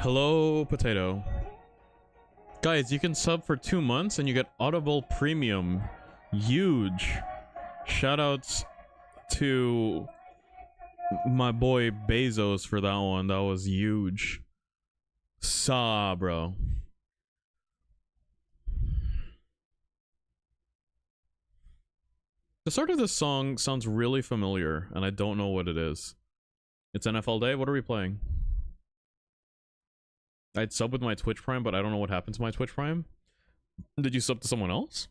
Hello, potato. Guys, you can sub for 2 months and you get Audible Premium. Huge. Shoutouts to my boy Bezos for that one. That was huge. Bro. The start of this song sounds really familiar, and I don't know what it is. It's NFL Day? What are we playing? I'd sub with my Twitch Prime, but I don't know what happened to my Twitch Prime. Did you sub to someone else?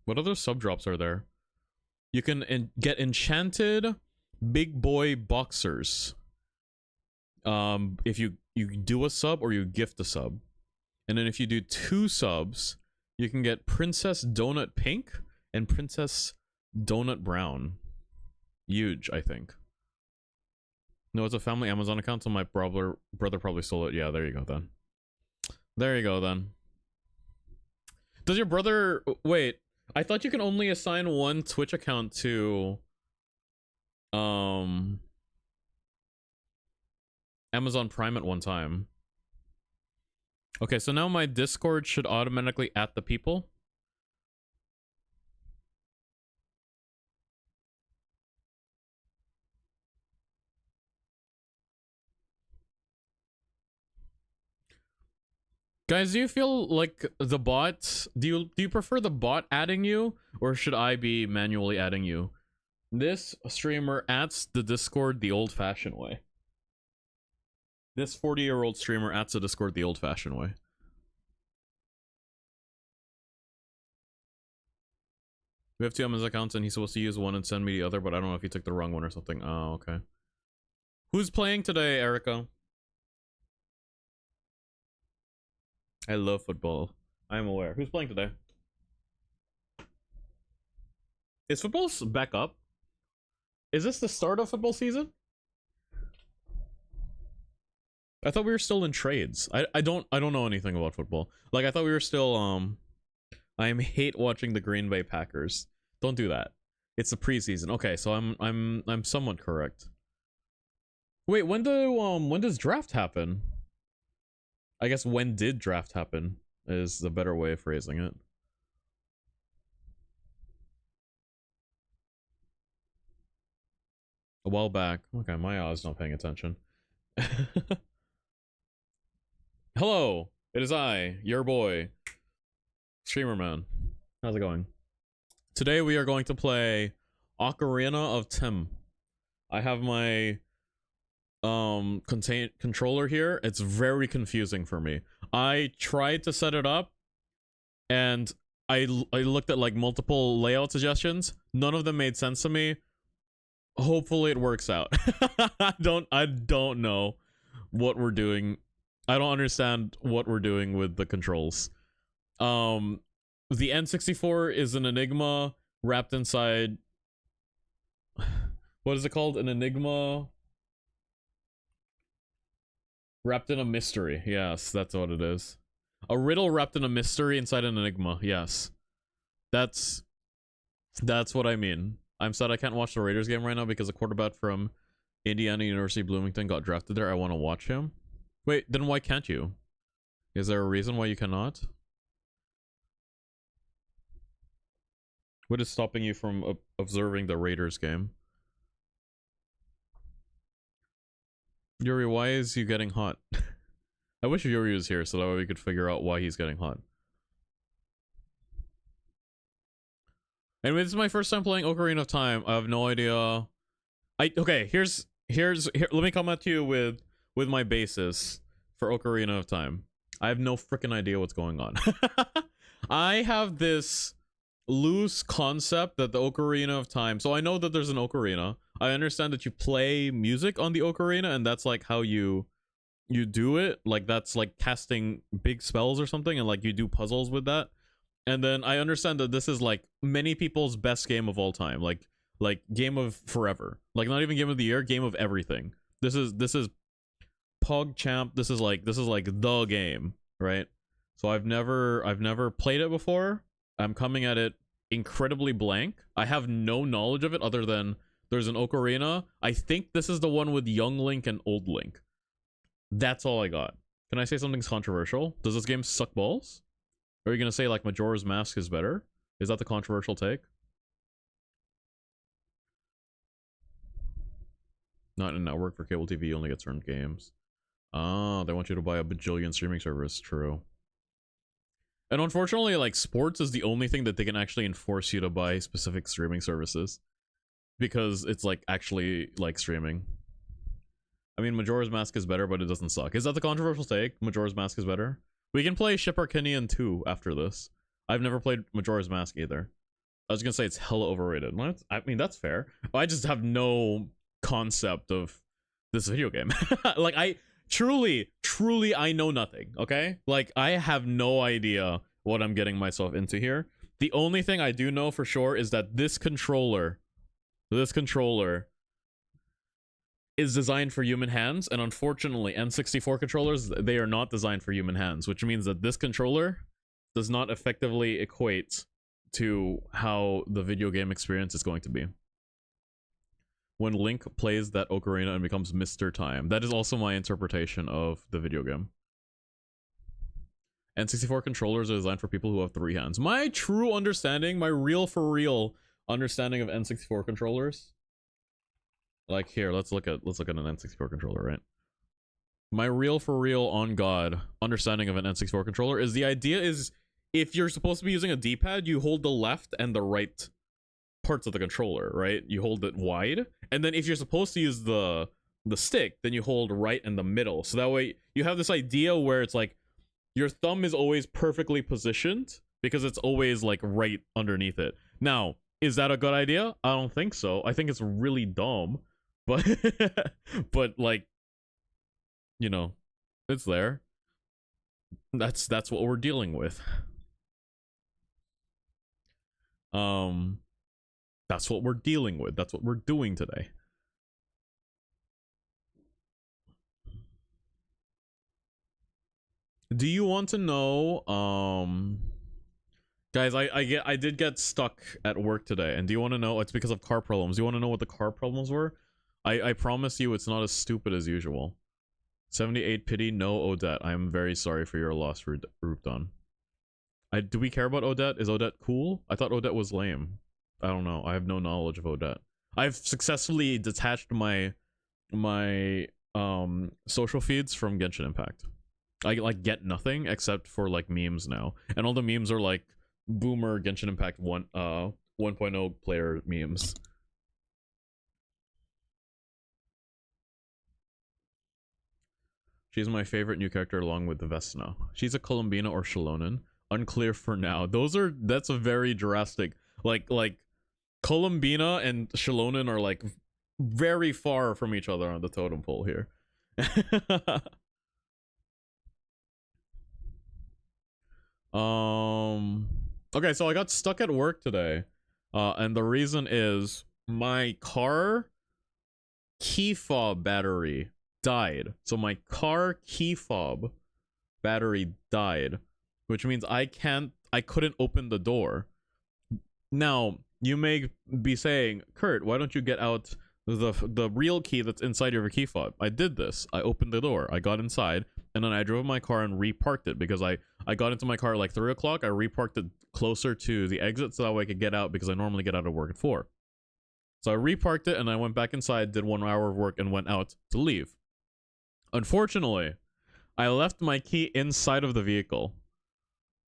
What other sub drops are there? You can get enchanted big boy boxers. If you do a sub or you gift a sub. And then if you do 2 subs, you can get Princess Donut Pink and Princess Donut Brown. Huge, I think. No, it's a family Amazon account, so my brother probably stole it. Yeah, there you go then. There you go then. Does your brother... Wait, I thought you can only assign 1 Twitch account to... Amazon Prime at one time. Okay, so now my Discord should automatically add the people. Guys, do you feel like the bot... Do you prefer the bot adding you, or should I be manually adding you? This streamer adds the Discord the old-fashioned way. This 40-year-old streamer adds the Discord the old-fashioned way. We have 2 Amazon accounts, and he's supposed to use one and send me the other, but I don't know if he took the wrong one or something. Oh, okay. Who's playing today, Erica? I love football. I am aware. Who's playing today? Is football back up? Is this the start of football season? I thought we were still in trades. I don't know anything about football. Like I thought we were still I hate watching the Green Bay Packers. Don't do that. It's the preseason. Okay, so I'm somewhat correct. Wait, when does draft happen? I guess when did draft happen is the better way of phrasing it. A while back. Okay, my eye's not paying attention. Hello, it is I, your boy, Streamer Man. How's it going? Today we are going to play Ocarina of Time. I have my controller here. It's very confusing for me. I tried to set it up and I looked at like multiple layout suggestions. None of them made sense to me. Hopefully it works out. I don't know what we're doing. I don't understand what we're doing with the controls. The N64 is an enigma wrapped inside... What is it called? An enigma wrapped in a mystery. Yes, that's what it is. A riddle wrapped in a mystery inside an enigma. Yes. That's what I mean. I'm sad I can't watch the Raiders game right now because a quarterback from Indiana University Bloomington got drafted there. I want to watch him. Wait, then why can't you? Is there a reason why you cannot? What is stopping you from observing the Raiders game? Yuri, why is you getting hot? I wish Yuri was here so that way we could figure out why he's getting hot. Anyway, this is my first time playing Ocarina of Time. I have no idea. Okay, here, let me come at you with my basis for Ocarina of Time. I have no freaking idea what's going on. I have this loose concept that the Ocarina of Time... So I know that there's an ocarina. I understand that you play music on the ocarina, and that's like how you do it. Like that's like casting big spells or something, and like you do puzzles with that. And then I understand that this is like many people's best game of all time. Like game of forever. Like not even game of the year, game of everything. This is PogChamp. This is like the game, right? So I've never played it before. I'm coming at it incredibly blank. I have no knowledge of it other than There's an Ocarina. I think this is the one with young Link and old Link. That's all I got. Can I say something's controversial? Does this game suck balls? Or are you gonna say like Majora's Mask is better? Is that the controversial take? Not in network for cable TV, you only get certain games. Ah, they want you to buy a bajillion streaming servers. True. And unfortunately, like, sports is the only thing that they can actually enforce you to buy specific streaming services. Because it's, like, actually, like, streaming. I mean, Majora's Mask is better, but it doesn't suck. Is that the controversial take? Majora's Mask is better? We can play Ship Arcanian 2 after this. I've never played Majora's Mask either. I was gonna say it's hella overrated. I mean, that's fair. I just have no concept of this video game. Like, I truly I know nothing. Okay, like, I have no idea what I'm getting myself into here. The only thing I do know for sure is that this controller is designed for human hands, and unfortunately N64 controllers, they are not designed for human hands, which means that this controller does not effectively equate to how the video game experience is going to be. When Link plays that Ocarina and becomes Mr. Time. That is also my interpretation of the video game. N64 controllers are designed for people who have 3 hands. My true understanding, my real for real understanding of N64 controllers. Like, here, let's look at an N64 controller, right? My real for real on God understanding of an N64 controller is the idea is, if you're supposed to be using a D-pad, you hold the left and the right parts of the controller, right? You hold it wide, and then if you're supposed to use the stick, then you hold right in the middle. So that way you have this idea where it's like your thumb is always perfectly positioned because it's always like right underneath it. Now, is that a good idea? I don't think so. I think it's really dumb, but but like, you know, it's there. That's what we're dealing with. That's what we're dealing with. That's what we're doing today. Do you want to know, guys, I did get stuck at work today, and do you want to know? It's because of car problems. Do you want to know what the car problems were? I promise you it's not as stupid as usual. 78 pity, no Odette. I am very sorry for your loss, Rupton. Do we care about Odette? Is Odette cool? I thought Odette was lame. I don't know. I have no knowledge of Odette. I've successfully detached my social feeds from Genshin Impact. I like get nothing except for like memes now, and all the memes are like boomer Genshin Impact 1.0 player memes. She's my favorite new character along with the Vesna. She's a Columbina or Shalonen. Unclear for now. That's a very drastic, like Columbina and Shalonen are like very far from each other on the totem pole here. Okay, so I got stuck at work today, and the reason is my car key fob battery died. So my car key fob battery died, which means I couldn't open the door. Now, you may be saying, Kurt, why don't you get out the real key that's inside your key fob? I did this. I opened the door. I got inside, and then I drove my car and reparked it because I got into my car at like 3 o'clock. I reparked it closer to the exit so that way I could get out because I normally get out of work at 4. So I reparked it and I went back inside, did 1 hour of work, and went out to leave. Unfortunately, I left my key inside of the vehicle,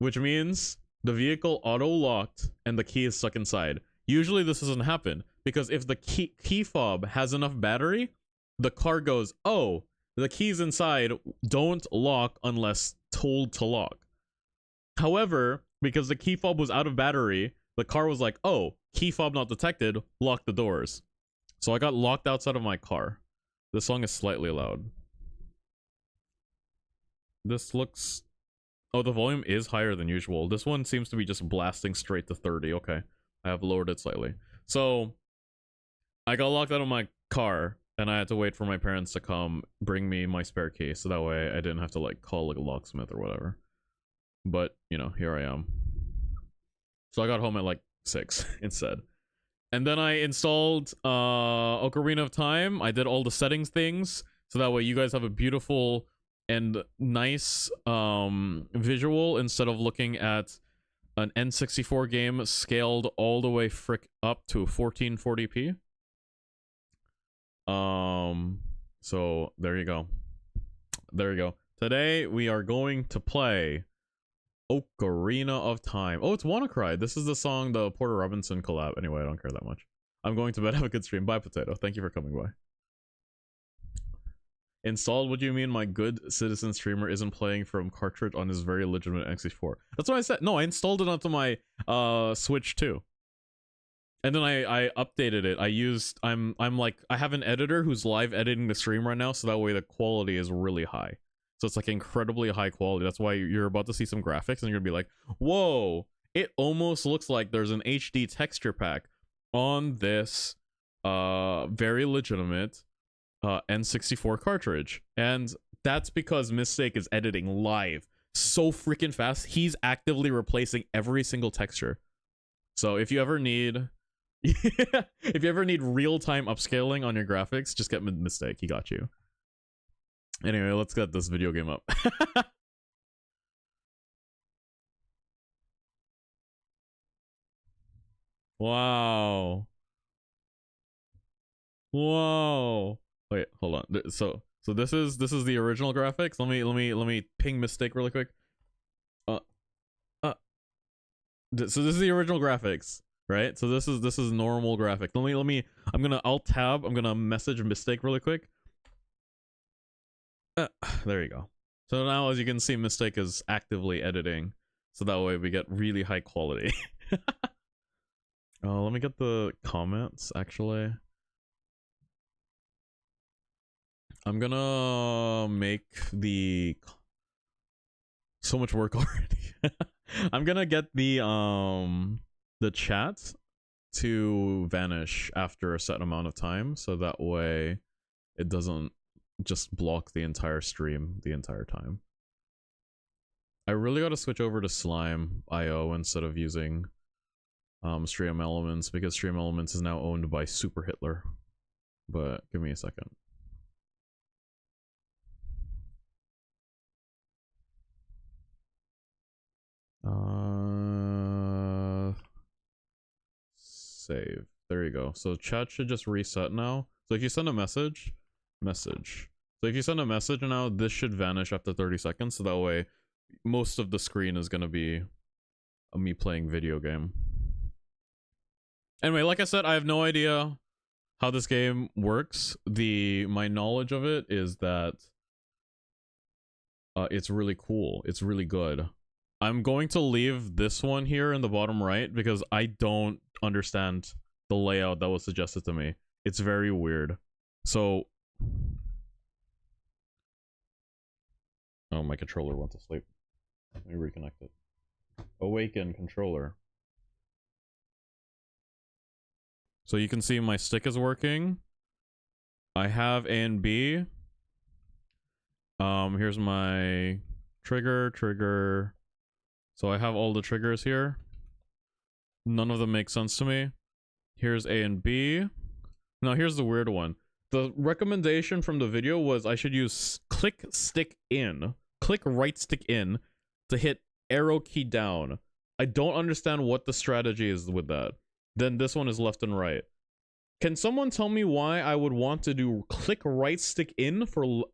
which means the vehicle auto-locked and the key is stuck inside. Usually this doesn't happen because if the key fob has enough battery, the car goes, oh, the keys inside don't lock unless told to lock. However, because the key fob was out of battery, the car was like, oh, key fob not detected, lock the doors. So I got locked outside of my car. This song is slightly loud. This looks... Oh, the volume is higher than usual. This one seems to be just blasting straight to 30. Okay. I have lowered it slightly. So, I got locked out of my car, and I had to wait for my parents to come bring me my spare key, so that way I didn't have to, like, call, like, a locksmith or whatever. But, you know, here I am. So I got home at, like, 6 instead. And then I installed Ocarina of Time. I did all the settings things so that way you guys have a beautiful and nice visual instead of looking at an N64 game scaled all the way frick up to 1440p. So there you go. There you go. Today we are going to play Ocarina of Time. Oh, it's WannaCry. This is the song, the Porter Robinson collab. Anyway, I don't care that much. I'm going to bed. Have a good stream. Bye, Potato. Thank you for coming by. Installed? What do you mean my good citizen streamer isn't playing from cartridge on his very legitimate N64? That's what I said. No, I installed it onto my Switch too. And then I updated it. I'm like, I have an editor who's live editing the stream right now, so that way the quality is really high. So it's like incredibly high quality. That's why you're about to see some graphics and you're gonna be like, whoa, it almost looks like there's an HD texture pack on this very legitimate N64 cartridge. And that's because Mistake is editing live so freaking fast. He's actively replacing every single texture. So if you ever need if you ever need real-time upscaling on your graphics, just get Mistake. He got you. Anyway, let's get this video game up. Wow. Whoa. Wait, hold on. So this is the original graphics. Let me ping Mistake really quick. So this is the original graphics, right? So this is normal graphics. Let me I'm gonna alt tab. I'm gonna message Mistake really quick. There you go. So now, as you can see, Mistake is actively editing, so that way we get really high quality. Let me get the comments, actually. I'm gonna make so much work already. I'm gonna get the chat to vanish after a certain amount of time, so that way it doesn't just block the entire stream the entire time. I really gotta switch over to Slime IO instead of using Stream Elements, because Stream Elements is now owned by Super Hitler. But give me a second. Save. There you go. So chat should just reset now. So if you send a message. So if you send a message now, this should vanish after 30 seconds. So that way, most of the screen is gonna be me playing video game. Anyway, like I said, I have no idea how this game works. My knowledge of it is that it's really cool. It's really good. I'm going to leave this one here in the bottom right because I don't understand the layout that was suggested to me. It's very weird. So, oh, my controller went to sleep. Let me reconnect it. Awaken controller. So you can see my stick is working. I have A and B. Here's my trigger. So I have all the triggers here. None of them make sense to me. Here's A and B. Now here's the weird one. The recommendation from the video was I should use click right stick in to hit arrow key down. I don't understand what the strategy is with that. Then this one is left and right. Can someone tell me why I would want to do click right stick in for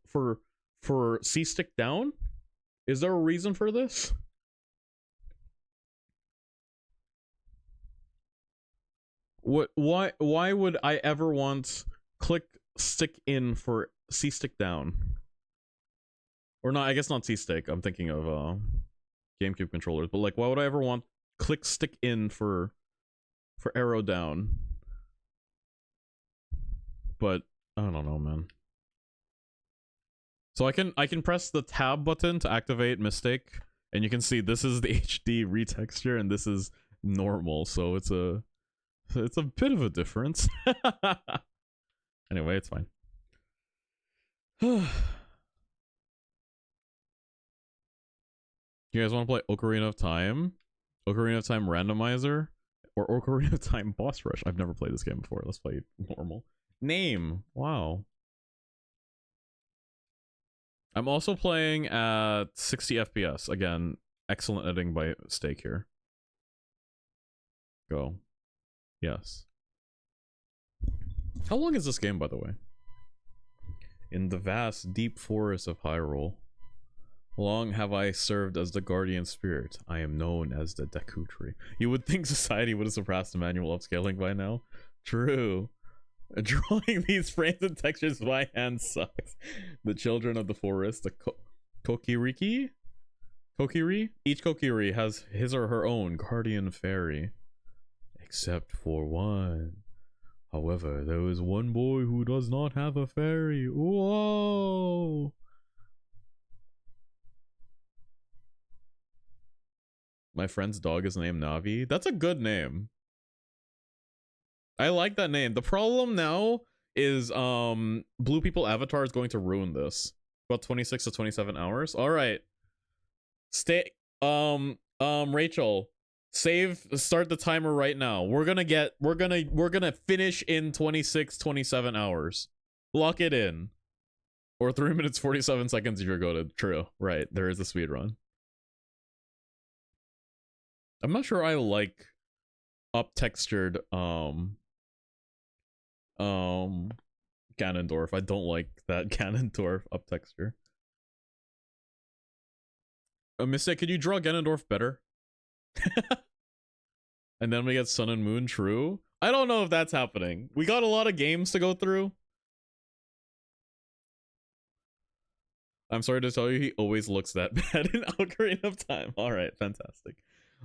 C stick down? Is there a reason for this? Why would I ever want click stick in for C stick down? Or not, I guess not C stick. I'm thinking of GameCube controllers, but like why would I ever want click stick in for arrow down? But I don't know, man. So I can press the tab button to activate Mistake, and you can see this is the HD retexture and this is normal, so it's a bit of a difference. Anyway, it's fine. You guys want to play Ocarina of Time? Ocarina of Time randomizer? or Ocarina of Time Boss Rush. I've never played this game before. Let's play normal. Name. Wow. I'm also playing at 60 FPS. Again, excellent editing by Steak here. Go. Yes. How long is this game, by the way? In the vast, deep forests of Hyrule, long have I served as the guardian spirit. I am known as the Deku Tree. You would think society would have surpassed the manual upscaling by now. True. Drawing these frames and textures by hand sucks. The children of the forest, the Kokiri? Each Kokiri has his or her own guardian fairy. Except for one. However, there is one boy who does not have a fairy. Whoa! My friend's dog is named Navi. That's a good name. I like that name. The problem now is Blue People Avatar is going to ruin this. About 26 to 27 hours. All right. Stay Rachel, start the timer right now. We're gonna finish in 26 27 hours. Lock it in. Or 3 minutes 47 seconds if you're goated. True. Right. There is a speed run. I'm not sure I like up textured Ganondorf. I don't like that Ganondorf up texture. Mystic, could you draw Ganondorf better? And then we get Sun and Moon. True. I don't know if that's happening. We got a lot of games to go through. I'm sorry to tell you, he always looks that bad in Ocarina of Time. All right, fantastic.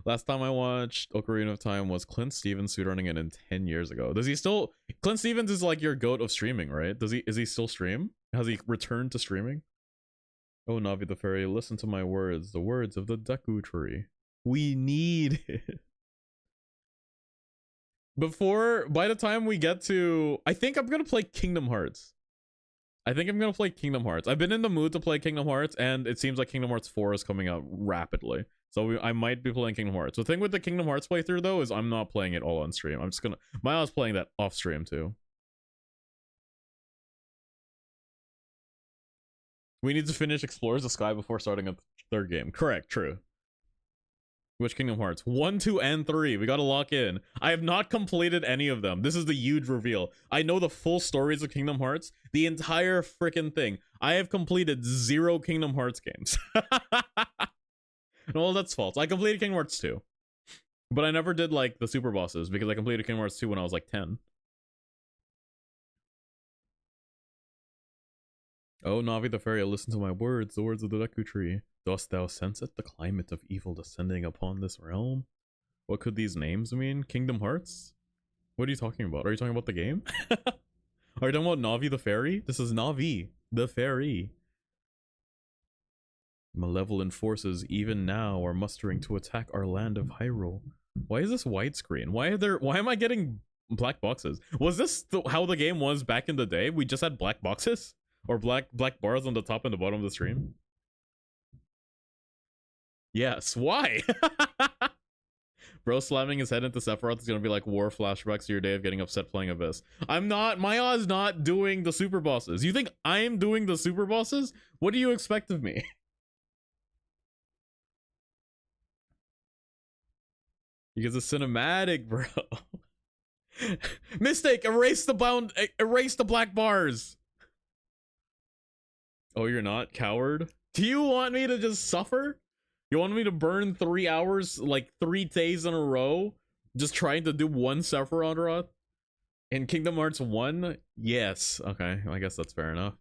Last time I watched Ocarina of Time was Clint Stevens speedrunning it in 10 years ago. Does he still... Clint Stevens is like your goat of streaming, right? Is he still stream? Has he returned to streaming? Oh, Navi the Fairy, listen to my words. The words of the Deku Tree. We need it. By the time we get to... I think I'm gonna play Kingdom Hearts. I've been in the mood to play Kingdom Hearts, and it seems like Kingdom Hearts 4 is coming out rapidly. So I might be playing Kingdom Hearts. The thing with the Kingdom Hearts playthrough, though, is I'm not playing it all on stream. I'm just gonna... Miles playing that off stream, too. We need to finish Explorers of Sky before starting a third game. Correct, true. Which Kingdom Hearts? 1, 2, and 3. We gotta lock in. I have not completed any of them. This is the huge reveal. I know the full stories of Kingdom Hearts. The entire freaking thing. I have completed 0 Kingdom Hearts games. Well, that's false. I completed Kingdom Hearts 2. But I never did, like, the super bosses, because I completed Kingdom Hearts 2 when I was, like, 10. Oh, Navi the Fairy, listen to my words, the words of the Deku Tree. Dost thou sense it, the climate of evil descending upon this realm? What could these names mean? Kingdom Hearts? What are you talking about? Are you talking about the game? Are you talking about Navi the Fairy? This is Navi the Fairy. Malevolent forces even now are mustering to attack our land of Hyrule. Why is this widescreen? Why am I getting black boxes? Was this how the game was back in the day? We just had black boxes? Or black bars on the top and the bottom of the stream? Yes, why? Bro slamming his head into Sephiroth is gonna be like war flashbacks to your day of getting upset playing Abyss. I'm not, Maya's not doing the super bosses. You think I'm doing the super bosses? What do you expect of me? Because it's cinematic, bro. Mistake, erase the black bars. Oh, you're not? Coward? Do you want me to just suffer? You want me to burn 3 hours, like 3 days in a row, just trying to do one Sephiroth run? In Kingdom Hearts 1? Yes. Okay, I guess that's fair enough.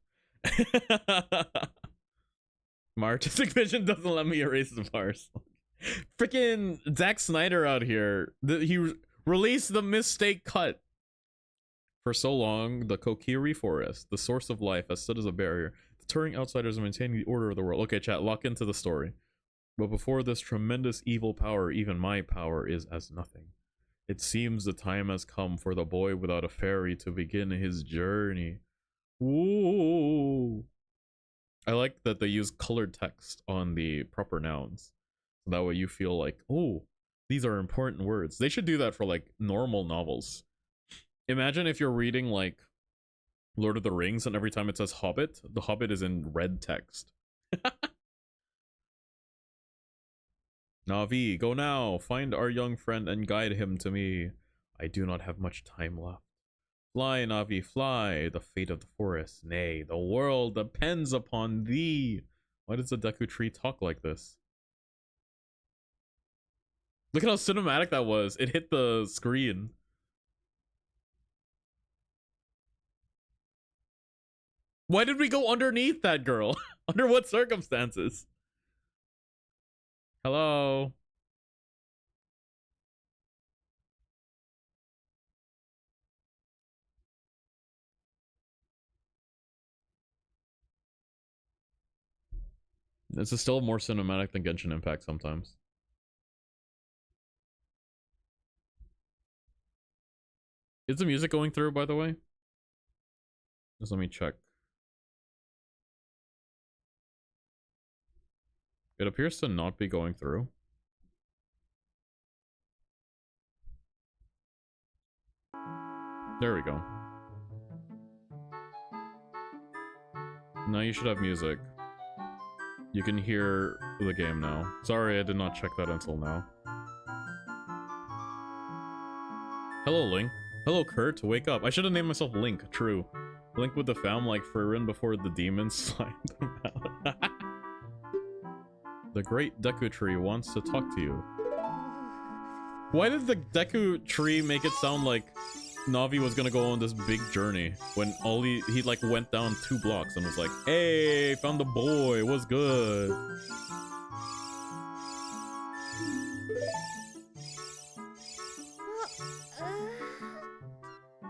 My artistic vision doesn't let me erase the bars. Freaking Zack Snyder out here. He released the mistake cut. For so long, the Kokiri Forest, the source of life, has stood as a barrier, deterring outsiders and maintaining the order of the world. Okay, chat, lock into the story. But before this tremendous evil power, even my power is as nothing. It seems the time has come for the boy without a fairy to begin his journey. Ooh. I like that they use colored text on the proper nouns. So that way you feel like, oh, These are important words. They should do that for like normal novels. Imagine if you're reading like Lord of the Rings and every time it says Hobbit, the Hobbit is in red text. Navi, go now. Find our young friend and guide him to me. I do not have much time left. Fly, Navi, fly. The fate of the forest, nay, the world depends upon thee. Why does the Deku Tree talk like this? Look at how cinematic that was. It hit the screen. Why did we go underneath that girl? Under what circumstances? Hello? This is still more cinematic than Genshin Impact sometimes. Is the music going through, by the way? Just let me check. It appears to not be going through. There we go. Now you should have music. You can hear the game now. Sorry, I did not check that until now. Hello, Link. Hello, Kurt. Wake up. I should have named myself Link. True. Link with the fam like Fririn before the demons slimed them out. The great Deku Tree wants to talk to you. Why did the Deku Tree make it sound like Navi was gonna go on this big journey when all he like went down 2 blocks and was like, hey, found the boy, what's good?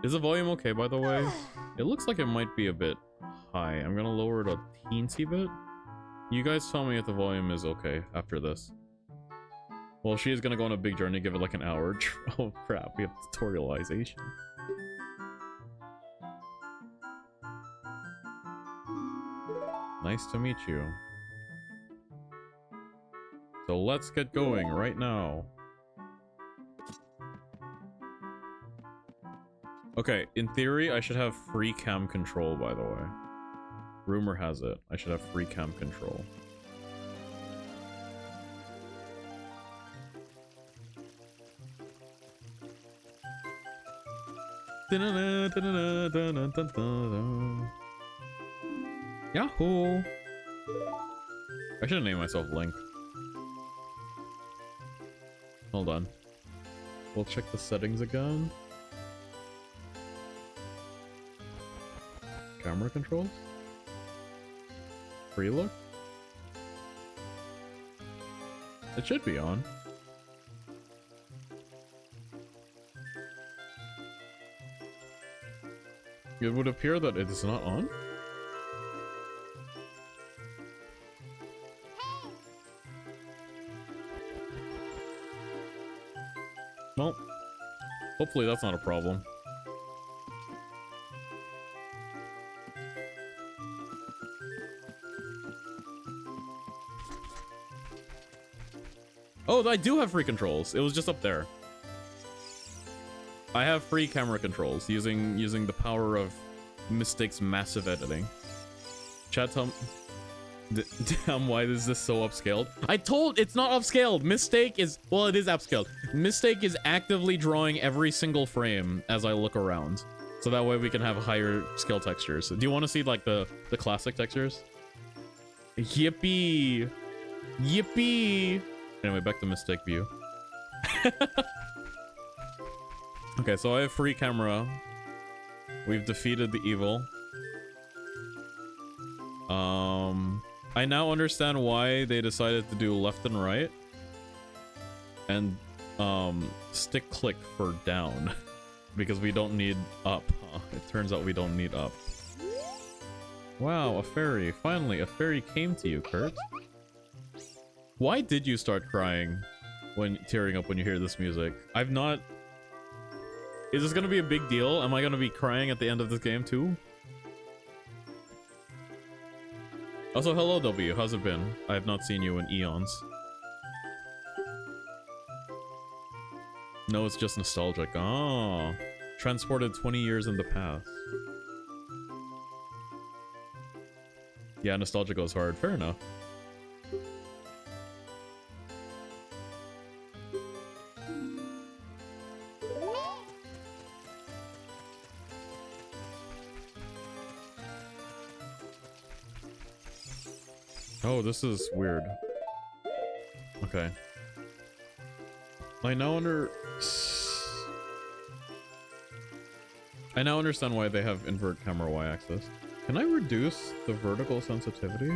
Is the volume okay, by the way? It looks like it might be a bit high. I'm gonna lower it a teensy bit. You guys tell me if the volume is okay after this. Well, she is gonna go on a big journey, give it like an hour. Oh crap, we have tutorialization. Nice to meet you. So let's get going right now. Okay, in theory, I should have free cam control, by the way. Rumor has it, I should have free cam control. Yahoo! I should have named myself Link. Hold on. We'll check the settings again. Camera controls? Free look? It should be on. It would appear that it is not on. Well, hopefully that's not a problem. Oh, I do have free controls. It was just up there. I have free camera controls using the power of Mystique's massive editing. Chat, damn, why is this so upscaled? It's not upscaled. Mystique is, well, it is upscaled. Mystique is actively drawing every single frame as I look around. So that way we can have higher scale textures. Do you want to see like the classic textures? Yippee! Yippee! Anyway, back to Mystique view. Okay, so I have free camera. We've defeated the evil. I now understand why they decided to do left and right. And, stick click for down. Because we don't need up, huh? It turns out we don't need up. Wow, a fairy. Finally, a fairy came to you, Kurt. Why did you start crying tearing up when you hear this music? I've not... Is this gonna be a big deal? Am I gonna be crying at the end of this game too? Also, hello W, how's it been? I have not seen you in eons. No, it's just nostalgic. Oh. Transported 20 years in the past. Yeah, nostalgia goes hard. Fair enough. Oh, this is weird. Okay. I now understand why they have invert camera y-axis. Can I reduce the vertical sensitivity?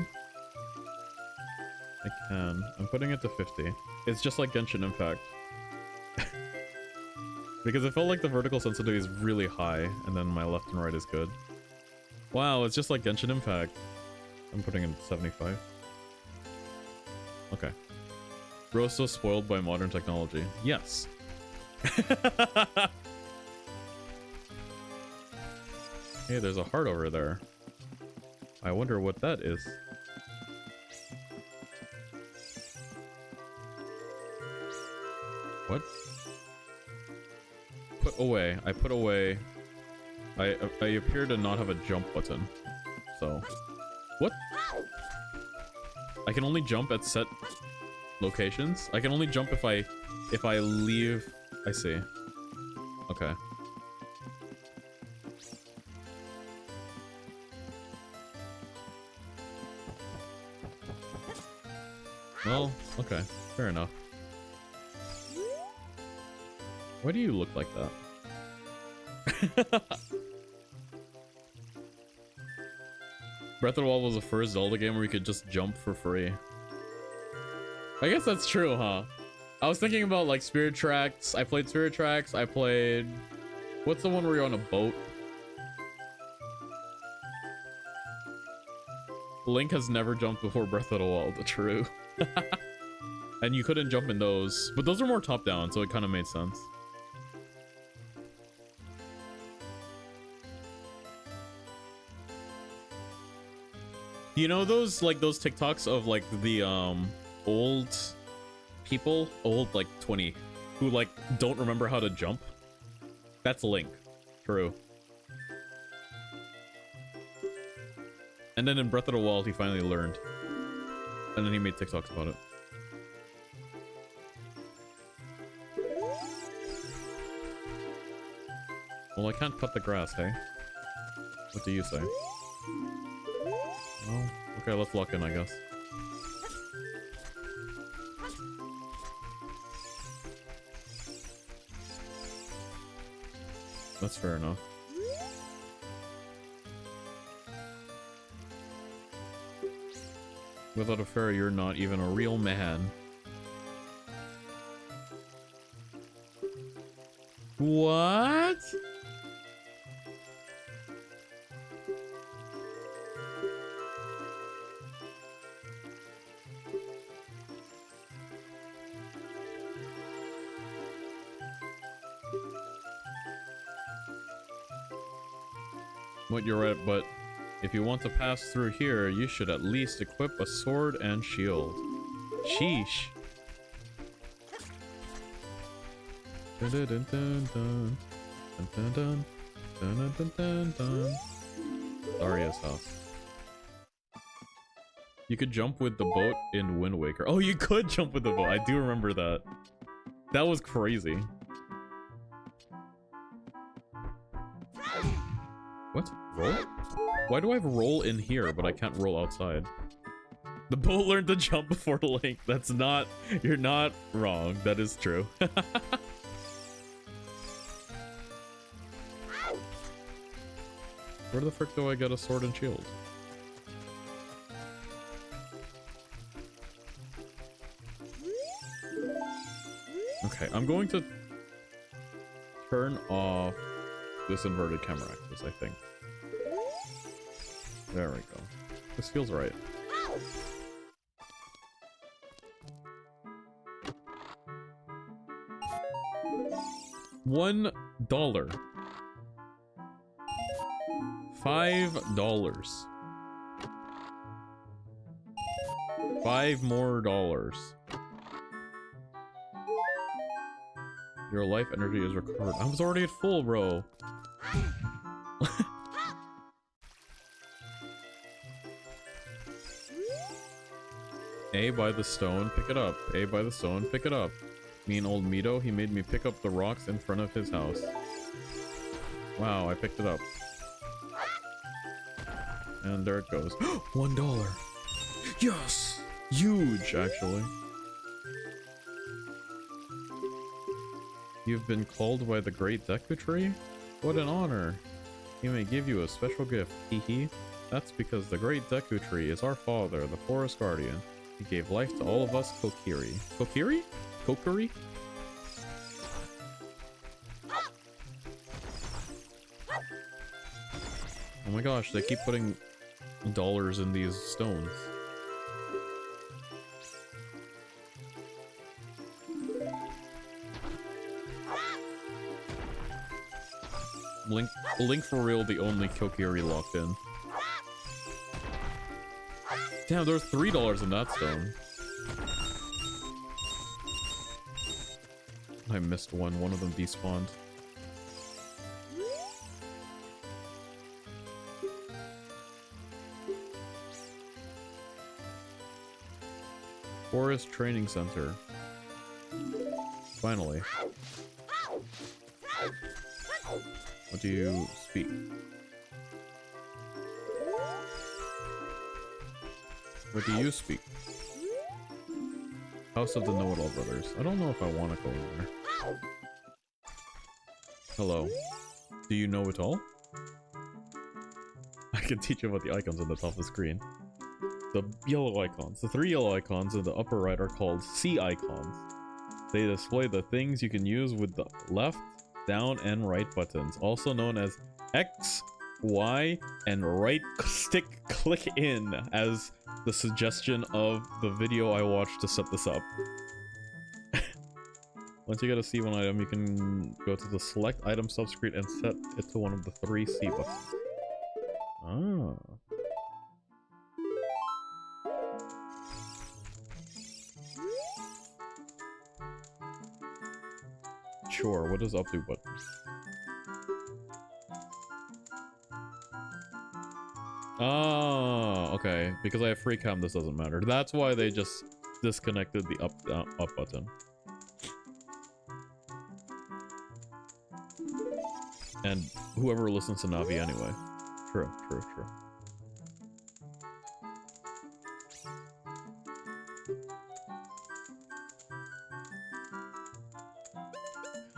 I can. I'm putting it to 50. It's just like Genshin Impact. Because it felt like the vertical sensitivity is really high, and then my left and right is good. Wow, it's just like Genshin Impact. I'm putting it at 75. Okay. Bro's so spoiled by modern technology. Yes. Hey, there's a heart over there. I wonder what that is. What? Put away. I put away. I appear to not have a jump button. So. What? I can only jump at set locations? I can only jump if I leave. I see. Okay. Well, okay. Fair enough. Why do you look like that? Breath of the Wild was the first Zelda game where you could just jump for free. I guess that's true, huh? I was thinking about like Spirit Tracks. I played Spirit Tracks. I played... What's the one where you're on a boat? Link has never jumped before Breath of the Wild. True. And you couldn't jump in those. But those are more top-down, so it kind of made sense. You know those, like, those TikToks of, like, the, old people? Old, like, 20. Who, like, don't remember how to jump? That's Link. True. And then in Breath of the Wild, he finally learned. And then he made TikToks about it. Well, I can't cut the grass, hey? What do you say? Oh, okay, let's lock in, I guess. That's fair enough. Without a fairy, you're not even a real man. What? What, you're right, but if you want to pass through here, you should at least equip a sword and shield. Sheesh. Dun dun dun dun dun. Dun dun dun dun dun dun. Daria's house. You could jump with the boat in Wind Waker. Oh, you could jump with the boat. I do remember that. That was crazy. What? Roll? Why do I have roll in here, but I can't roll outside? The boat learned to jump before Link. That's not... You're not wrong. That is true. Where the frick do I get a sword and shield? Okay, I'm going to turn off this inverted camera axis, I think. There we go. This feels right. $1. $5. $5 more dollars. Your life energy is recovered. I was already at full, bro. A by the stone, pick it up. A by the stone, pick it up. Me and old Mito, he made me pick up the rocks in front of his house. Wow, I picked it up. And there it goes. $1! Yes! Huge, actually. You've been called by the great Deku Tree? What an honor. He may give you a special gift, hee. That's because the great Deku Tree is our father, the forest guardian. He gave life to all of us Kokiri. Kokiri? Kokiri? Oh my gosh, they keep putting dollars in these stones. Link for real, the only Kokiri locked in. Damn, there's $3 in that stone. I missed one. One of them despawned. Forest Training Center. Finally. What do you speak? What do you speak? House of the Know-It-All Brothers. I don't know if I want to go in there. Hello. Do you know it all? I can teach you about the icons on the top of the screen. The yellow icons. The 3 yellow icons in the upper right are called C icons. They display the things you can use with the left, down, and right buttons, also known as X, Y, and right stick click in, as the suggestion of the video I watched to set this up. Once you get a C1 item, you can go to the select item subscreen and set it to one of the 3 C buttons. Ah. Sure, what does up do button? Oh, okay. Because I have free cam, this doesn't matter. That's why they just disconnected the up button. And whoever listens to Navi anyway. True, true, true.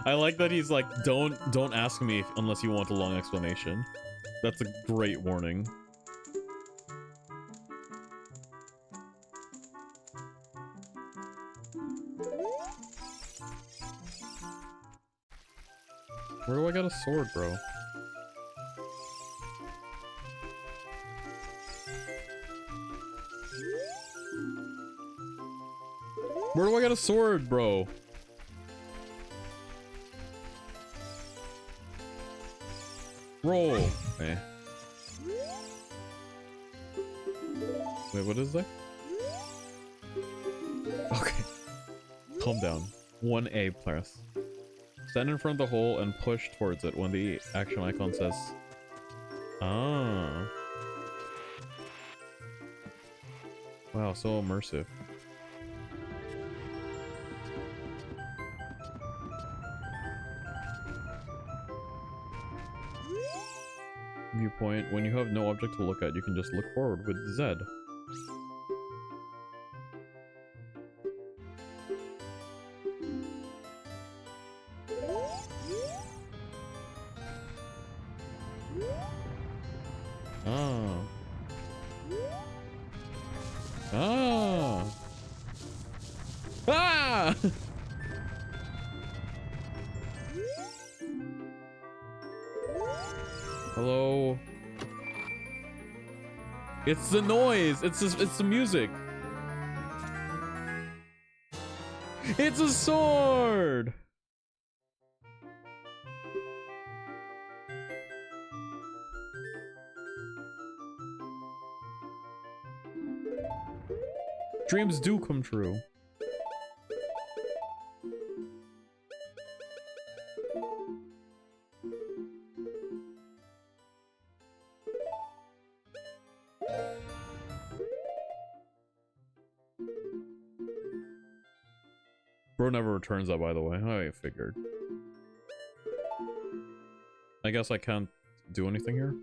I like that he's like, don't ask me unless you want a long explanation. That's a great warning. Where do I get a sword, bro? Where do I get a sword, bro? Roll. Okay. Wait, what is that? Okay. Calm down. 1A press. Stand in front of the hole and push towards it when the action icon says... Ah. Wow, so immersive. Viewpoint. When you have no object to look at, you can just look forward with Z. Ah. Ah. Ah! Hello. It's the noise. It's the music. It's a sword. Dreams do come true. Bro never returns that, by the way. I figured. I guess I can't do anything here.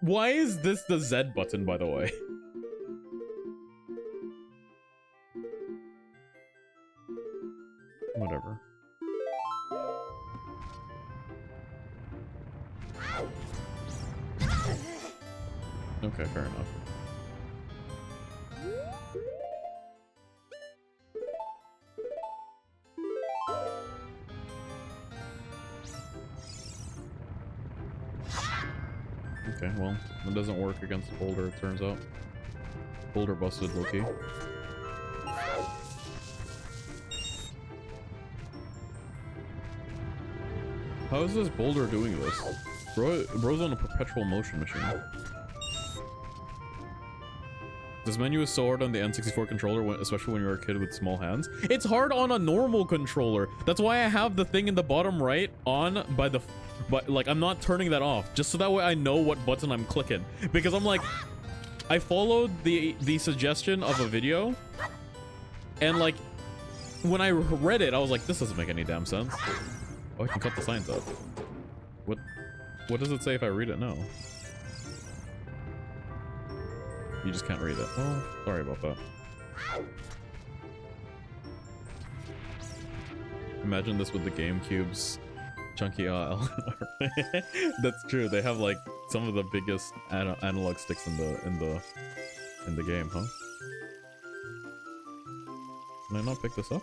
Why is this the Z button, by the way? Whatever. Okay, fair enough. Okay, well, it doesn't work against the boulder, it turns out. Boulder busted, Loki. How is this boulder doing this? Bro's on a perpetual motion machine. This menu is so hard on the N64 controller, especially when you're a kid with small hands. It's hard on a normal controller. That's why I have the thing in the bottom right on by the... But, like, I'm not turning that off, just so that way I know what button I'm clicking. Because I'm like... I followed the suggestion of a video, and, like, when I read it, I was like, this doesn't make any damn sense. Oh, I can cut the signs up. What does it say if I read it? No. You just can't read it. Oh, sorry about that. Imagine this with the GameCube's chunky aisle. That's true. They have like some of the biggest analog sticks in the game, huh? Can I not pick this up?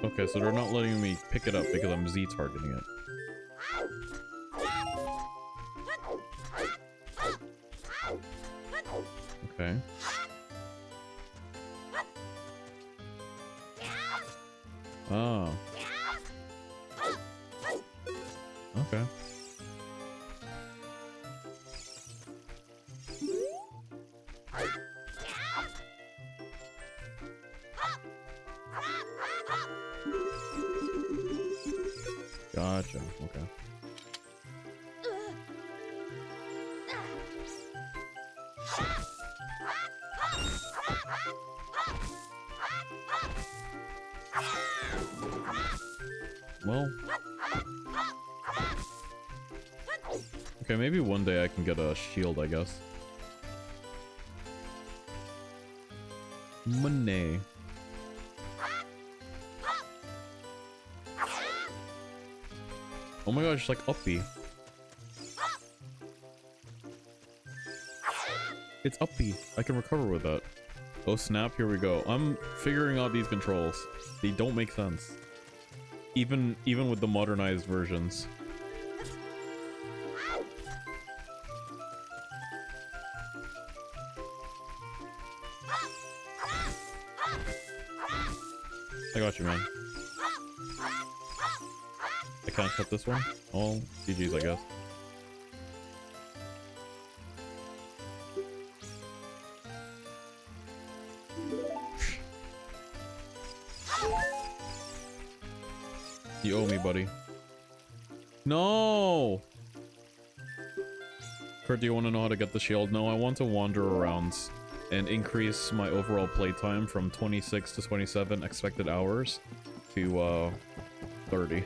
Okay, so they're not letting me pick it up because I'm Z targeting it. Okay. Oh. Okay. Gotcha. Okay. Well. Okay, maybe one day I can get a shield, I guess. Money. Oh my gosh, it's like uppy. It's uppy. I can recover with that. Oh snap, here we go. I'm figuring out these controls. They don't make sense. Even with the modernized versions. I got you, man. I can't cut this one. All GG's, I guess. You owe me, buddy. No! Kurt, do you want to know how to get the shield? No, I want to wander around and increase my overall playtime from 26 to 27 expected hours to 30.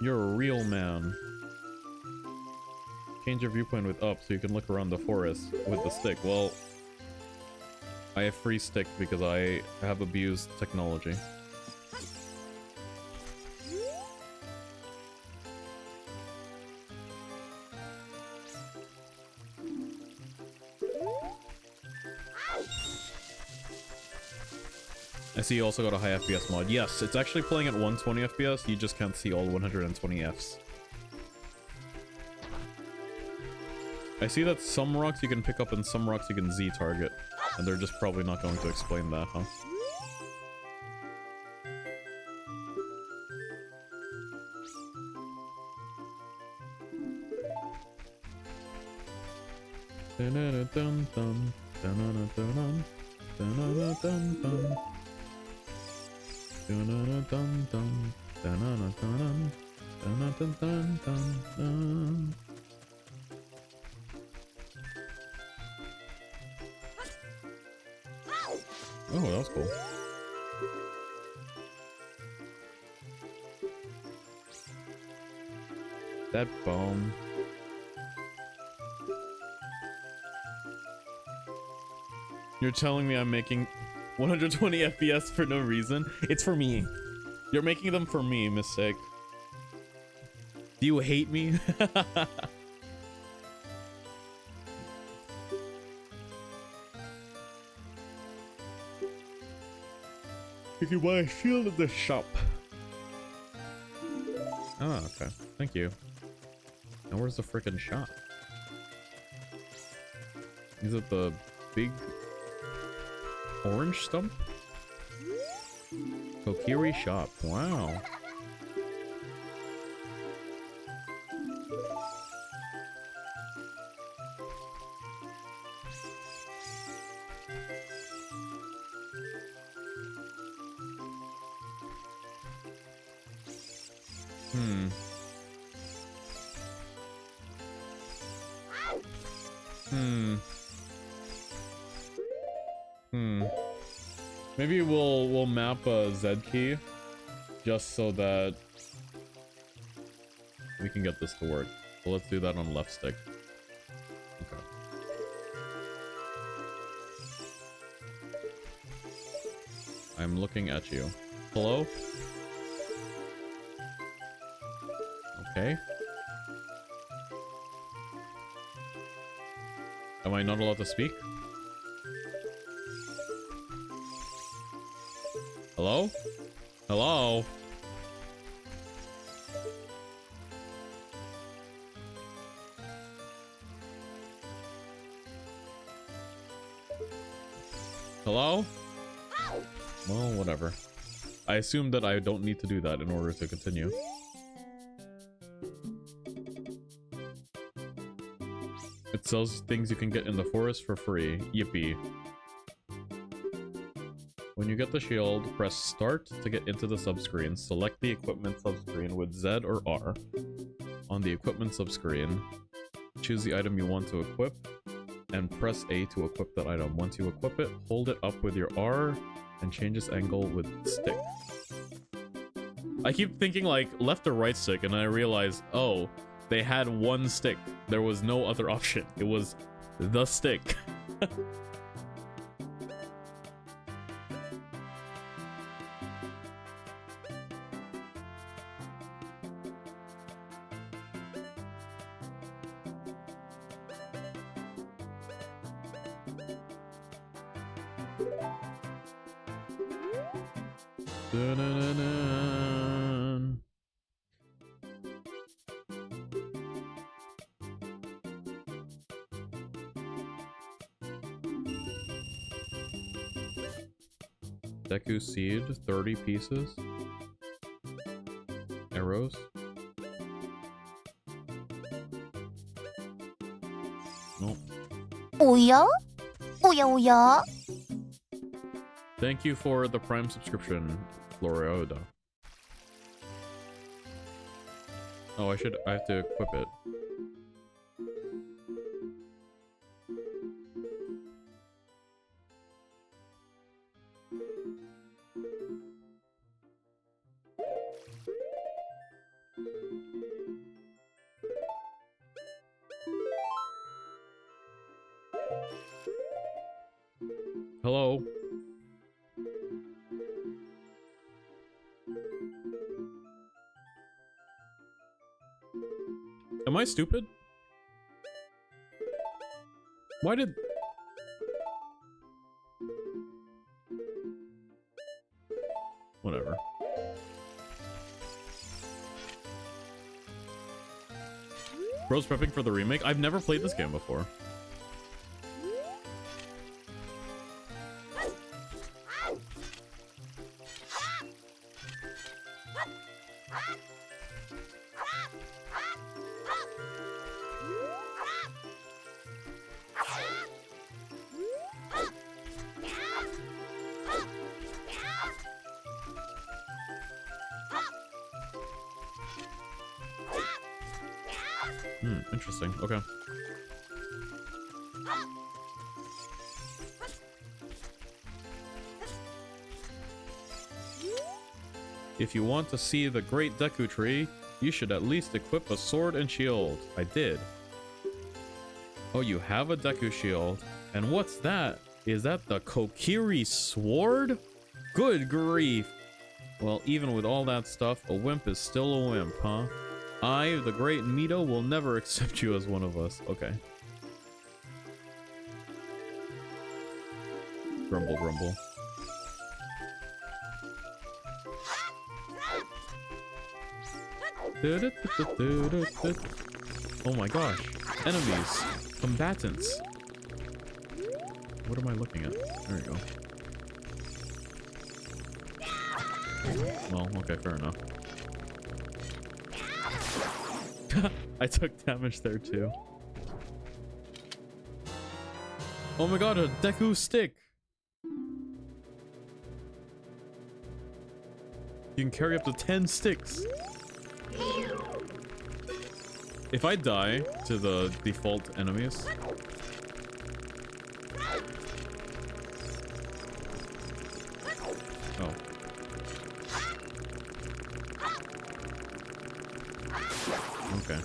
You're a real man. Change your viewpoint with up so you can look around the forest with the stick. Well, I have free stick because I have abused technology. I see you also got a high FPS mod. Yes, it's actually playing at 120 FPS. You just can't see all 120 Fs. I see that some rocks you can pick up and some rocks you can Z target. And they're just probably not going to explain that, huh? Oh, that was cool. That bomb. You're telling me I'm making 120 FPS for no reason? It's for me. You're making them for me, mistake. Do you hate me? You can buy a shield at the shop. Oh, okay. Thank you. And where's the frickin' shop? Is it the big orange stump? Kokiri shop. Wow. Maybe we'll map a Z key just so that we can get this to work. So let's do that on left stick. Okay. I'm looking at you. Hello? Okay. Am I not allowed to speak? Hello? Hello? Hello? Well, whatever. I assume that I don't need to do that in order to continue. It sells things you can get in the forest for free. Yippee. When you get the shield, press start to get into the subscreen. Select the equipment subscreen with Z or R. On the equipment subscreen, choose the item you want to equip, and press A to equip that item. Once you equip it, hold it up with your R, and change its angle with stick. I keep thinking like left or right stick, and I realize, oh, they had one stick. There was no other option. It was the stick. Dun-dun-dun-dun. Deku seed, 30 pieces. Arrows. Nope. Oya? Oya oya? Thank you for the Prime subscription, Florioda. Oh, I have to equip it. Hello? Am I stupid? Why did... Bro's prepping for the remake. I've never played this game before. Interesting. Okay. If you want to see the great Deku Tree, you should at least equip a sword and shield. I did. Oh, you have a Deku shield. And what's that? Is that the Kokiri sword? Good grief. Well, even with all that stuff, a wimp is still a wimp, huh? I, the great Mito, will never accept you as one of us. Okay. Grumble, grumble. Oh my gosh. Enemies. Combatants. What am I looking at? There you go. Well, okay, fair enough. I took damage there too. Oh my god, a Deku stick! You can carry up to 10 sticks. If I die to the default enemies... Oh. Okay.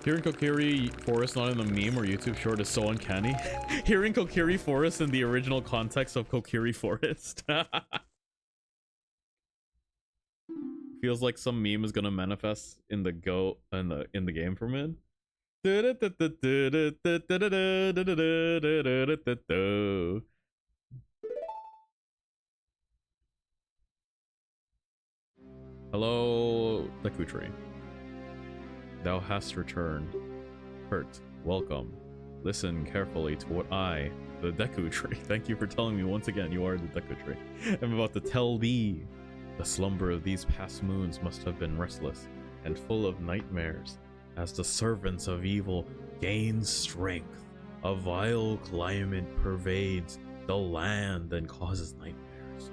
Hearing Kokiri Forest not in the meme or YouTube short is so uncanny. Hearing Kokiri Forest in the original context of Kokiri Forest. Feels like some meme is gonna manifest in the in the game for mid. Hello, Deku Tree. Thou hast returned. Hurt, welcome. Listen carefully to what I, the Deku Tree, thank you for telling me once again you are the Deku Tree, I'm about to tell thee. The slumber of these past moons must have been restless and full of nightmares. As the servants of evil gain strength, a vile climate pervades the land and causes nightmares.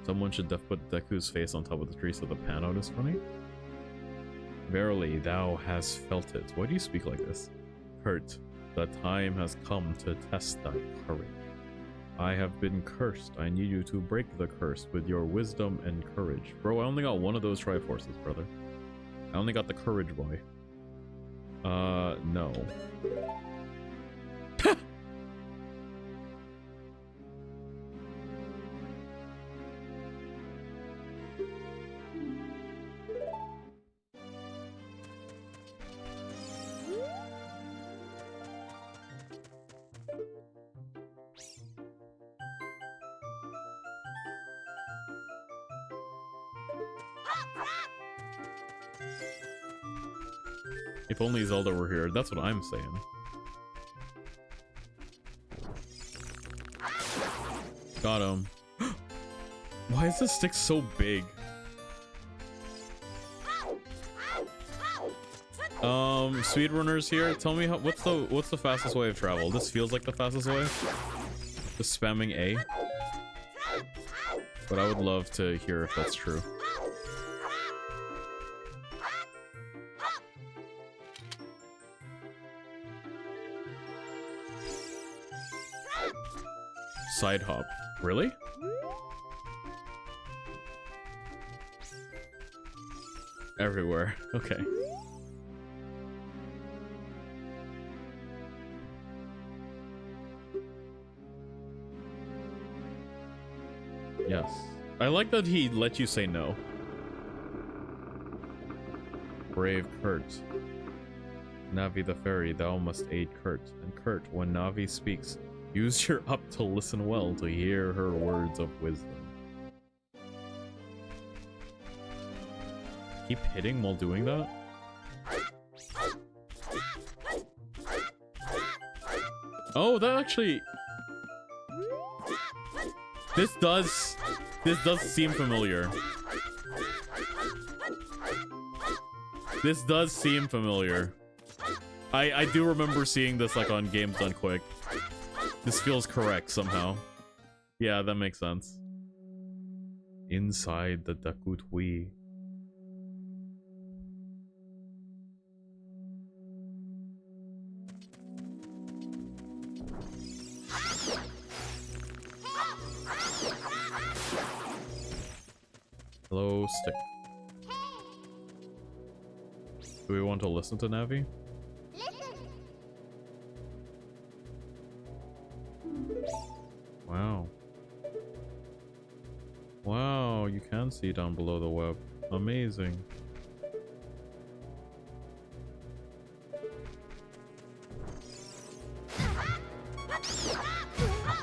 Someone should put Deku's face on top of the tree so the pan out is funny. Verily, thou hast felt it. Why do you speak like this? Hurt, the time has come to test thy courage. I have been cursed. I need you to break the curse with your wisdom and courage. Bro, I only got one of those Triforces, brother. I only got the Courage Boy. No. If only Zelda were here, that's what I'm saying. Got him. Why is this stick so big? Speedrunners here, tell me what's the fastest way of travel? This feels like the fastest way. Just spamming A. But I would love to hear if that's true. Side hop. Really? Everywhere. Okay. Yes. I like that he let you say no. Brave Kurt. Navi the fairy, thou must aid Kurt. And Kurt, when Navi speaks, use your up to listen well to hear her words of wisdom. keep hitting while doing that? Oh, that actually... This does seem familiar. This does seem familiar. I do remember seeing this like on Games Done Quick. This feels correct somehow. Yeah, that makes sense. Inside the Dakutwi. Hello, stick. Do we want to listen to Navi? Wow. Wow, you can see down below the web. Amazing.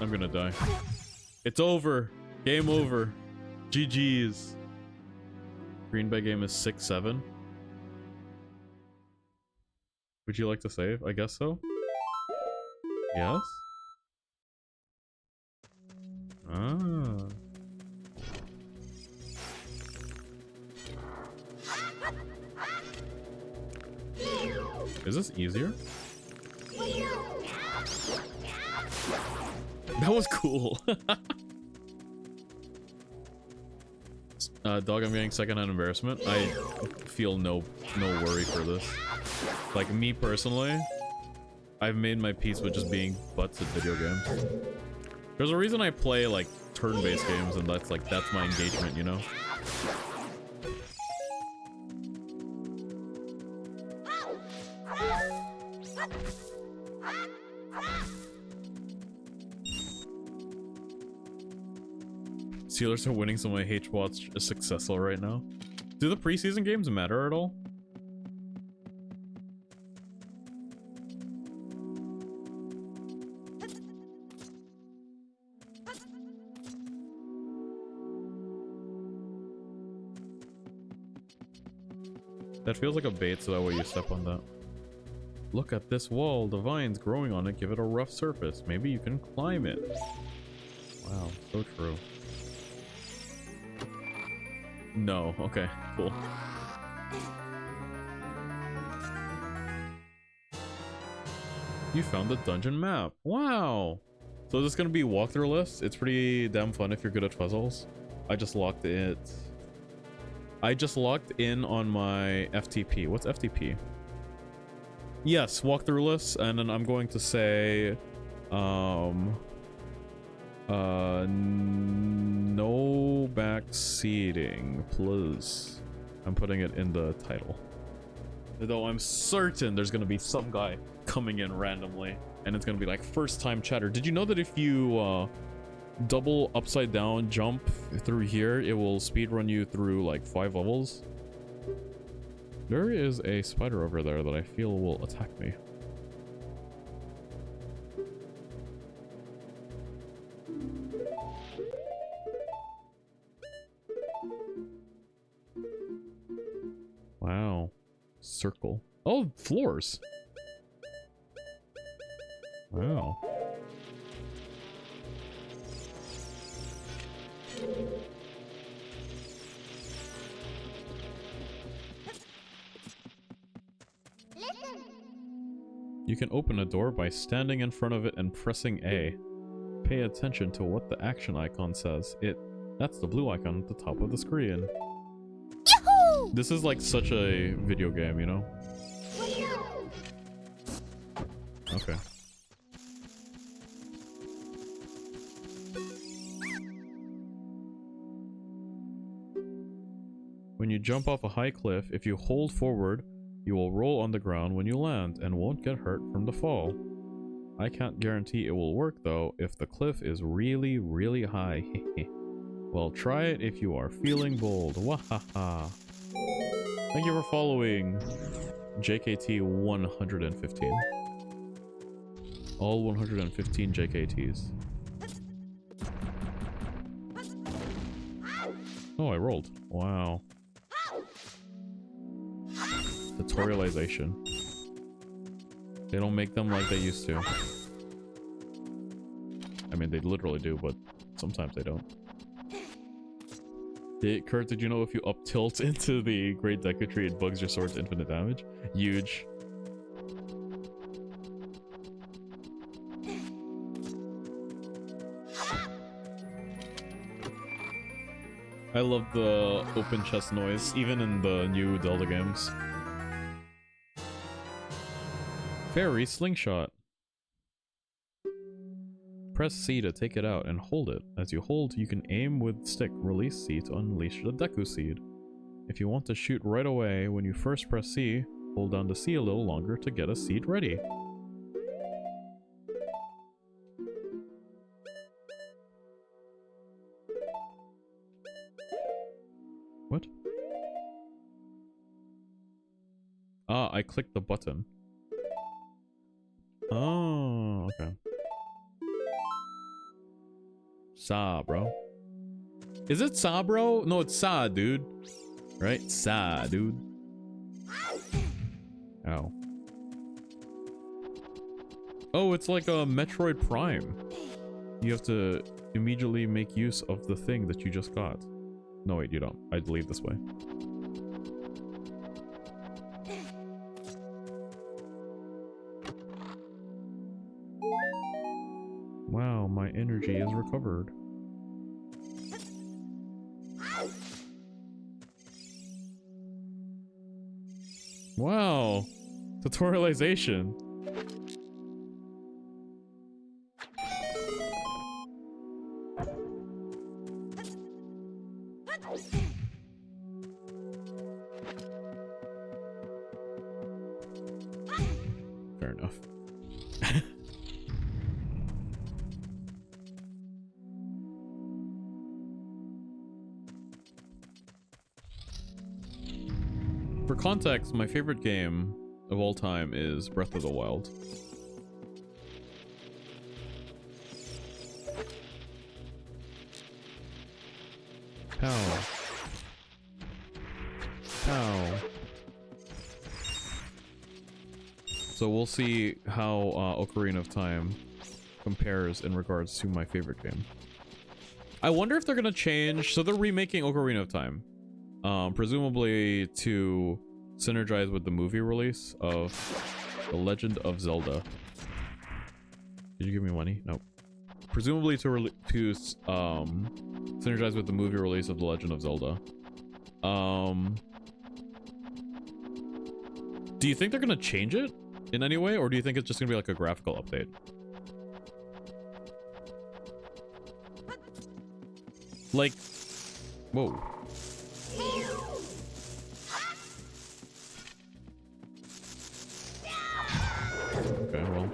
I'm gonna die. It's over. Game over. GG's. Green Bay game is 6-7. Would you like to save? I guess so. Yes? Ah. Is this easier? That was cool. Dog, I'm getting secondhand embarrassment. I feel no worry for this. Like, me personally, I've made my peace with just being butts at video games. There's a reason I play, like, turn-based games, and that's my engagement, you know? Steelers are winning, so my H-Watch is successful right now. Do the preseason games matter at all? That feels like a bait, so that way you step on that. Look at this wall, the vines growing on it give it a rough surface. Maybe you can climb it. Wow, so true. No, okay, cool. You found the dungeon map. Wow! So this is gonna be walkthrough list. It's pretty damn fun if you're good at puzzles. I just locked it. I just logged in on my FTP. What's FTP? Yes, walkthrough list, and then I'm going to say, no backseating, please. I'm putting it in the title. Though I'm certain there's gonna be some guy coming in randomly, and it's gonna be like first time chatter. Did you know that if you double upside down jump through here, it will speedrun you through like 5 levels? There is a spider over there that I feel will attack me. Wow. Circle. Oh, floors. Wow. You can open a door by standing in front of it and pressing A. Pay attention to what the action icon says. That's the blue icon at the top of the screen. Yahoo! This is like such a video game, you know? Okay. When you jump off a high cliff, if you hold forward, you will roll on the ground when you land and won't get hurt from the fall. I can't guarantee it will work though if the cliff is really, really high. Well, try it if you are feeling bold. Wahaha. Thank you for following JKT 115. All 115 JKTs. Oh, I rolled. Wow. Tutorialization. They don't make them like they used to. I mean, they literally do, but sometimes they don't. Hey, Kurt, did you know if you up tilt into the Great Deku Tree, it bugs your sword to infinite damage? Huge. I love the open chest noise, even in the new Zelda games. Fairy Slingshot. Press C to take it out and hold it. As you hold, you can aim with stick. Release C to unleash the Deku Seed. If you want to shoot right away, when you first press C, hold down the C a little longer to get a seed ready. What? Ah, I clicked the button. Oh, okay. Sa, bro. Is it Sa, bro? No, it's Sa, dude. Right? Sa, dude. Ow. Oh, it's like a Metroid Prime. You have to immediately make use of the thing that you just got. No, wait, you don't. I'd leave this way. Wow, my energy is recovered. Wow, tutorialization. Fair enough. For context, my favorite game of all time is Breath of the Wild. Pow. Pow. So we'll see how Ocarina of Time compares in regards to my favorite game. I wonder if they're gonna change. So they're remaking Ocarina of Time. Presumably to synergize with the movie release of The Legend of Zelda. Did you give me money? Nope. Presumably to synergize with the movie release of The Legend of Zelda. Do you think they're gonna change it in any way, or do you think it's just gonna be like a graphical update? Like, whoa. Okay, well.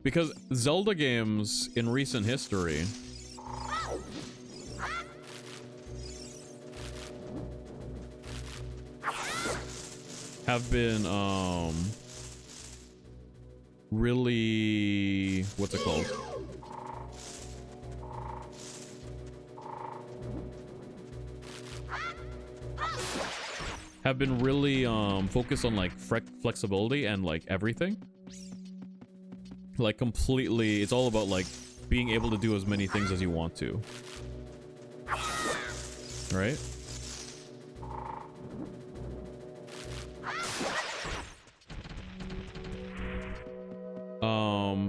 Because Zelda games in recent history have been, really, what's it called? Have been really focused on like flexibility and like everything. Like completely, it's all about like being able to do as many things as you want to. Right?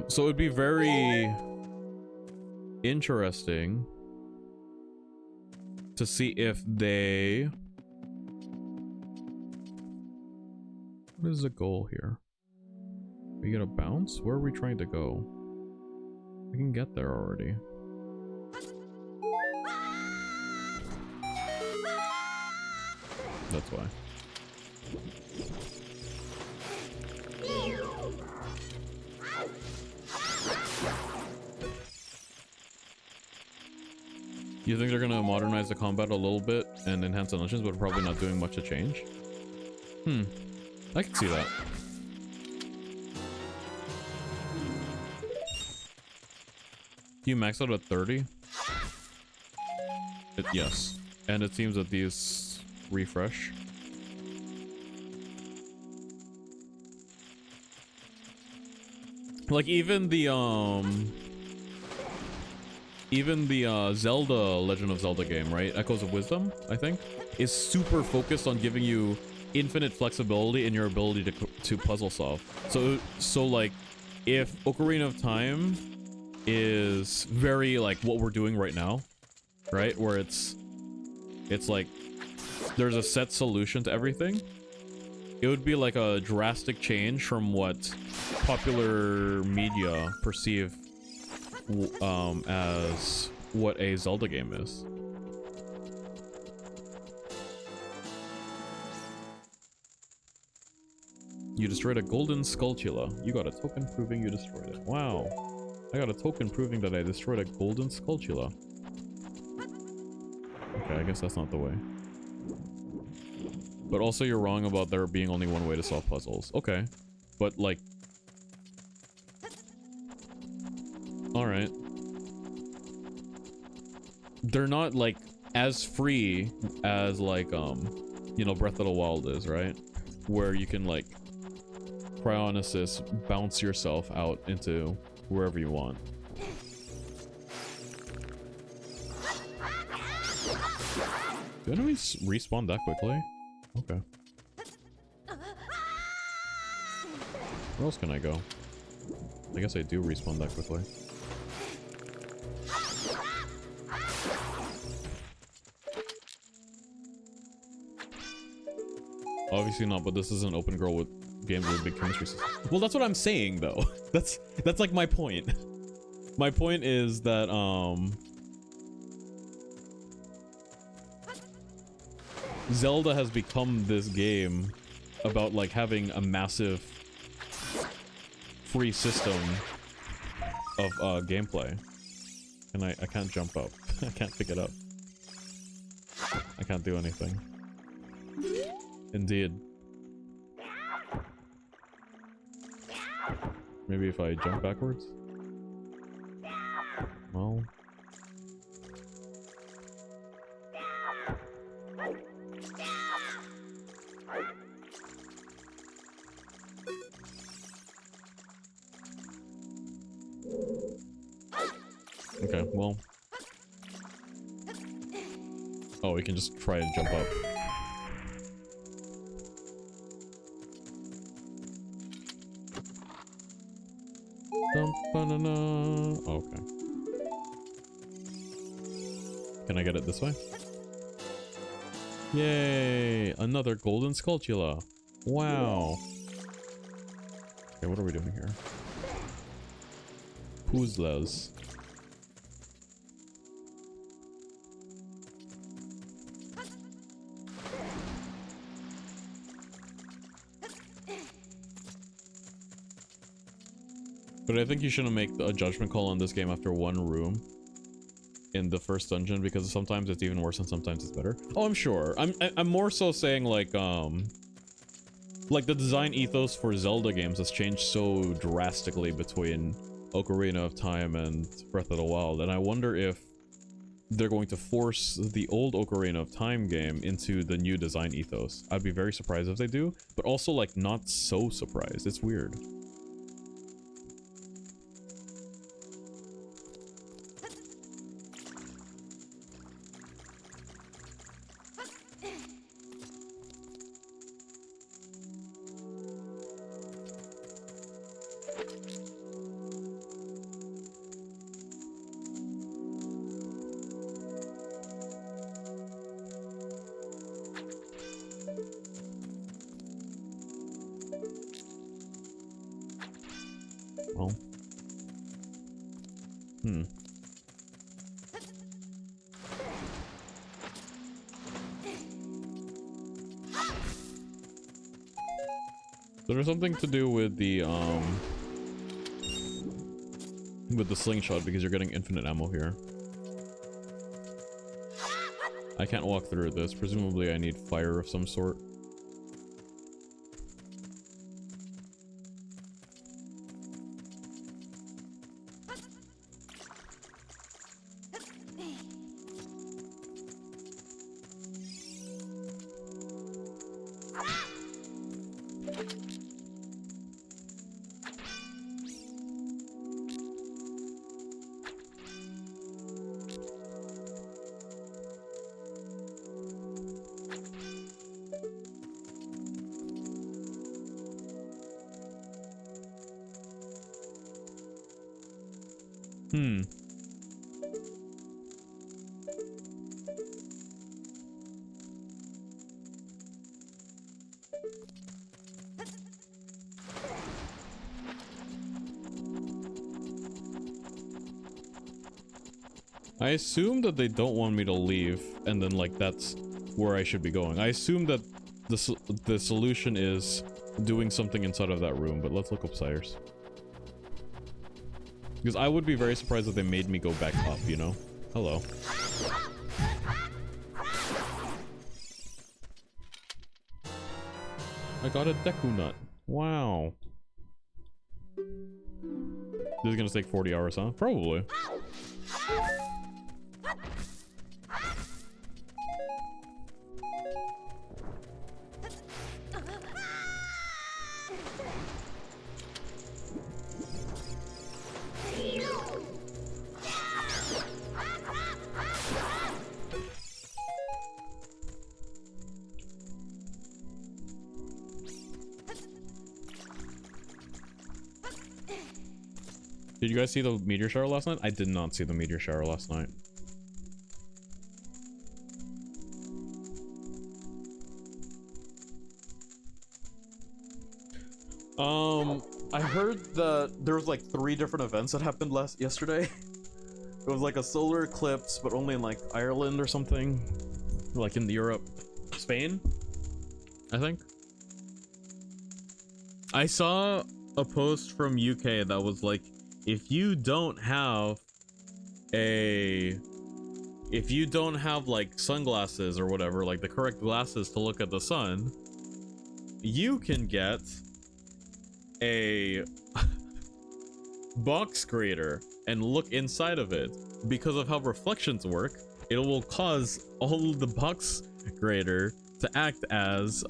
So it'd be very interesting to see if they... What is the goal here? We gonna bounce? Where are we trying to go? We can get there already. That's why. You think they're gonna modernize the combat a little bit and enhance the dungeons, but probably not doing much to change? I can see that. Do you max out at 30? Yes. And it seems that these refresh. Like even the Zelda Legend of Zelda game, right? Echoes of Wisdom, I think, is super focused on giving you infinite flexibility in your ability to puzzle solve. So like if Ocarina of Time is very like what we're doing right now, right? Where it's like there's a set solution to everything. It would be like a drastic change from what popular media perceive as what a Zelda game is. You destroyed a golden Skulltula. You got a token proving you destroyed it. Wow. I got a token proving that I destroyed a golden Skulltula. Okay, I guess that's not the way. But also you're wrong about there being only one way to solve puzzles. Okay. But like... Alright. They're not like as free as like, you know, Breath of the Wild is, right? Where you can like Cryonesis bounce yourself out into wherever you want. Do enemies respawn that quickly? Okay. Where else can I go? I guess I do respawn that quickly. Obviously not, but this is an open girl with games with big chemistry system. Well, that's what I'm saying, though. That's like my point. My point is that Zelda has become this game about like having a massive free system of gameplay. And I can't jump up. I can't pick it up. I can't do anything. Indeed. Maybe if I jump backwards? Well... Okay, well... Oh, we can just try and jump up. Oh, okay. Can I get it this way? Yay! Another golden Skulltula. Wow. Okay, what are we doing here? Puzzles. But I think you shouldn't make a judgment call on this game after one room in the first dungeon, because sometimes it's even worse and sometimes it's better. Oh, I'm sure. I'm more so saying like the design ethos for Zelda games has changed so drastically between Ocarina of Time and Breath of the Wild, and I wonder if they're going to force the old Ocarina of Time game into the new design ethos. I'd be very surprised if they do, but also like not so surprised. It's weird. Well. There's something to do with the slingshot, because you're getting infinite ammo here. I can't walk through this. Presumably I need fire of some sort. Hmm. I assume that they don't want me to leave, and then, like, that's where I should be going. I assume that the solution is doing something inside of that room, but let's look upstairs. Because I would be very surprised if they made me go back up, you know? Hello. I got a Deku Nut. Wow. This is gonna take 40 hours, huh? Probably. Did you guys see the meteor shower last night? I did not see the meteor shower last night. I heard that there was like 3 different events that happened yesterday. It was like a solar eclipse, but only in like Ireland or something. Like in Europe. Spain? I think. I saw a post from UK that was like, if you don't have like sunglasses or whatever, like the correct glasses to look at the sun, you can get a box grater and look inside of it. Because of how reflections work, it will cause all the box grater to act as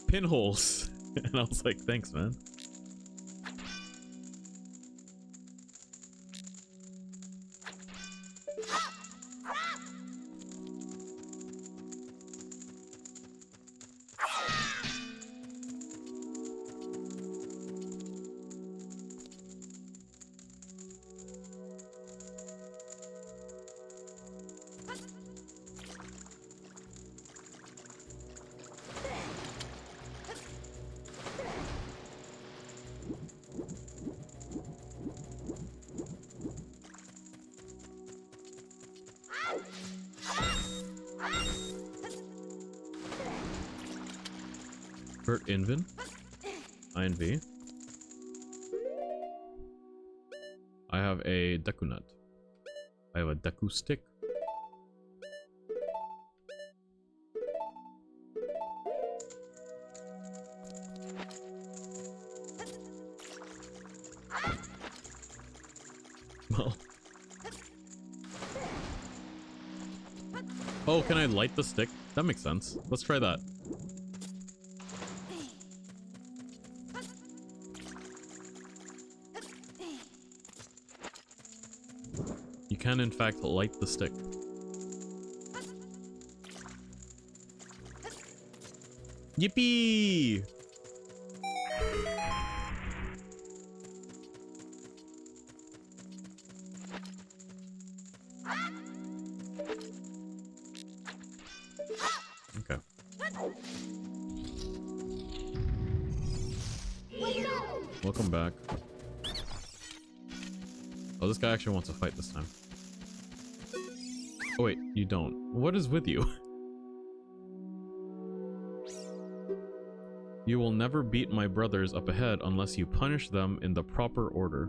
pinholes. And I was like, thanks, man. Bert Invin? INV. I have a Deku Nut. I have a Deku Stick. Well. Oh, can I light the stick? That makes sense. Let's try that. You can, in fact, light the stick. Yippee! Okay. Welcome back. Oh, this guy actually wants to fight this time. Oh wait, you don't. What is with you? You will never beat my brothers up ahead unless you punish them in the proper order.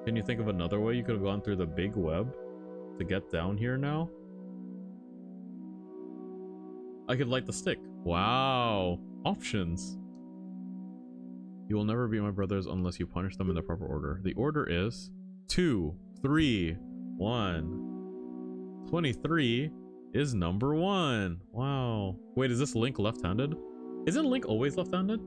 Can you think of another way you could have gone through the big web to get down here now? I could light the stick. Wow. Options. You will never beat my brothers unless you punish them in the proper order. The order is 2, 3, 1. 23 is number 1. Wow. Wait, is this Link left-handed? Isn't Link always left-handed?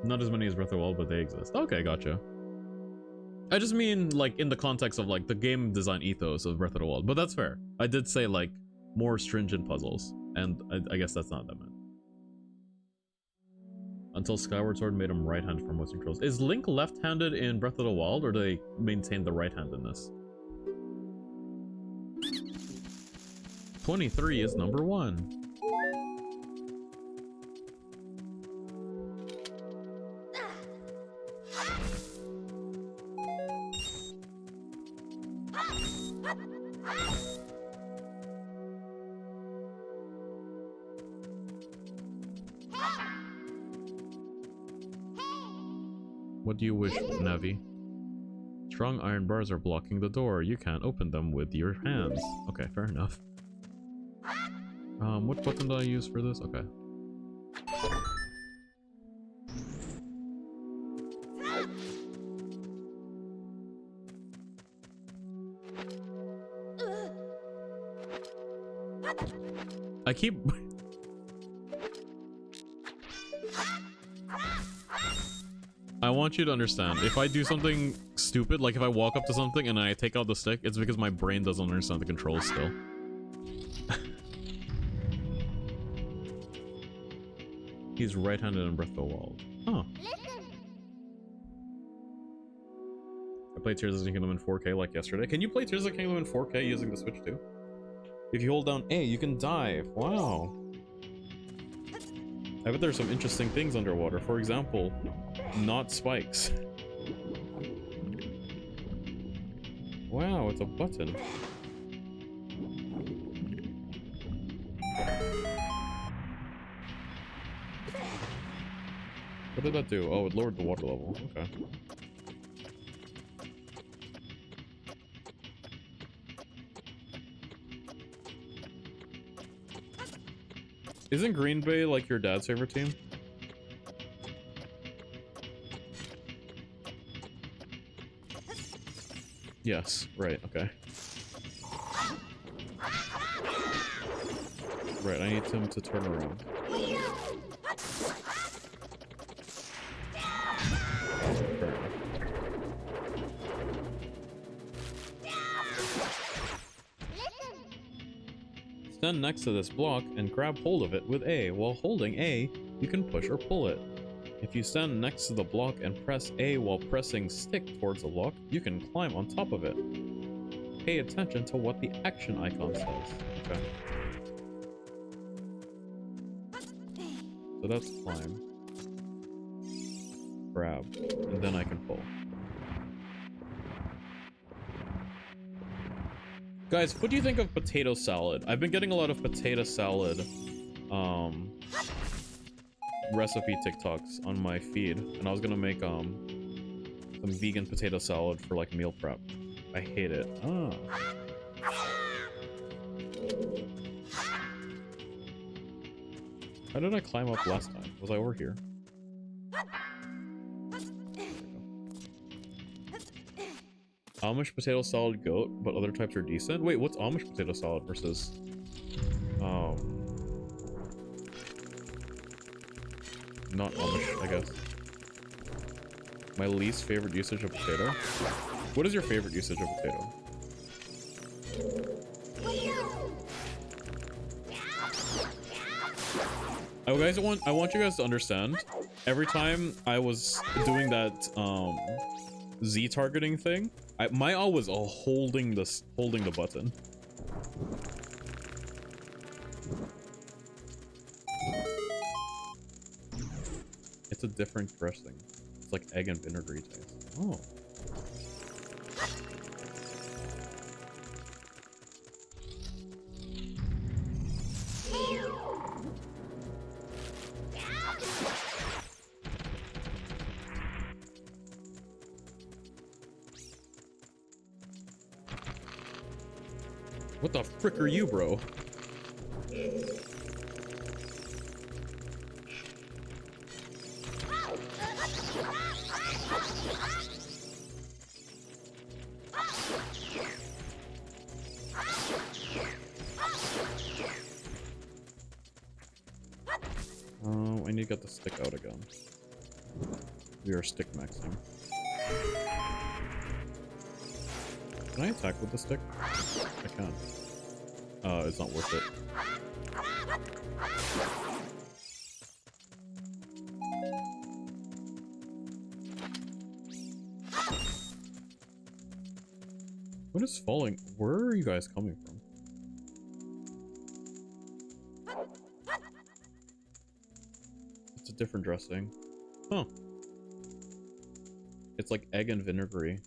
Not as many as Breath of the Wild, but they exist. Okay, gotcha. I just mean like in the context of like the game design ethos of Breath of the Wild, but that's fair. I did say like more stringent puzzles, and I guess that's not that meant. Until Skyward Sword made him right-handed for motion controls. Is Link left-handed in Breath of the Wild, or do they maintain the right-handedness? 23 is number 1. What do you wish, Navi? Strong iron bars are blocking the door. You can't open them with your hands. Okay, fair enough. What button do I use for this? Okay. I keep... I want you to understand, if I do something stupid, like if I walk up to something and I take out the stick, it's because my brain doesn't understand the controls still. He's right-handed in Breath of the Wild. Huh. I played Tears of the Kingdom in 4K like yesterday. Can you play Tears of the Kingdom in 4K using the Switch too? If you hold down A, you can dive. Wow. I bet there's some interesting things underwater. For example, not spikes. Wow, it's a button. What did that do? Oh, it lowered the water level. Okay. Isn't Green Bay like your dad's favorite team? Yes, right, okay. Right, I need him to turn around. Stand next to this block and grab hold of it with A. While holding A, you can push or pull it. If you stand next to the block and press A while pressing stick towards the block, you can climb on top of it. Pay attention to what the action icon says. Okay. So that's climb. Grab. And then I can pull. Guys, what do you think of potato salad? I've been getting a lot of potato salad recipe TikToks on my feed, and I was gonna make some vegan potato salad for like meal prep. I hate it. Ah. How did I climb up last time? Was I over here? Amish potato salad goat, but other types are decent? Wait, what's Amish potato salad versus... not Amish, I guess. My least favorite usage of potato? What is your favorite usage of potato? Oh, guys, I want you guys to understand, every time I was doing that, Z targeting thing, my eye was holding the button. It's a different dressing. It's like egg and vinegary taste. Oh. What the frick are you, bro? I need to get the stick out again. We are stick maxing. Can I attack with the stick? I can. It's not worth it. What is falling? Where are you guys coming from? It's a different dressing. Huh. It's like egg and vinegary.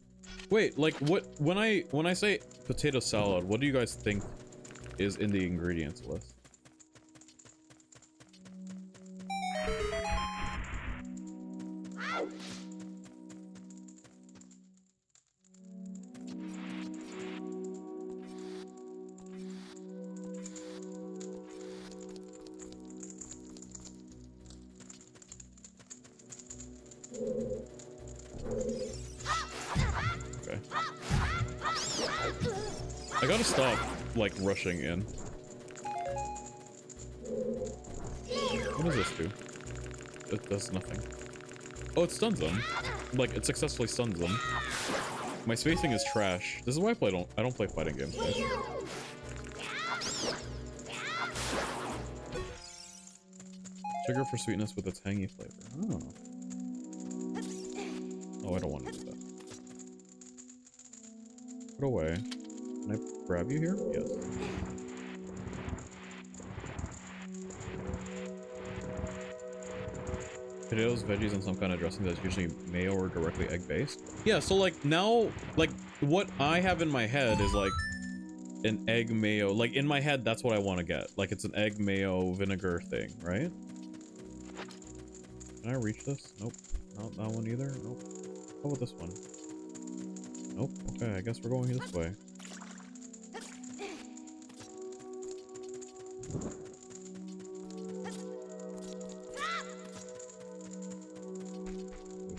Wait, like what when I say potato salad, what do you guys think is in the ingredients list? Okay. I gotta stop, like, rushing in. What does this do? It does nothing. Oh, it stuns them. Like, it successfully stuns them. My spacing is trash. This is why I don't play fighting games, guys. Sugar for sweetness with a tangy flavor. Oh. Oh, I don't want to do that. Put away. Can I grab you here? Yes. Potatoes, veggies, and some kind of dressing that's usually mayo or directly egg-based. Yeah, so like now, like what I have in my head is like an egg mayo. Like in my head, that's what I want to get. Like it's an egg mayo vinegar thing, right? Can I reach this? Nope. Not that one either. Nope. How about this one? Nope. Okay, I guess we're going this way.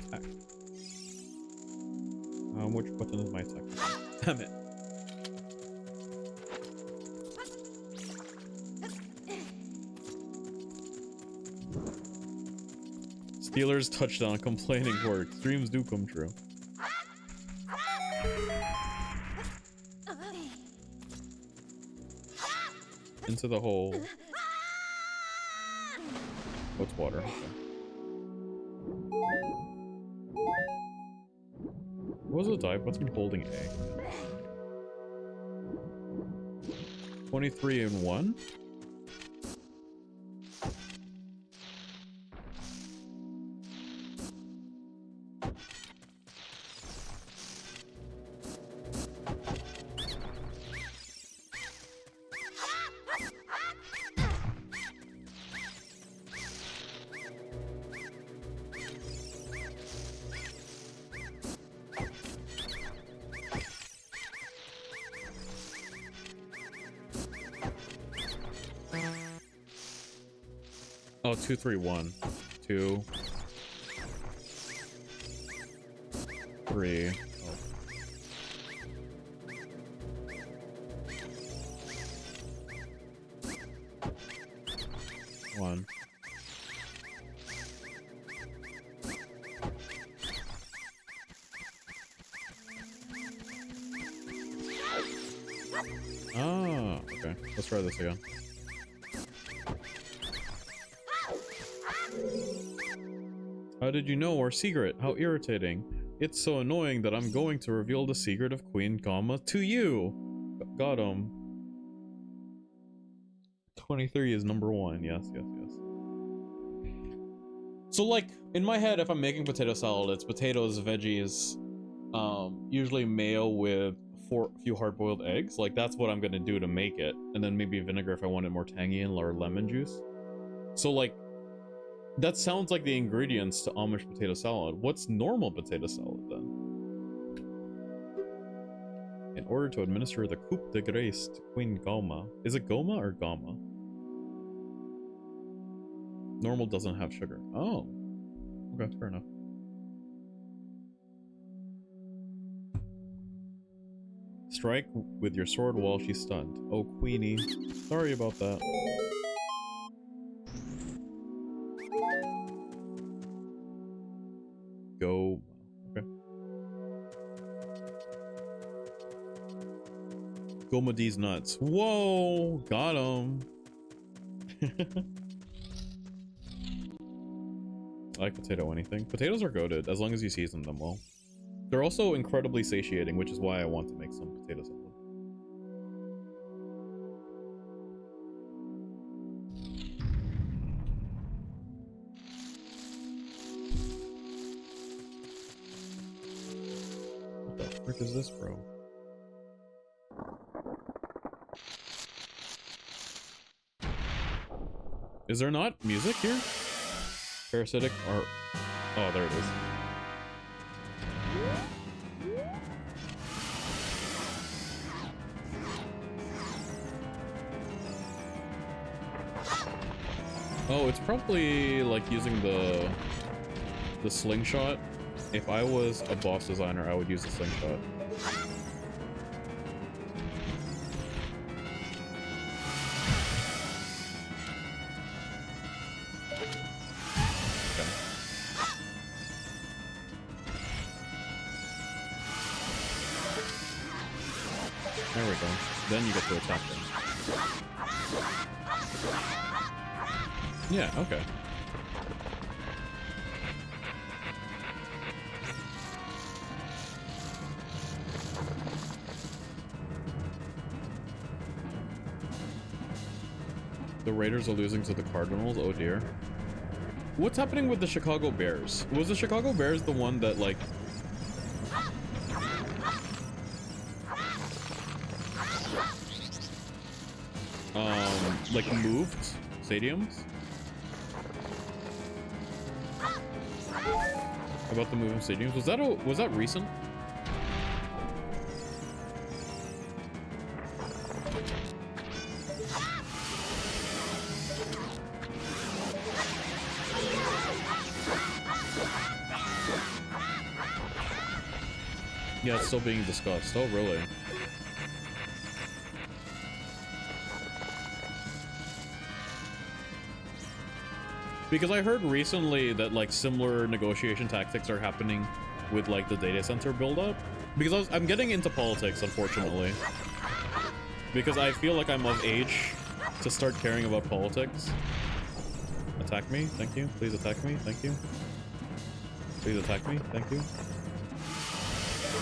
Attack. Which button is my attack? Damn it. Steelers touchdown, complaining works. Dreams do come true. Into the hole. Oh, it's water. Okay. What was the type? What's been holding A? 23 and 1? Oh, 2, 3, 1. 2. 3. Oh. 1. Ah, okay. Let's try this again. How did you know our secret? How irritating. It's so annoying that I'm going to reveal the secret of Queen Gamma to you. Got him. 23 is number 1. Yes, yes, yes. So, like, in my head, if I'm making potato salad, it's potatoes, veggies, usually mayo with a few hard-boiled eggs. Like, that's what I'm gonna do to make it. And then maybe vinegar if I want it more tangy and or lemon juice. So, like, that sounds like the ingredients to Amish potato salad. What's normal potato salad then? In order to administer the coup de grace to Queen Goma. Is it Goma or Gama? Normal doesn't have sugar. Oh. Okay, fair enough. Strike with your sword while she's stunned. Oh, Queenie. Sorry about that. Go. Okay. Gomadi's nuts. Whoa, got him. I like potato anything. Potatoes are goated as long as you season them well. They're also incredibly satiating, which is why I want to make some potato salad. What the frick is this, bro? Is there not music here? Parasitic or... Oh, there it is. Oh, it's probably like using the slingshot. If I was a boss designer, I would use the slingshot. There we go. Then you get to attack them. Yeah, okay. The Raiders are losing to the Cardinals? Oh dear. What's happening with the Chicago Bears? Was the Chicago Bears the one that, like... like moved stadiums? About the moving stadiums? Was that recent? Yeah, it's still being discussed. Oh, really? Because I heard recently that like similar negotiation tactics are happening with like the data center buildup. Because I'm getting into politics, unfortunately. Because I feel like I'm of age to start caring about politics. Attack me, thank you. Please attack me, thank you. Please attack me, thank you.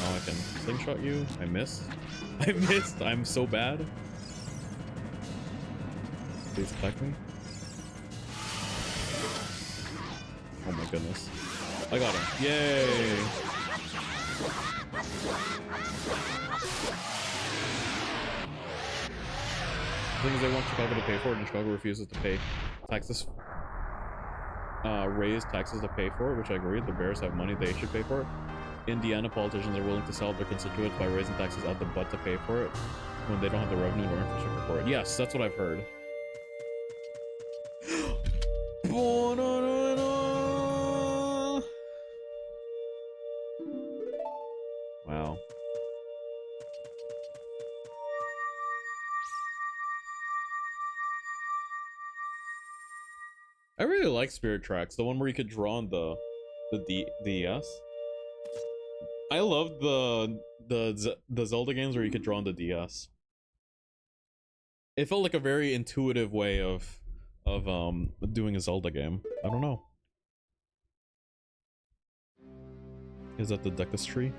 Now I can slingshot you. I missed. I missed. I'm so bad. Please attack me. Oh my goodness. I got him. Yay! The thing is, they want Chicago to pay for it, and Chicago refuses to pay taxes. Raise taxes to pay for it, which I agree. The Bears have money, they should pay for it. Indiana politicians are willing to sell their constituents by raising taxes out the butt to pay for it when they don't have the revenue or infrastructure for it. Yes, that's what I've heard. Wow. I really like Spirit Tracks, the one where you could draw on the DS. I love the Zelda games where you could draw on the DS. It felt like a very intuitive way of doing a Zelda game. I don't know. Is that the Dekus tree?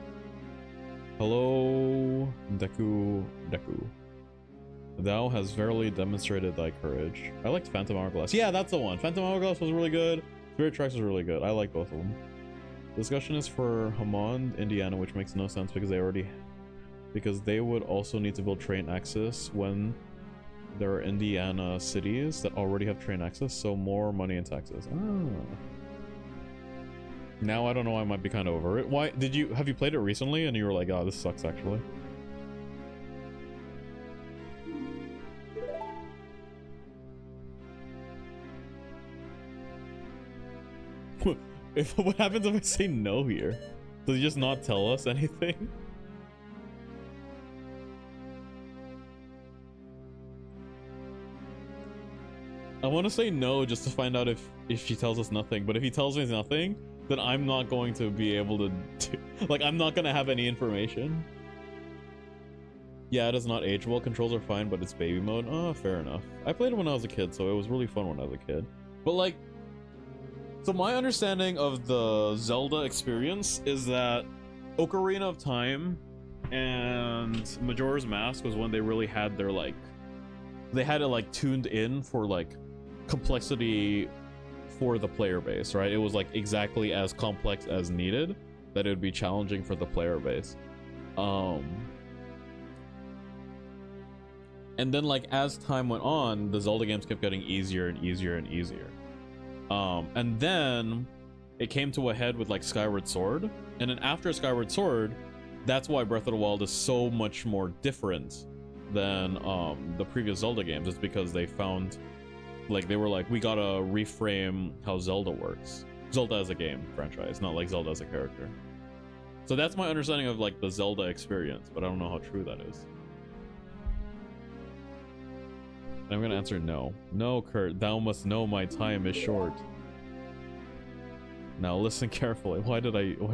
Hello, Deku. Thou has verily demonstrated thy courage. I liked Phantom Hourglass. Yeah, that's the one. Phantom Hourglass was really good. Spirit Tracks was really good. I like both of them. Discussion is for Hammond, Indiana, which makes no sense because they would also need to build train access when there are Indiana cities that already have train access, so more money and taxes. Oh. Now I don't know, I might be kind of over it. Why have you played it recently and you were like, oh, this sucks actually? What happens if I say no here? Does he just not tell us anything? I want to say no just to find out if she tells us nothing, but if he tells me nothing, then I'm not going to be able to like, I'm not gonna have any information. Yeah, it does not age well. Controls are fine, but it's baby mode. Oh, fair enough. I played it when I was a kid, so it was really fun when I was a kid. But like, so my understanding of the Zelda experience is that Ocarina of Time and Majora's Mask was when they really had their like, they had it like tuned in for like complexity for the player base, right? It was like exactly as complex as needed, that it would be challenging for the player base. And then like as time went on, the Zelda games kept getting easier and easier and easier. And then it came to a head with like Skyward Sword, and then after Skyward Sword, that's why Breath of the Wild is so much more different than the previous Zelda games. It's because they found, like, they were like, we gotta reframe how Zelda works. Zelda as a game franchise, not like Zelda as a character. So that's my understanding of like the Zelda experience, but I don't know how true that is. I'm gonna answer no. No, Kurt, thou must know my time is short. Now listen carefully. Why'd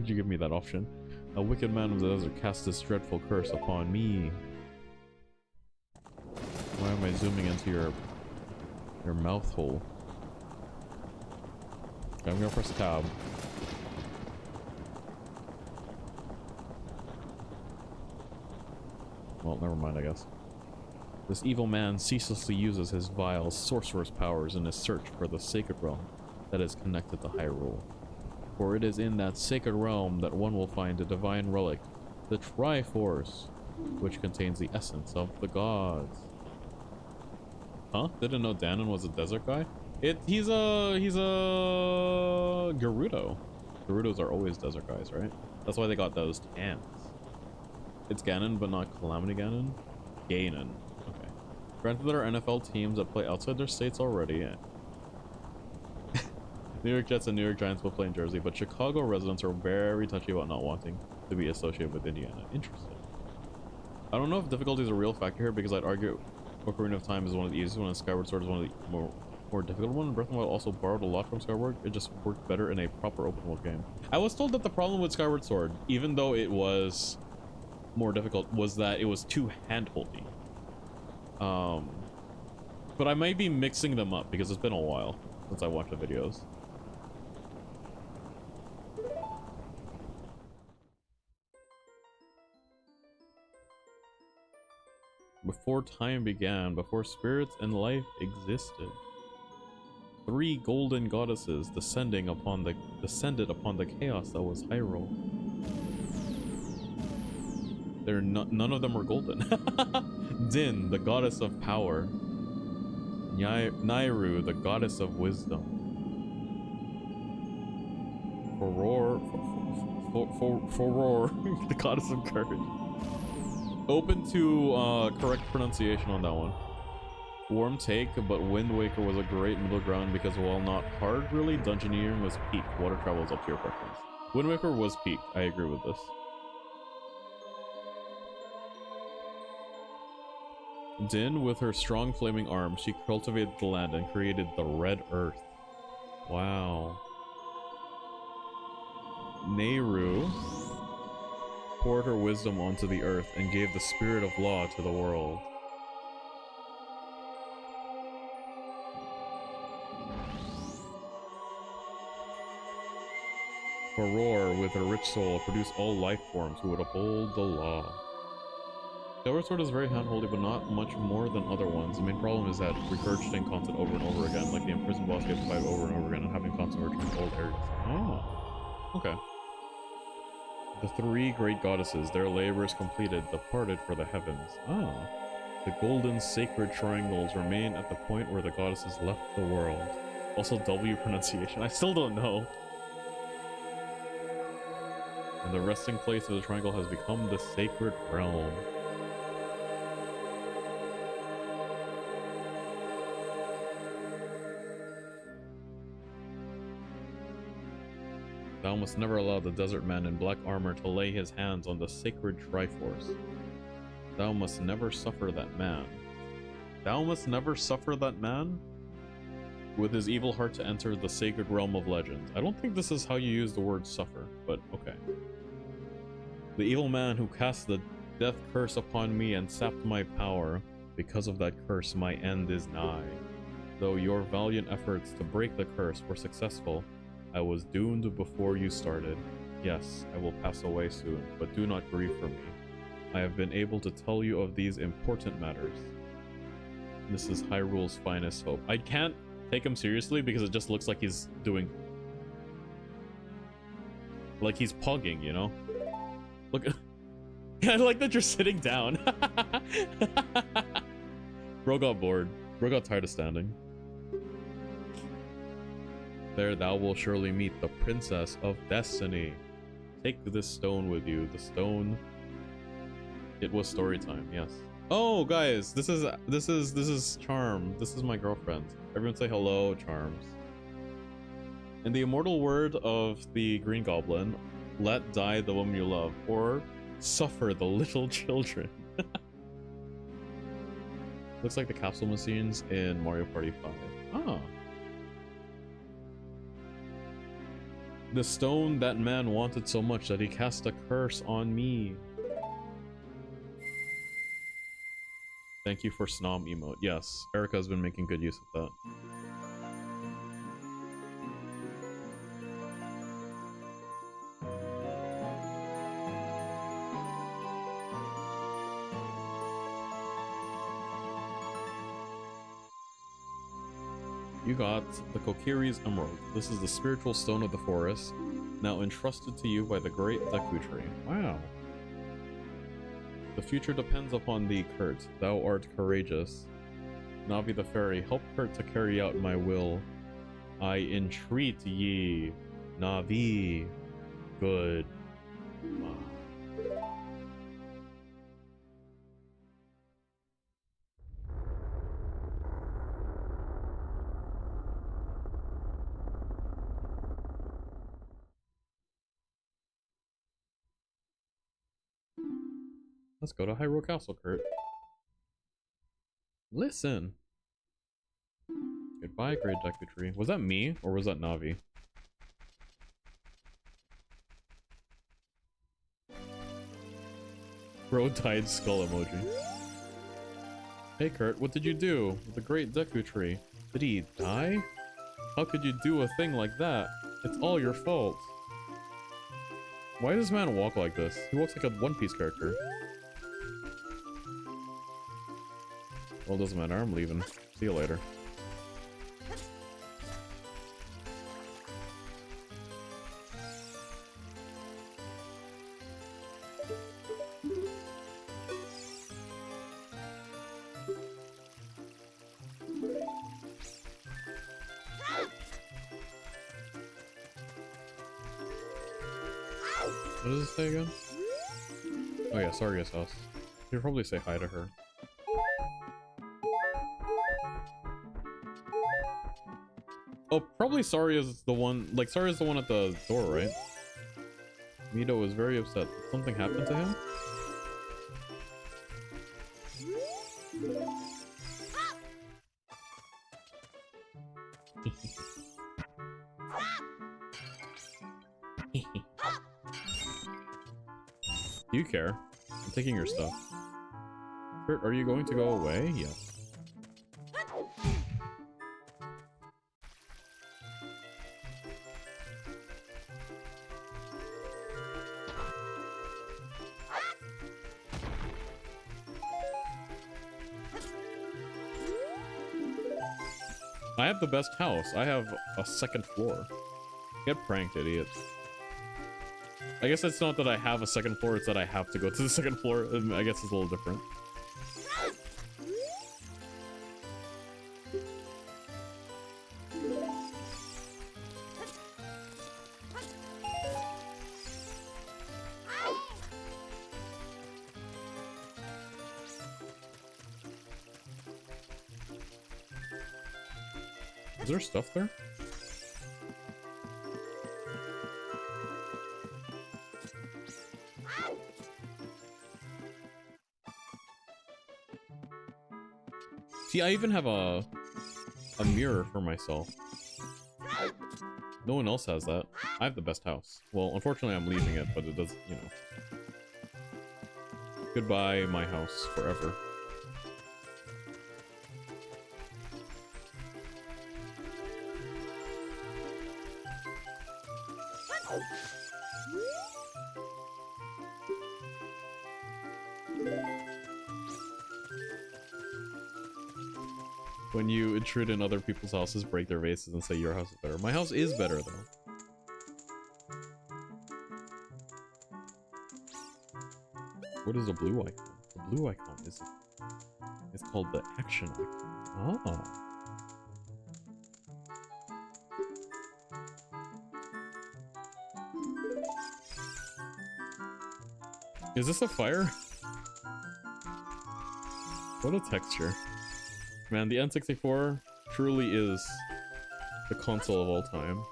you give me that option? A wicked man of the desert cast this dreadful curse upon me. Why am I zooming into your mouth hole? Okay, I'm gonna press tab. Well, never mind, I guess. This evil man ceaselessly uses his vile sorcerer's powers in his search for the sacred realm that is connected to Hyrule. For it is in that sacred realm that one will find a divine relic, the Triforce, which contains the essence of the gods. Huh? Didn't know Danon was a desert guy? He's a Gerudo. Gerudos are always desert guys, right? That's why they got those tans. It's Ganon, but not Calamity Ganon. Ganon. Okay. Granted, there are NFL teams that play outside their states already. New York Jets and New York Giants will play in Jersey, but Chicago residents are very touchy about not wanting to be associated with Indiana. Interesting. I don't know if difficulty is a real factor here, because I'd argue Ocarina of Time is one of the easiest ones, and Skyward Sword is one of the more difficult ones. Breath of the Wild also borrowed a lot from Skyward. It just worked better in a proper open world game. I was told that the problem with Skyward Sword, even though it was more difficult, was that it was too hand-holdy. But I might be mixing them up because it's been a while since I watched the videos. Before time began, before spirits and life existed, 3 golden goddesses descended upon the chaos that was Hyrule. None of them were golden. Din, the goddess of power. Nairu, the goddess of wisdom. Furor, the goddess of courage. Open to correct pronunciation on that one. Warm take, but Wind Waker was a great middle ground because while not hard really, dungeoneering was peak. Water travel is up to your preference. Wind Waker was peak. I agree with this. Din, with her strong flaming arms, she cultivated the land and created the Red Earth. Wow. Nehru poured her wisdom onto the earth and gave the spirit of law to the world. Furor, with her rich soul, produced all life forms who would uphold the law. Skyward Sword is very handholdy, but not much more than other ones. The main problem is that regurgitating content over and over again, like the imprisoned boss you have to fight over and over again, and having constant return to old areas. Oh, okay. The 3 great goddesses, their labors completed, departed for the heavens. Ah. The golden sacred triangles remain at the point where the goddesses left the world. Also W pronunciation. I still don't know. And the resting place of the triangle has become the sacred realm. Thou must never allow the desert man in black armor to lay his hands on the sacred Triforce. Thou must never suffer that man. Thou must never suffer that man? With his evil heart to enter the sacred realm of legends. I don't think this is how you use the word suffer, but okay. The evil man who casts the Death curse upon me and sapped my power. Because of that curse, my end is nigh. Though your valiant efforts to break the curse were successful, I was doomed before you started. Yes, I will pass away soon, but do not grieve for me. I have been able to tell you of these important matters. This is Hyrule's finest hope. I can't take him seriously because it just looks like he's doing... like he's pugging, you know? Look... I like that you're sitting down. Bro got bored. Bro got tired of standing. There thou will surely meet the Princess of Destiny. Take this stone with you. The stone... It was story time, yes. Oh, guys, this is Charm. This is my girlfriend. Everyone say hello, Charms. In the immortal word of the Green Goblin, let die the woman you love, or suffer the little children. Looks like the capsule machines in Mario Party 5. Ah. The stone that man wanted so much that he cast a curse on me. Thank you for Snom emote. Yes, Erica's been making good use of that. You got the Kokiri's Emerald. This is the spiritual stone of the forest, now entrusted to you by the great Deku Tree. Wow. The future depends upon thee, Kurt. Thou art courageous. Navi the fairy, help Kurt to carry out my will. I entreat ye, Navi. Good. Let's go to Hyrule Castle, Kurt. Listen. Goodbye, Great Deku Tree. Was that me, or was that Navi? Bro died skull emoji. Hey Kurt, what did you do with the Great Deku Tree? Did he die? How could you do a thing like that? It's all your fault. Why does this man walk like this? He walks like a One Piece character. Well, it doesn't matter, I'm leaving. See you later. What does it say again? Oh yeah, Saria's house. You'll probably say hi to her. Oh, probably Saria's the one, like, Saria's the one at the door, right? Mito is very upset. Did something happen to him? Do you care? I'm taking your stuff. Kurt, are you going to go away? Yes. I have the best house. I have a second floor. Get pranked, idiots. I guess it's not that I have a second floor, it's that I have to go to the second floor. I guess it's a little different. Is there stuff there? See, I even have a mirror for myself. No one else has that. I have the best house. Well, unfortunately I'm leaving it, but it does, you know. Goodbye, my house, forever. When you intrude in other people's houses, break their vases, and say your house is better. My house is better, though. What is a blue icon? The blue icon is... It's called the action icon. Oh. Is this a fire? What a texture. Man, the N64 truly is the console of all time.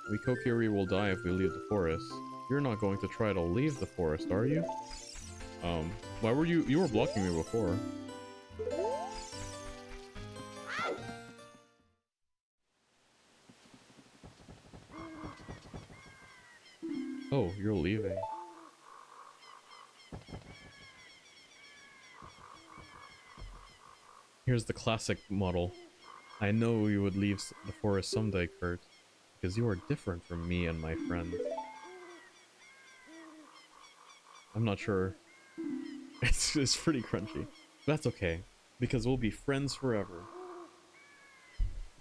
We Kokiri will die if we leave the forest. You're not going to try to leave the forest, are you? Why were you were blocking me before. Oh, you're leaving. Here's the classic model. I know you would leave the forest someday, Kurt, because you are different from me and my friends. I'm not sure. It's pretty crunchy. That's okay, because we'll be friends forever.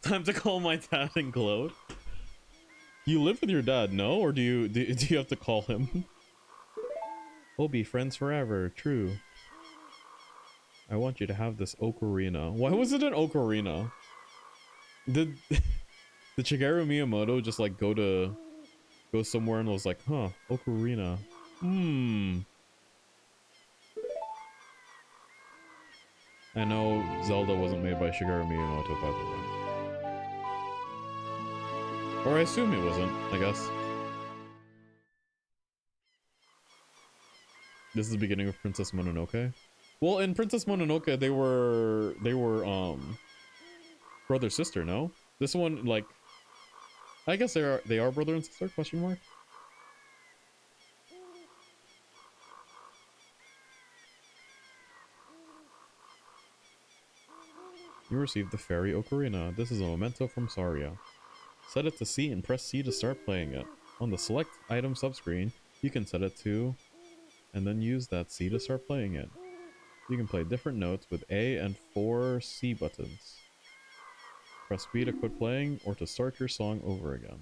Time to call my dad and gloat. You live with your dad, no? Or do you have to call him? We'll be friends forever, true. I want you to have this ocarina. Why was it an ocarina? Did Shigeru Miyamoto just like go somewhere and was like, huh, ocarina. I know Zelda wasn't made by Shigeru Miyamoto, by the way. Or I assume it wasn't, I guess. This is the beginning of Princess Mononoke. Well, in Princess Mononoke, they were brother sister, no? This one, like, I guess they are brother and sister? Question mark. You received the fairy ocarina. This is a memento from Saria. Set it to C and press C to start playing it. On the select item subscreen, you can set it to, and then use that C to start playing it. You can play different notes with A and 4 C buttons. Press B to quit playing or to start your song over again.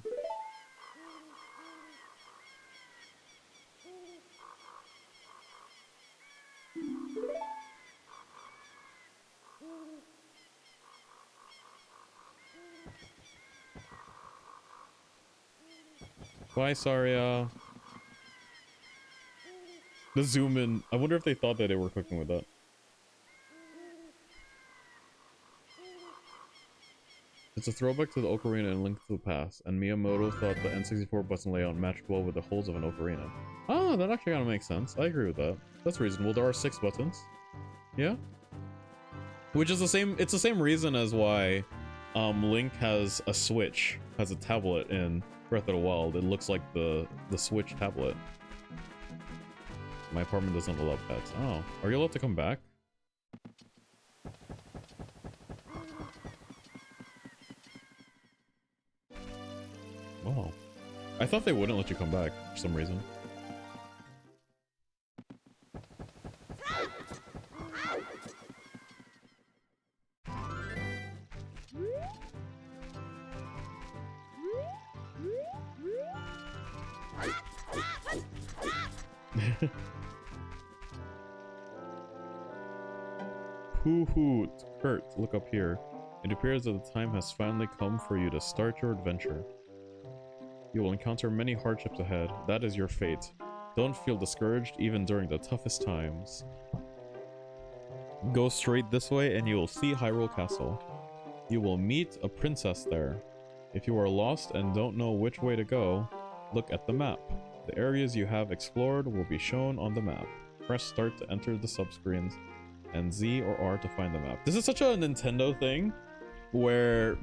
Bye, Saria. The zoom in. I wonder if they thought that they were cooking with that. It's a throwback to the ocarina and Link to the Past, and Miyamoto thought the N64 button layout matched well with the holes of an ocarina. Oh, that actually kind of makes sense. I agree with that. That's reasonable. There are 6 buttons. Yeah. Which is the same. It's the same reason as why Link has a Switch, has a tablet in Breath of the Wild. It looks like the Switch tablet. My apartment doesn't allow pets. Oh, are you allowed to come back? Oh, I thought they wouldn't let you come back for some reason. Hoo-hoo, Kurt, look up here. It appears that the time has finally come for you to start your adventure. You will encounter many hardships ahead. That is your fate. Don't feel discouraged even during the toughest times. Go straight this way and you will see Hyrule Castle. You will meet a princess there. If you are lost and don't know which way to go, look at the map. The areas you have explored will be shown on the map. Press start to enter the subscreens, and Z or R to find the map. This is such a Nintendo thing, where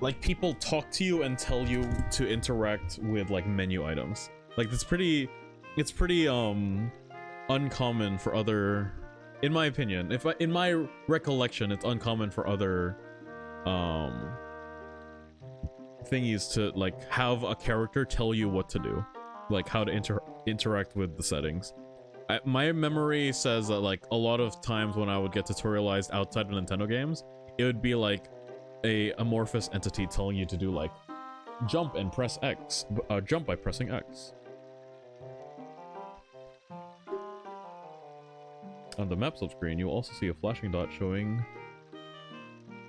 like people talk to you and tell you to interact with like menu items. Like it's pretty uncommon for other, in my opinion, in my recollection, it's uncommon for other thingies to like have a character tell you what to do, like how to interact with the settings. My memory says that like a lot of times when I would get tutorialized outside of Nintendo games, it would be like a amorphous entity telling you to do like jump and press X, jump by pressing X. On the map screen, you'll also see a flashing dot showing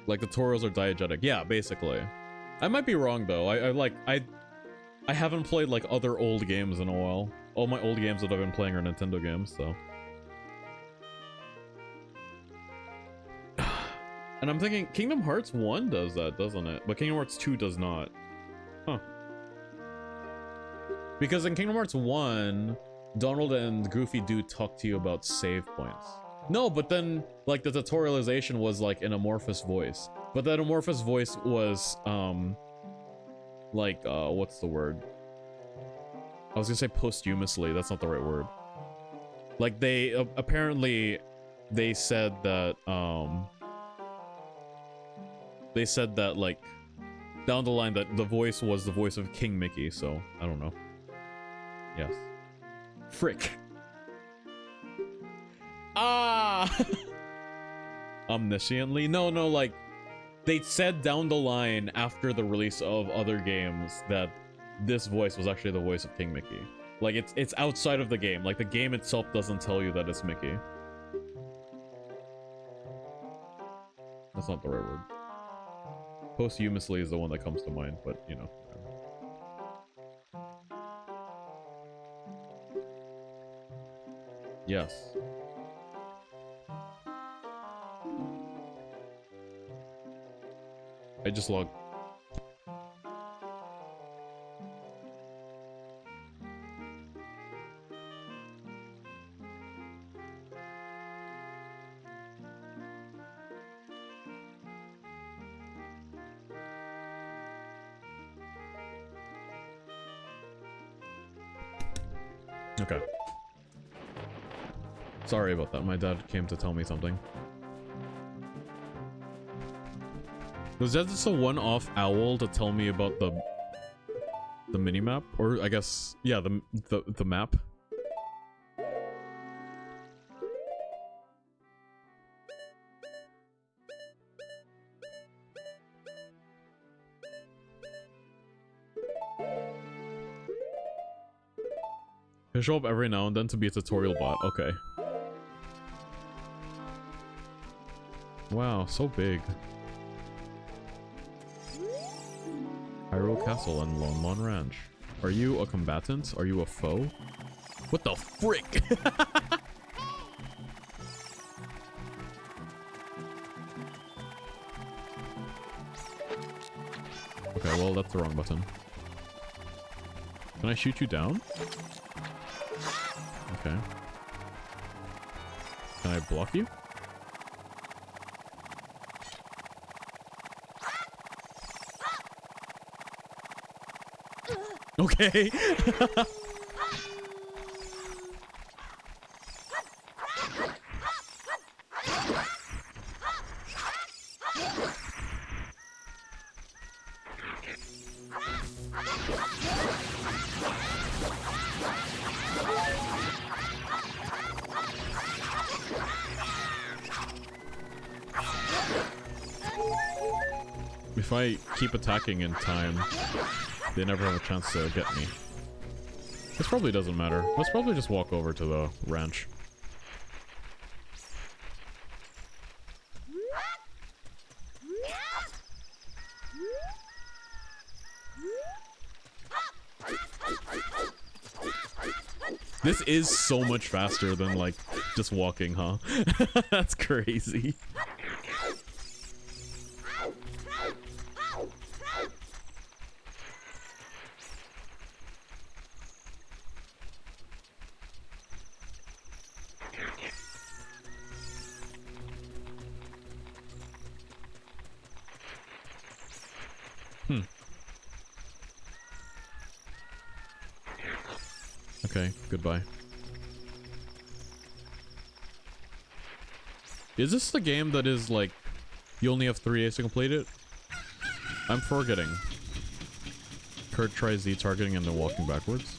like the tutorials are diegetic. Yeah, basically. I might be wrong though. I haven't played like other old games in a while. All my old games that I've been playing are Nintendo games, so. And I'm thinking Kingdom Hearts 1 does that, doesn't it? But Kingdom Hearts 2 does not. Huh. Because in Kingdom Hearts 1, Donald and Goofy do talk to you about save points. No, but then, like, the tutorialization was, like, an amorphous voice. But that amorphous voice was, what's the word? I was gonna say posthumously, that's not the right word. Like, they, apparently, they said that, like, down the line that the voice was the voice of King Mickey, so, I don't know. Yes. Frick. Ah! Omnisciently? No, like, they said down the line after the release of other games that this voice was actually the voice of King Mickey. Like, it's outside of the game. Like, the game itself doesn't tell you that it's Mickey. That's not the right word. Posthumously is the one that comes to mind, but, you know. Yes. I just logged. Okay. Sorry about that. My dad came to tell me something. Was that just a one-off owl to tell me about the mini-map? Or I guess, yeah, the map? He'll show up every now and then to be a tutorial bot. Okay. Wow, so big. Hyrule Castle and Lone Mon Ranch. Are you a combatant? Are you a foe? What the frick? Okay, well, that's the wrong button. Can I shoot you down? Okay. Can I block you? Okay. If I keep attacking in time, they never have a chance to get me. This probably doesn't matter. Let's probably just walk over to the ranch. This is so much faster than, like, just walking, huh? That's crazy. Okay, goodbye. Is this the game that is like, you only have 3 A's to complete it? I'm forgetting. Kurt tries Z targeting and then walking backwards.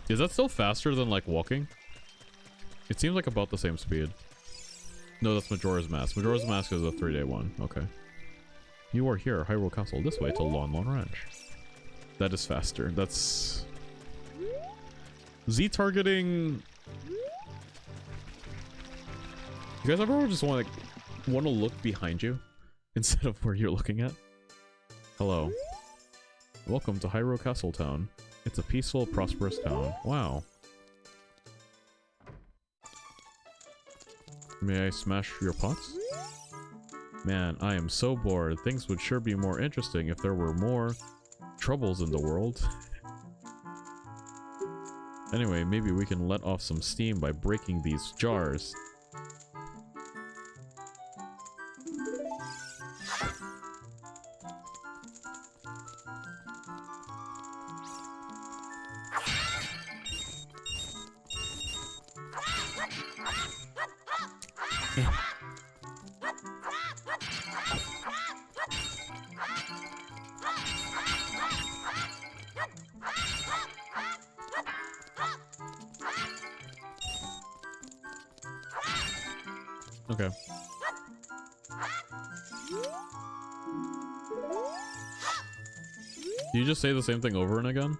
Is that still faster than like walking? It seems like about the same speed. No, that's Majora's Mask. Majora's Mask is a 3-day one. Okay. You are here, Hyrule Castle. This way to Lon Lon Ranch. That is faster. That's... Z targeting... You guys ever just want to look behind you instead of where you're looking at? Hello. Welcome to Hyrule Castle Town. It's a peaceful, prosperous town. Wow. May I smash your pots? Man, I am so bored. Things would sure be more interesting if there were more troubles in the world. Anyway, maybe we can let off some steam by breaking these jars. Okay. Do you just say the same thing over and again?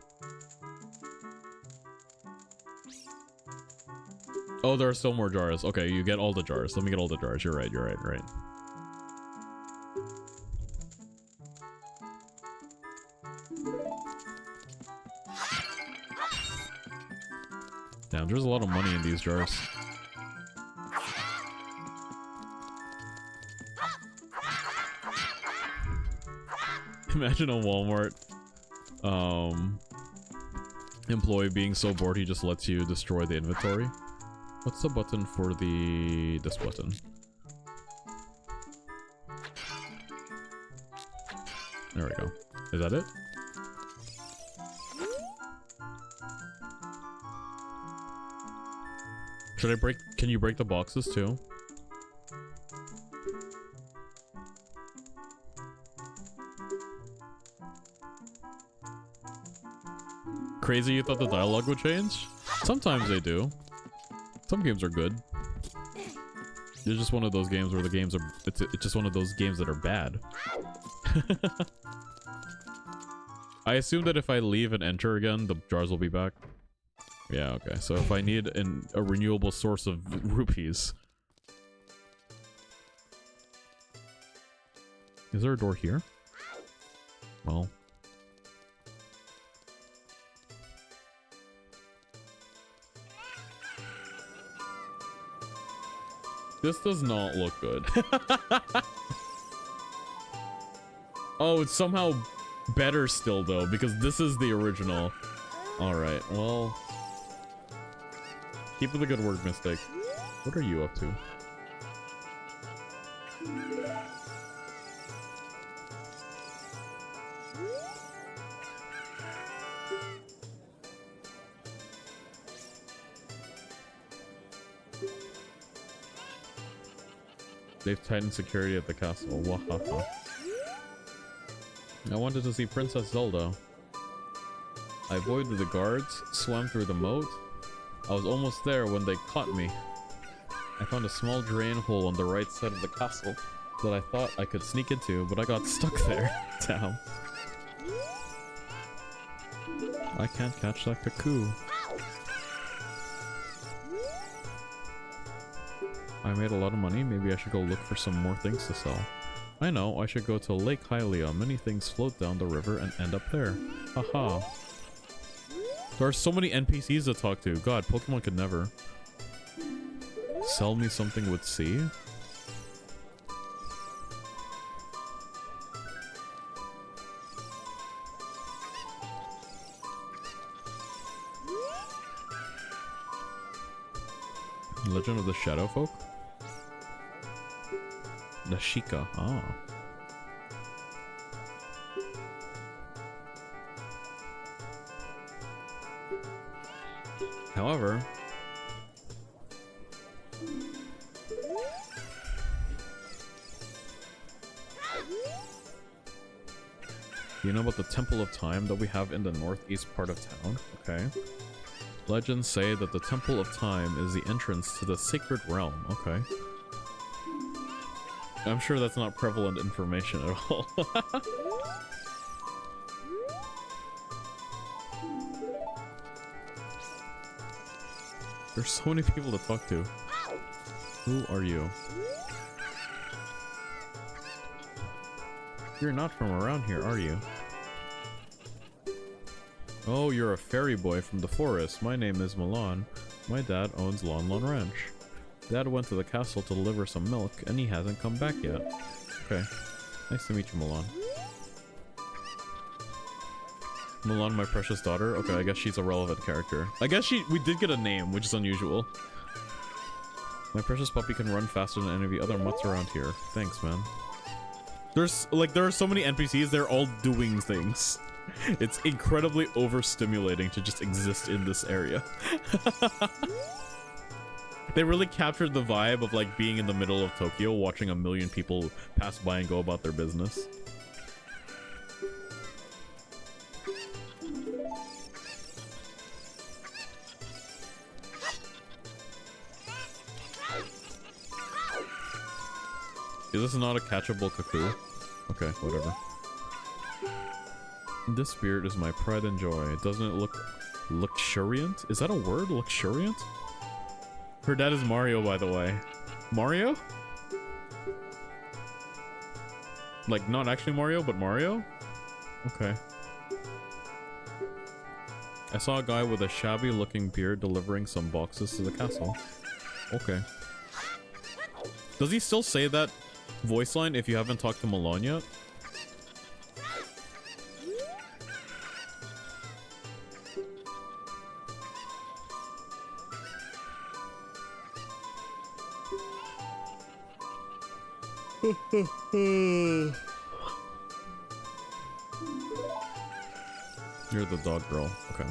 Oh, there are still more jars. Okay, you get all the jars. Let me get all the jars. You're right, right. Damn, there's a lot of money in these jars. Imagine a Walmart employee being so bored he just lets you destroy the inventory. What's the button for this button? There we go. Is that it? Should I break? Can you break the boxes too? Crazy you thought the dialogue would change? Sometimes they do. Some games are good. It's just one of those games where the games are... It's just one of those games that are bad. I assume that if I leave and enter again, the jars will be back. Yeah, okay. So if I need a renewable source of rupees... Is there a door here? Well... This does not look good. Oh, it's somehow better still, though, because this is the original. Alright, well... Keep up the good work, Mystic. What are you up to? They've tightened security at the castle. Wahaha. I wanted to see Princess Zelda. I avoided the guards, swam through the moat. I was almost there when they caught me. I found a small drain hole on the right side of the castle that I thought I could sneak into, but I got stuck there. Damn. I can't catch that cuckoo. I made a lot of money. Maybe I should go look for some more things to sell. I know, I should go to Lake Hylia. Many things float down the river and end up there. Haha. There are so many NPCs to talk to. God, Pokemon could never. Sell me something with C? Legend of the Shadow Folk? The Sheikah. Oh. However, you know about the Temple of Time that we have in the northeast part of town? Okay. Legends say that the Temple of Time is the entrance to the sacred realm. Okay. I'm sure that's not prevalent information at all. There's so many people to talk to. Who are you? You're not from around here, are you? Oh, you're a fairy boy from the forest. My name is Milan. My dad owns Lon Lon Ranch. Dad went to the castle to deliver some milk, and he hasn't come back yet. Okay. Nice to meet you, Milan. Milan, my precious daughter? Okay, I guess she's a relevant character. I guess we did get a name, which is unusual. My precious puppy can run faster than any of the other mutts around here. Thanks, man. There are so many NPCs, they're all doing things. It's incredibly overstimulating to just exist in this area. They really captured the vibe of like being in the middle of Tokyo, watching a million people pass by and go about their business. Is this not a catchable cuckoo? Okay, whatever. This spirit is my pride and joy. Doesn't it look luxuriant? Is that a word? Luxuriant? Her dad is Mario, by the way. Mario? Like, not actually Mario, but Mario? Okay. I saw a guy with a shabby looking beard delivering some boxes to the castle. Okay. Does he still say that voice line if you haven't talked to Milan yet? You're the dog girl. Okay.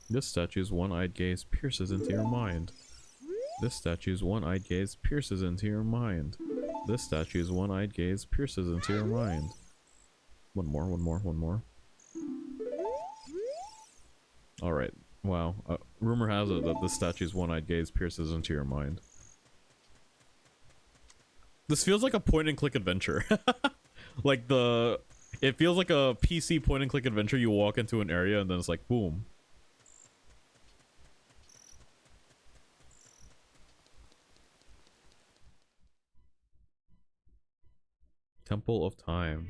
This statue's one-eyed gaze pierces into your mind. This statue's one-eyed gaze pierces into your mind. This statue's one-eyed gaze pierces into your mind. One more, one more, one more. Alright. Wow. Rumor has it that this statue's one-eyed gaze pierces into your mind. This feels like a point-and-click adventure. Like it feels like a PC point-and-click adventure. You walk into an area and then it's like, boom. Temple of Time.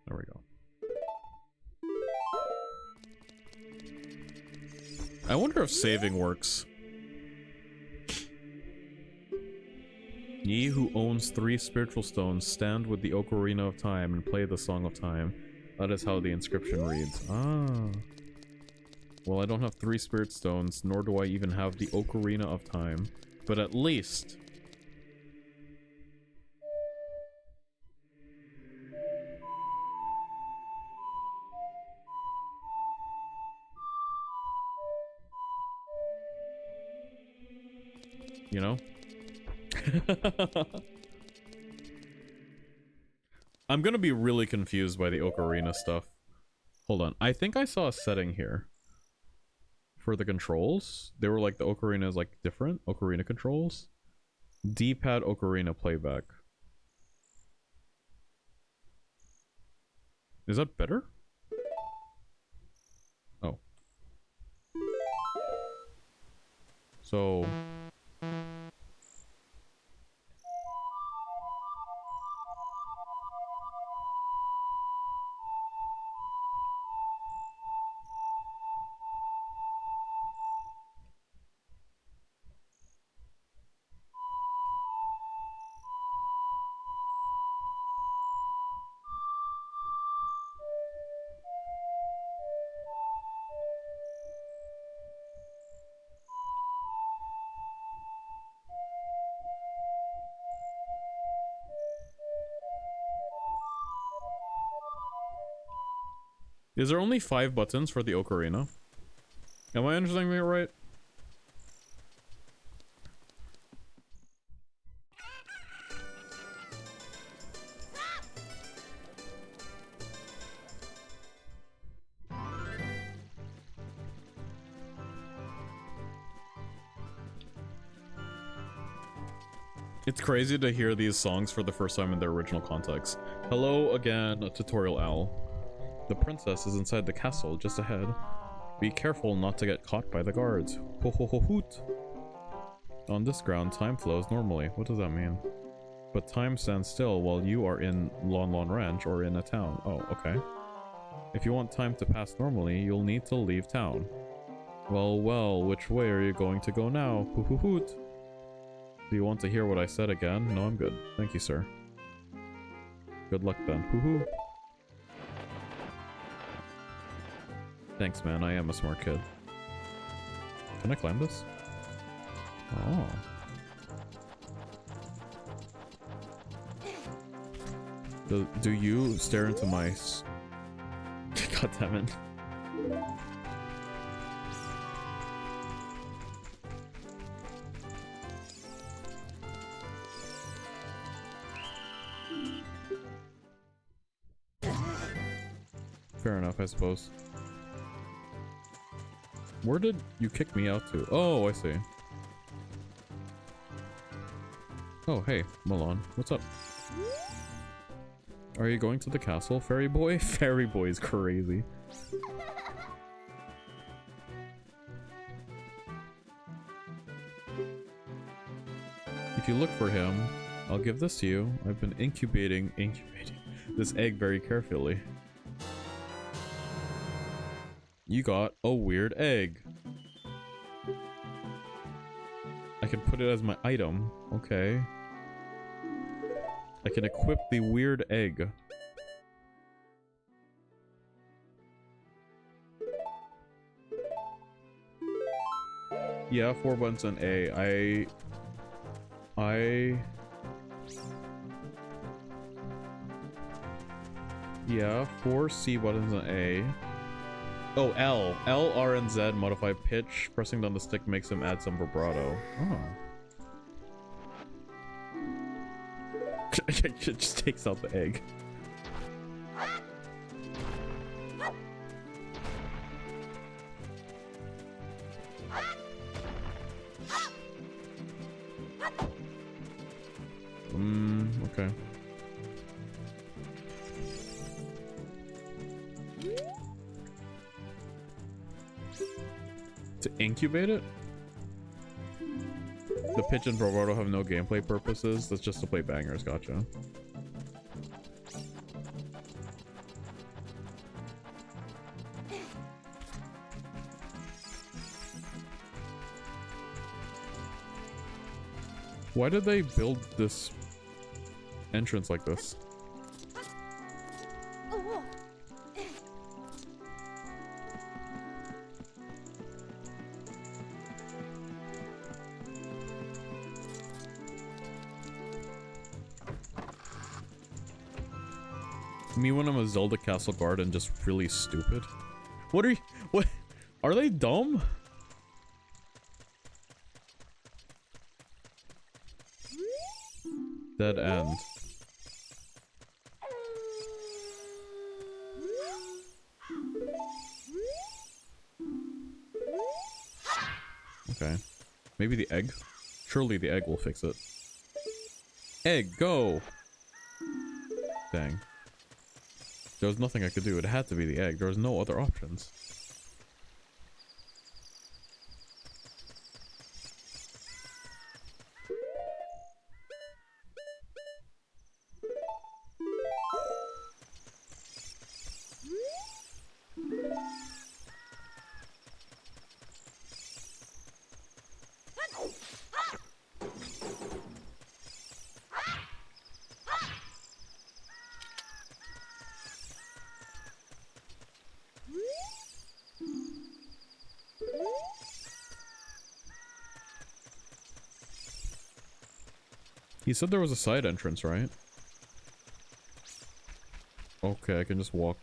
There we go. I wonder if saving works. Ye who owns 3 spiritual stones, stand with the Ocarina of Time and play the Song of Time. That is how the inscription reads. Ah. Well, I don't have 3 spirit stones, nor do I even have the Ocarina of Time. But at least... you know? I'm gonna be really confused by the Ocarina stuff. Hold on. I think I saw a setting here. For the controls. They were like, the Ocarina is like different. Ocarina controls. D-pad Ocarina playback. Is that better? Oh. So... Is there only 5 buttons for the ocarina? Am I understanding it right? It's crazy to hear these songs for the first time in their original context. Hello again, Tutorial Owl. The princess is inside the castle, just ahead. Be careful not to get caught by the guards. Ho ho ho hoot! On this ground, time flows normally. What does that mean? But time stands still while you are in Lon Lon Ranch or in a town. Oh, okay. If you want time to pass normally, you'll need to leave town. Well, well, which way are you going to go now? Hoo hoo hoot! Do you want to hear what I said again? No, I'm good. Thank you, sir. Good luck then. Hoo hoo! Thanks, man. I am a smart kid. Can I climb this? Oh. Do you stare into my... God damn it. Fair enough, I suppose. Where did you kick me out to? Oh, I see. Oh, hey, Milan. What's up? Are you going to the castle, Fairy Boy? Fairy Boy is crazy. If you look for him, I'll give this to you. I've been incubating this egg very carefully. You got a weird egg. I can put it as my item. Okay. I can equip the weird egg. Yeah, 4 buttons on A. Yeah, 4 C buttons on A. Oh, L. L, R, and Z modify pitch. Pressing down the stick makes him add some vibrato. Oh. It just takes out the egg. Okay. To incubate it? The pitch and bravado have no gameplay purposes. That's just to play bangers. Gotcha. Why did they build this entrance like this? Me when I'm a Zelda castle guard and just really stupid. What are you? What? Are they dumb? Dead end. Okay. Maybe the egg? Surely the egg will fix it. Egg, go! Dang. There was nothing I could do. It had to be the egg. There was no other options. He said there was a side entrance, right? Okay, I can just walk.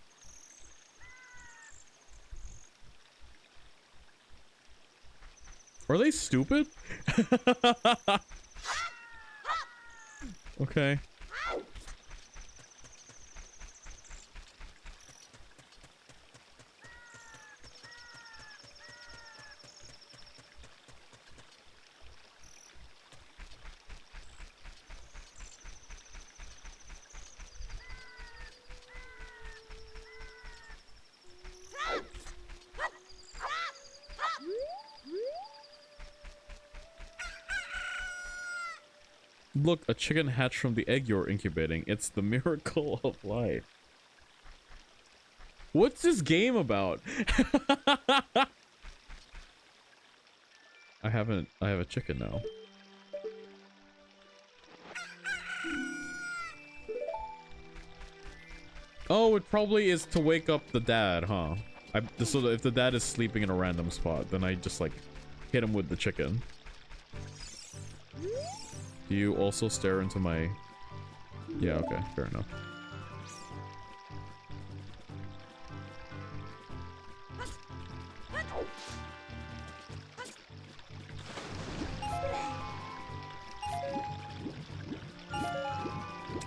Are they stupid? Okay. Look, a chicken hatched from the egg you're incubating. It's the miracle of life. What's this game about? I have a chicken now. Oh, it probably is to wake up the dad, huh? So that if the dad is sleeping in a random spot, then I just like hit him with the chicken. Do you also stare into my... Yeah, okay, fair enough.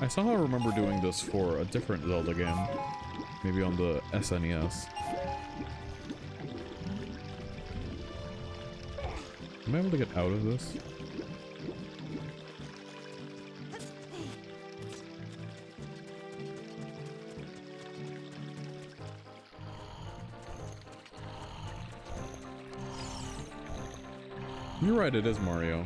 I somehow remember doing this for a different Zelda game. Maybe on the SNES. Am I able to get out of this? You're right, it is Mario.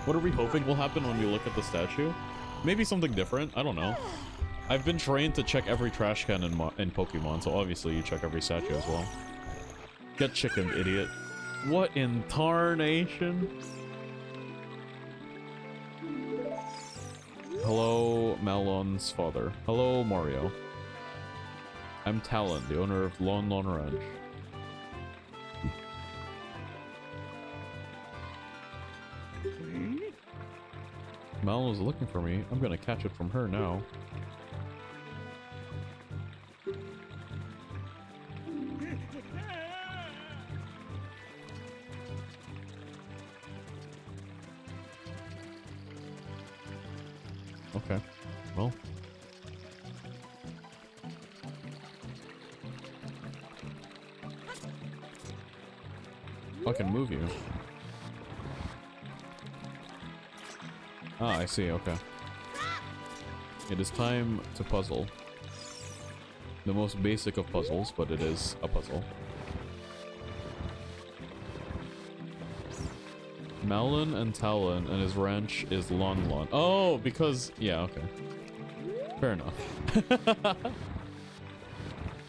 What are we hoping will happen when we look at the statue? Maybe something different? I don't know. I've been trained to check every trash can in Pokemon, so obviously you check every statue as well. Get chicken, idiot. What in tarnation? Hello, Malon's father. Hello, Mario. I'm Talon, the owner of Lon Lon Ranch. Malon was looking for me. I'm gonna catch it from her now. Okay. Well. I can move you. Ah, I see, okay. It is time to puzzle. The most basic of puzzles, but it is a puzzle. Malon and Talon, and his ranch is Lon Lon. Oh, because... Yeah, okay. Fair enough.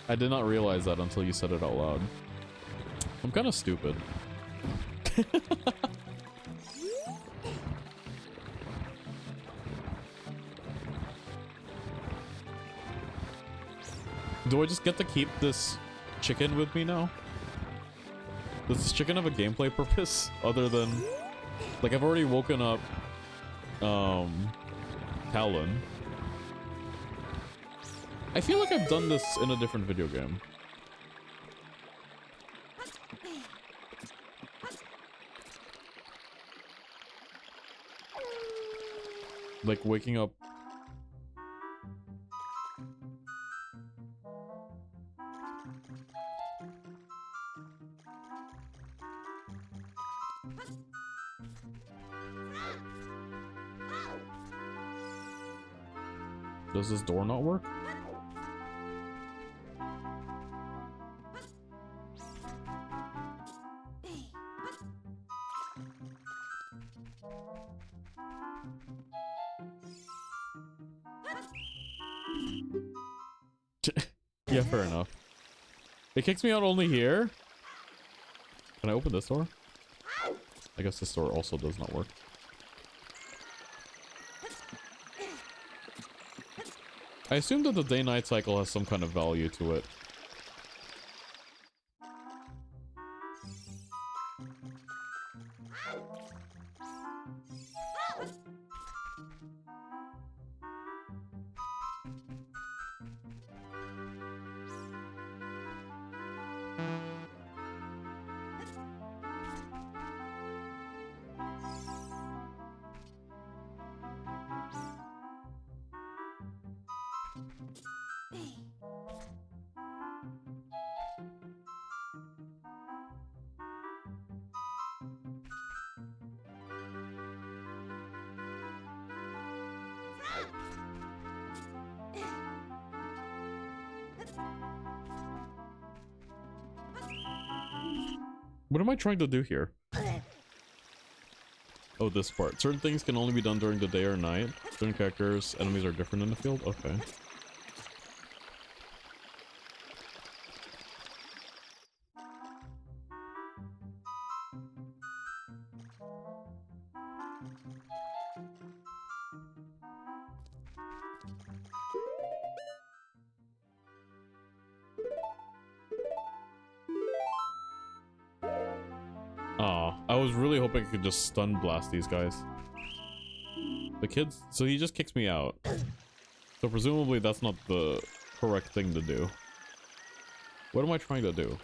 I did not realize that until you said it out loud. I'm kind of stupid. Do I just get to keep this chicken with me now? Does this chicken have a gameplay purpose other than... Like, I've already woken up, Talon. I feel like I've done this in a different video game. Like, waking up... Does this door not work? Yeah, fair enough. It kicks me out only here? Can I open this door? I guess this door also does not work. I assume that the day-night cycle has some kind of value to it. What am I trying to do here? Oh, this part. Certain things can only be done during the day or night. Certain characters, enemies are different in the field? Okay. Aw, I was really hoping I could just stun blast these guys. The kids... So he just kicks me out. So presumably that's not the correct thing to do. What am I trying to do?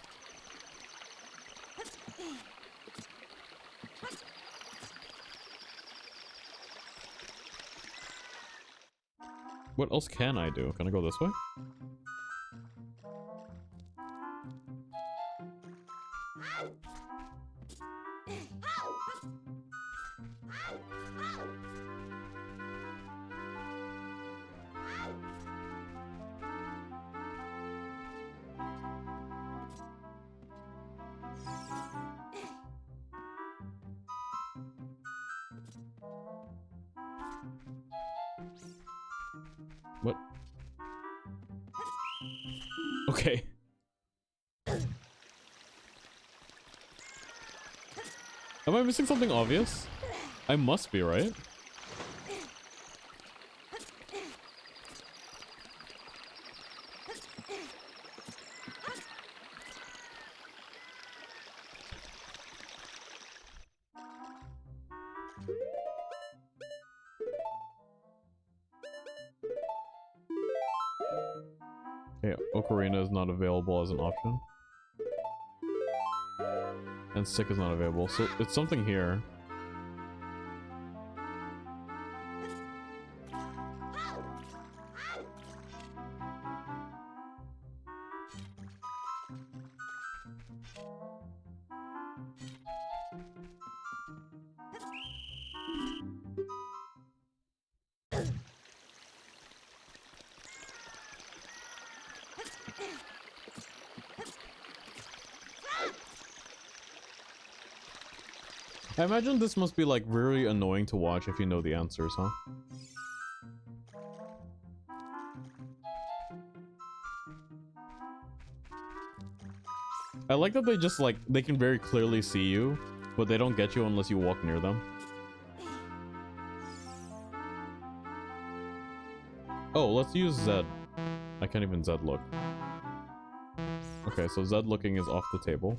What else can I do? Can I go this way? What? Okay. Am I missing something obvious? I must be, right? Okay, Ocarina is not available as an option. And stick is not available, so it's something here. I imagine this must be like really annoying to watch if you know the answers, huh? I like that they just like, they can very clearly see you, but they don't get you unless you walk near them. Oh, let's use Z. I can't even Z look. Okay, so Z looking is off the table.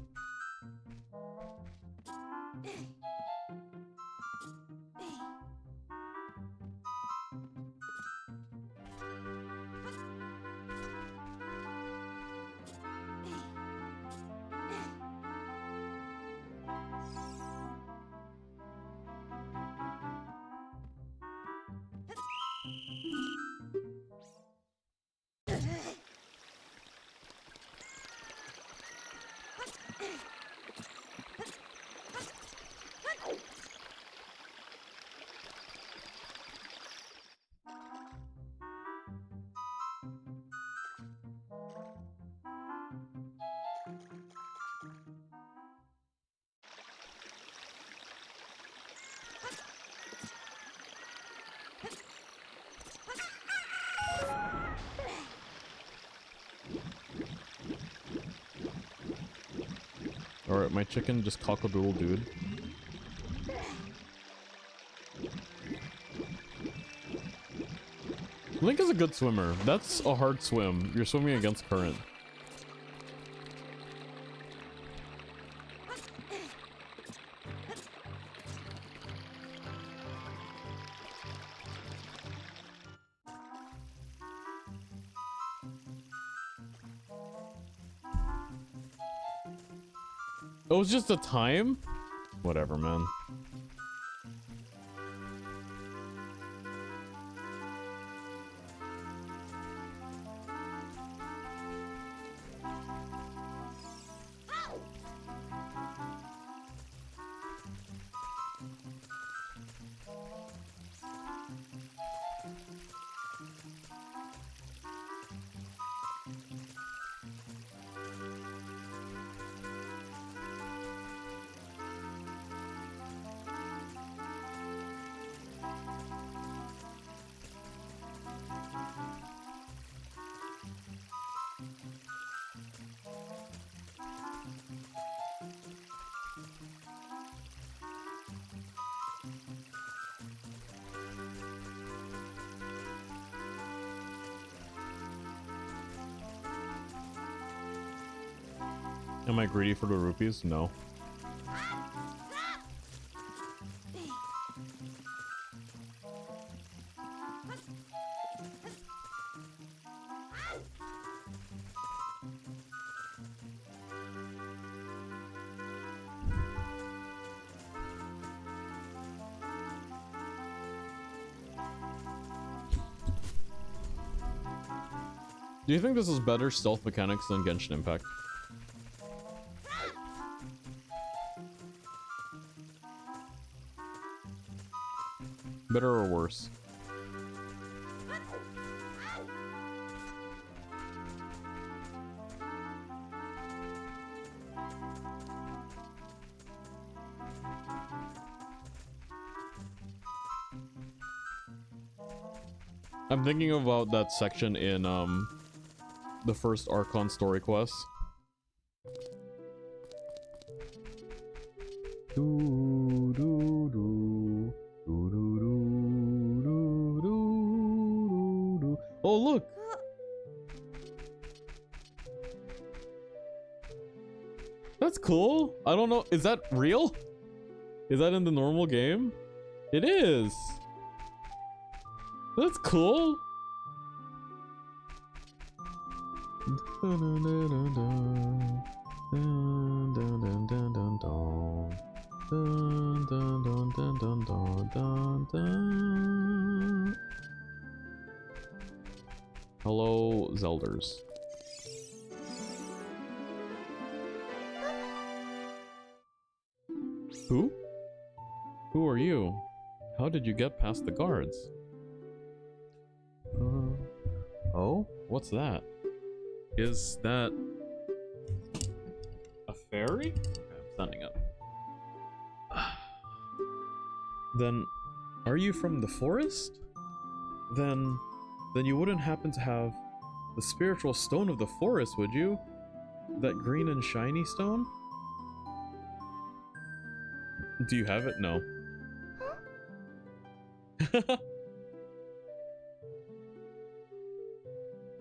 Alright, my chicken just cock-a-doodle dude. Link is a good swimmer. That's a hard swim. You're swimming against current. Oh, it's just a time? Whatever, man. Am I greedy for the rupees? No. Do you think this is better stealth mechanics than Genshin Impact? Better or worse? I'm thinking about that section in the first Archon story quest. Oh, look! That's cool. I don't know. Is that real? Is that in the normal game? It is. That's cool. Hello, Zelders. Who? Who are you? How did you get past the guards? Oh? What's that? Is that a fairy? Okay, I'm standing up. Then, are you from the forest? Then you wouldn't happen to have the spiritual stone of the forest, would you? That green and shiny stone? Do you have it? No.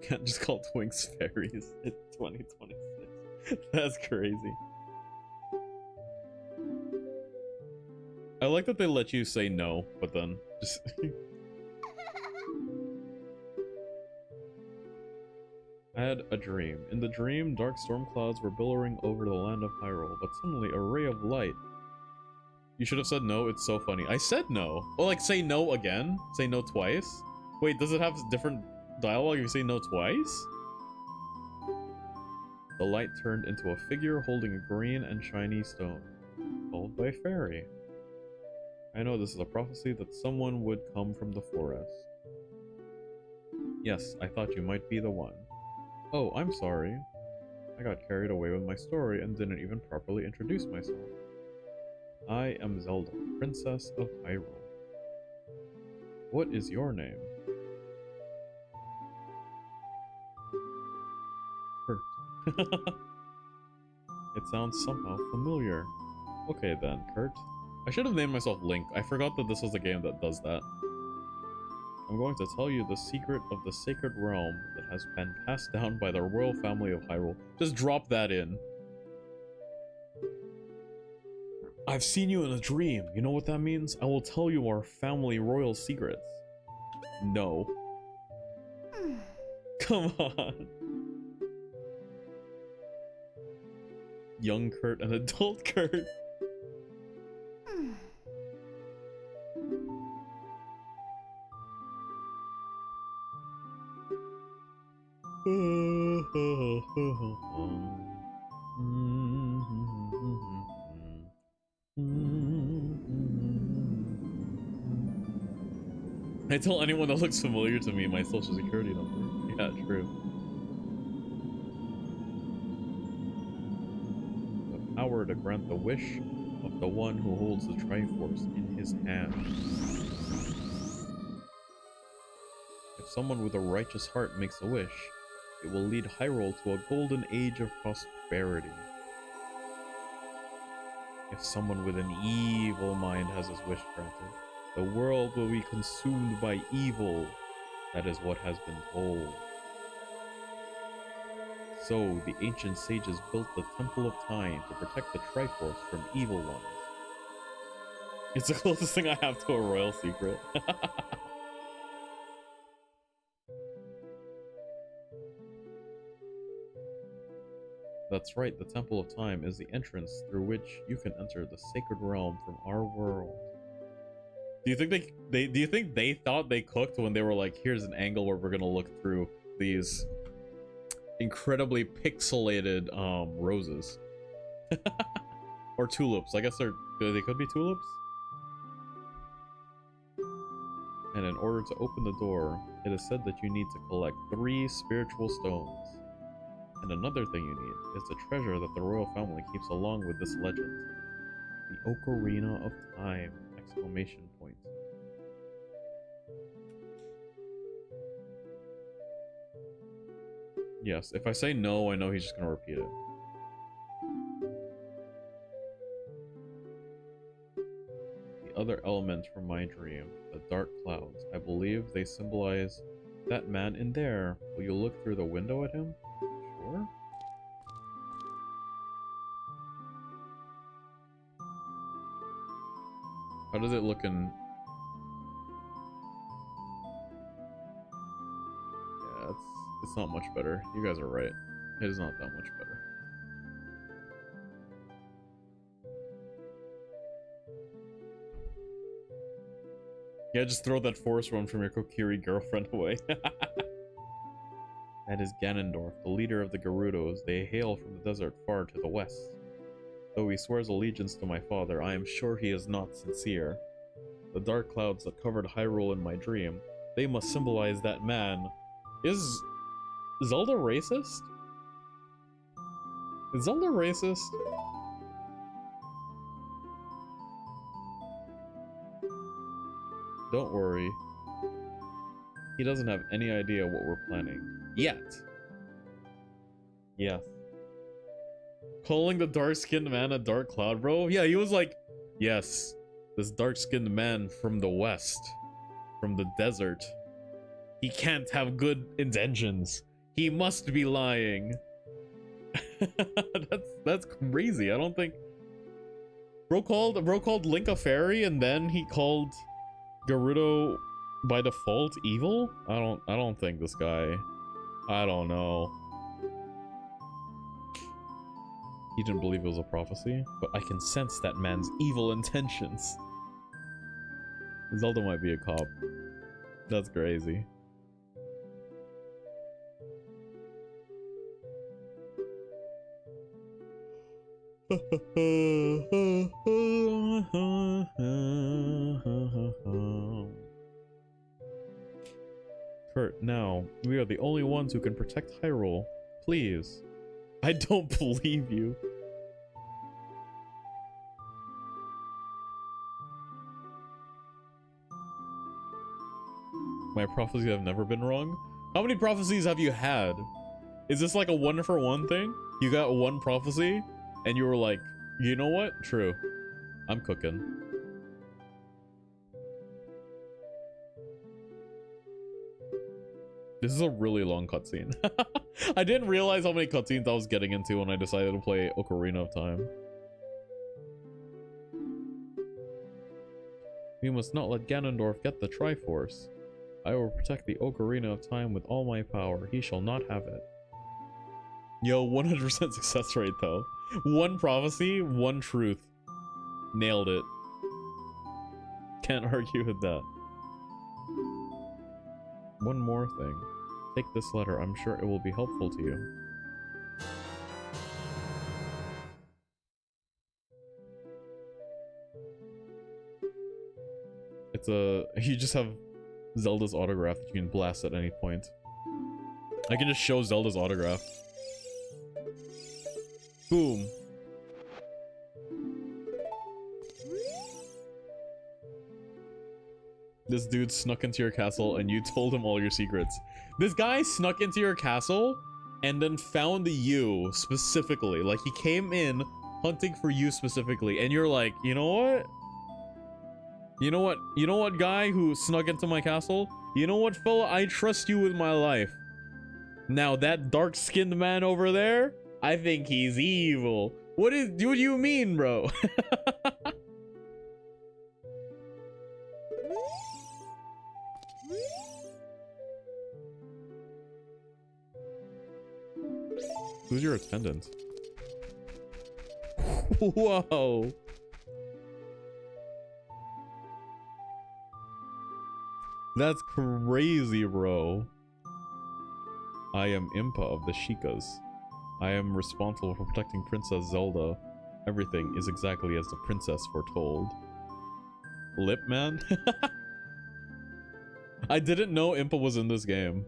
Can't just call Twinks fairies in 2026. That's crazy. I like that they let you say no, but then just... I had a dream. In the dream, dark storm clouds were billowing over the land of Hyrule, but suddenly a ray of light. You should have said no, it's so funny. I said no! Oh, like, say no again? Say no twice? Wait, does it have different dialogue if you say no twice? The light turned into a figure holding a green and shiny stone, followed by a fairy. I know this is a prophecy that someone would come from the forest. Yes, I thought you might be the one. Oh, I'm sorry. I got carried away with my story and didn't even properly introduce myself. I am Zelda, Princess of Hyrule. What is your name? Kurt. It sounds somehow familiar. Okay then, Kurt. I should have named myself Link. I forgot that this was a game that does that. I'm going to tell you the secret of the sacred realm that has been passed down by the royal family of Hyrule. Just drop that in. I've seen you in a dream. You know what that means? I will tell you our family royal secrets. No. Come on. Young Kurt and adult Kurt. I tell anyone that looks familiar to me my social security number. Yeah, true. The power to grant the wish of the one who holds the Triforce in his hand. If someone with a righteous heart makes a wish, it will lead Hyrule to a golden age of prosperity. If someone with an evil mind has his wish granted, the world will be consumed by evil. That is what has been told. So, the ancient sages built the Temple of Time to protect the Triforce from evil ones. It's the closest thing I have to a royal secret. That's right, the Temple of Time is the entrance through which you can enter the sacred realm from our world. Do you think do you think they thought they cooked when they were like, here's an angle where we're gonna look through these incredibly pixelated roses? Or tulips. I guess they could be tulips. And in order to open the door, it is said that you need to collect 3 spiritual stones. And another thing you need is the treasure that the royal family keeps along with this legend. The Ocarina of Time! Exclamation point. Yes, if I say no, I know he's just gonna repeat it. The other element from my dream, the dark clouds, I believe they symbolize that man in there. Will you look through the window at him? Sure. How does it look in... Yeah, it's not much better. You guys are right. It is not that much better. Yeah, just throw that forest one from your Kokiri girlfriend away. That is Ganondorf, the leader of the Gerudos. They hail from the desert far to the west. Though he swears allegiance to my father, I am sure he is not sincere. The dark clouds that covered Hyrule in my dream, they must symbolize that man. Is Zelda racist? Is Zelda racist? Don't worry. He doesn't have any idea what we're planning. Yet. Yes. Calling the dark-skinned man a dark cloud, bro? Yeah, he was like, yes, this dark-skinned man from the west, from the desert. He can't have good intentions. He must be lying. that's crazy. I don't think... Bro called Link a fairy, and then he called Gerudo by default evil? I don't think this guy... I don't know. He didn't believe it was a prophecy, but I can sense that man's evil intentions. Zelda might be a cop. That's crazy. Kurt, now, we are the only ones who can protect Hyrule. Please. I don't believe you. My prophecies have never been wrong? How many prophecies have you had? Is this like a 1-for-1 thing? You got one prophecy, and you were like, you know what? True. I'm cooking. This is a really long cutscene. I didn't realize how many cutscenes I was getting into when I decided to play Ocarina of Time. We must not let Ganondorf get the Triforce. I will protect the Ocarina of Time with all my power. He shall not have it. Yo, 100% success rate though. One prophecy, one truth. Nailed it. Can't argue with that. One more thing. Take this letter. I'm sure it will be helpful to you. It's a... You just have Zelda's autograph that you can blast at any point. I can just show Zelda's autograph. Boom. This dude snuck into your castle and you told him all your secrets. This guy snuck into your castle and then found you specifically. Like, he came in hunting for you specifically, and you're like, you know what? You know what? You know what, guy who snuck into my castle? You know what, fella? I trust you with my life. Now that dark-skinned man over there, I think he's evil. What do you mean, bro? Who's your attendant? Whoa. That's crazy, bro. I am Impa of the Shikas. I am responsible for protecting Princess Zelda. Everything is exactly as the princess foretold. Lip man? I didn't know Impa was in this game.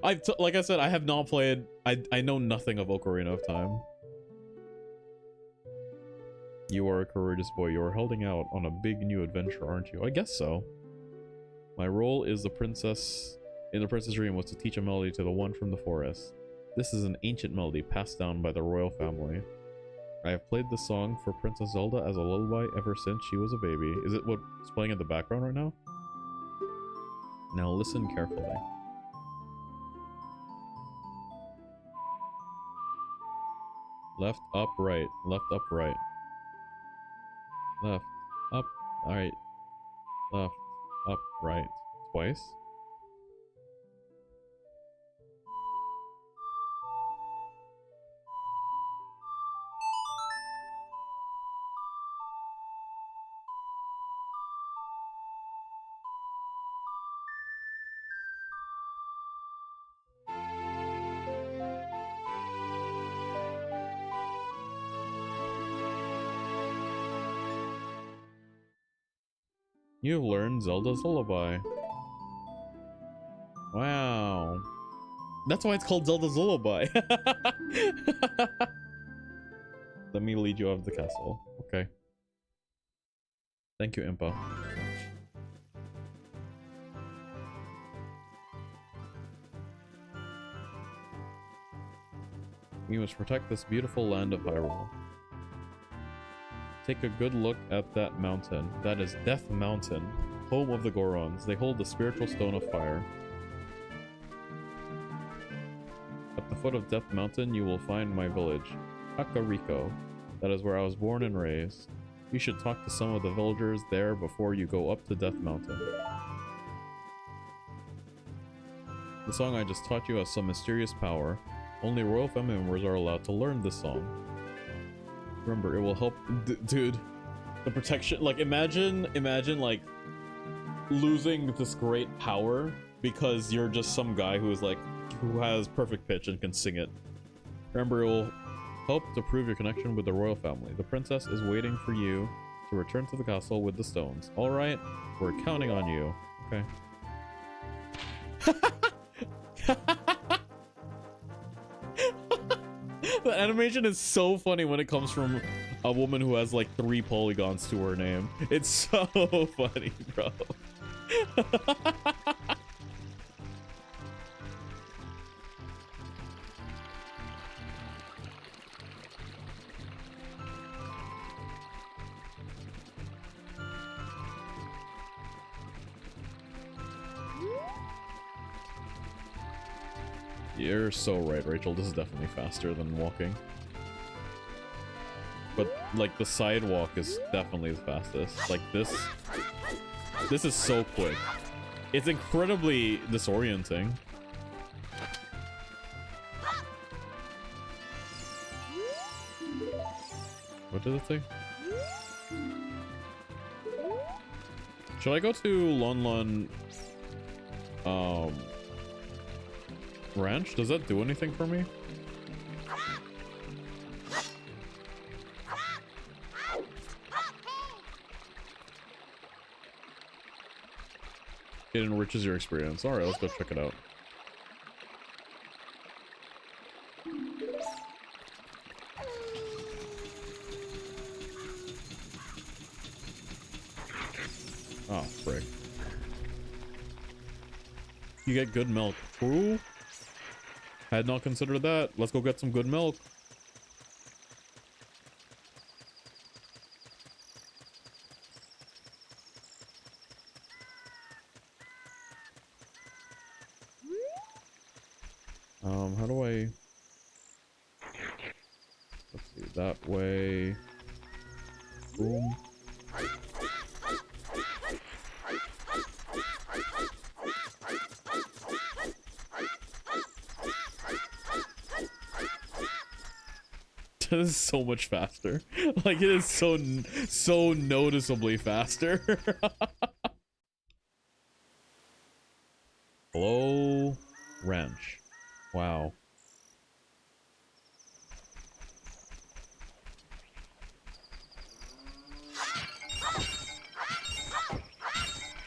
Like I said, I have not played. I know nothing of Ocarina of Time. You are a courageous boy. You are holding out on a big new adventure, aren't you? I guess so. My role is the princess in the princess dream was to teach a melody to the one from the forest. This is an ancient melody passed down by the royal family. I have played this song for Princess Zelda as a lullaby ever since she was a baby. Is it what's playing in the background right now? Now listen carefully. Left, up, right. Left, up, right. Left, up, right. Left, up, right. Twice? You've learned Zelda's Lullaby. Wow. That's why it's called Zelda's Lullaby. Let me lead you out of the castle. Okay. Thank you, Impa. We must protect this beautiful land of Hyrule. Take a good look at that mountain. That is Death Mountain, home of the Gorons. They hold the spiritual stone of fire. At the foot of Death Mountain, you will find my village, Kakariko. That is where I was born and raised. You should talk to some of the villagers there before you go up to Death Mountain. The song I just taught you has some mysterious power. Only royal family members are allowed to learn this song. Remember, it will help, dude. The protection, like, imagine, like, losing this great power because you're just some guy who has perfect pitch and can sing it. Remember, it will help to prove your connection with the royal family. The princess is waiting for you to return to the castle with the stones. All right, we're counting on you. Okay. The animation is so funny when it comes from a woman who has like 3 polygons to her name. It's so funny, bro. You're so right, Rachel. This is definitely faster than walking. But, like, the sidewalk is definitely the fastest. Like, this is so quick. It's incredibly disorienting. What did it say? Should I go to Lon Lon, Ranch? Does that do anything for me? It enriches your experience. Alright, let's go check it out. Oh, frick. You get good milk. Ooh. Had not considered that. Let's go get some good milk. How do I... Let's see, that way... Boom. This is so much faster. Like, it is so noticeably faster. Hello, wrench. Wow.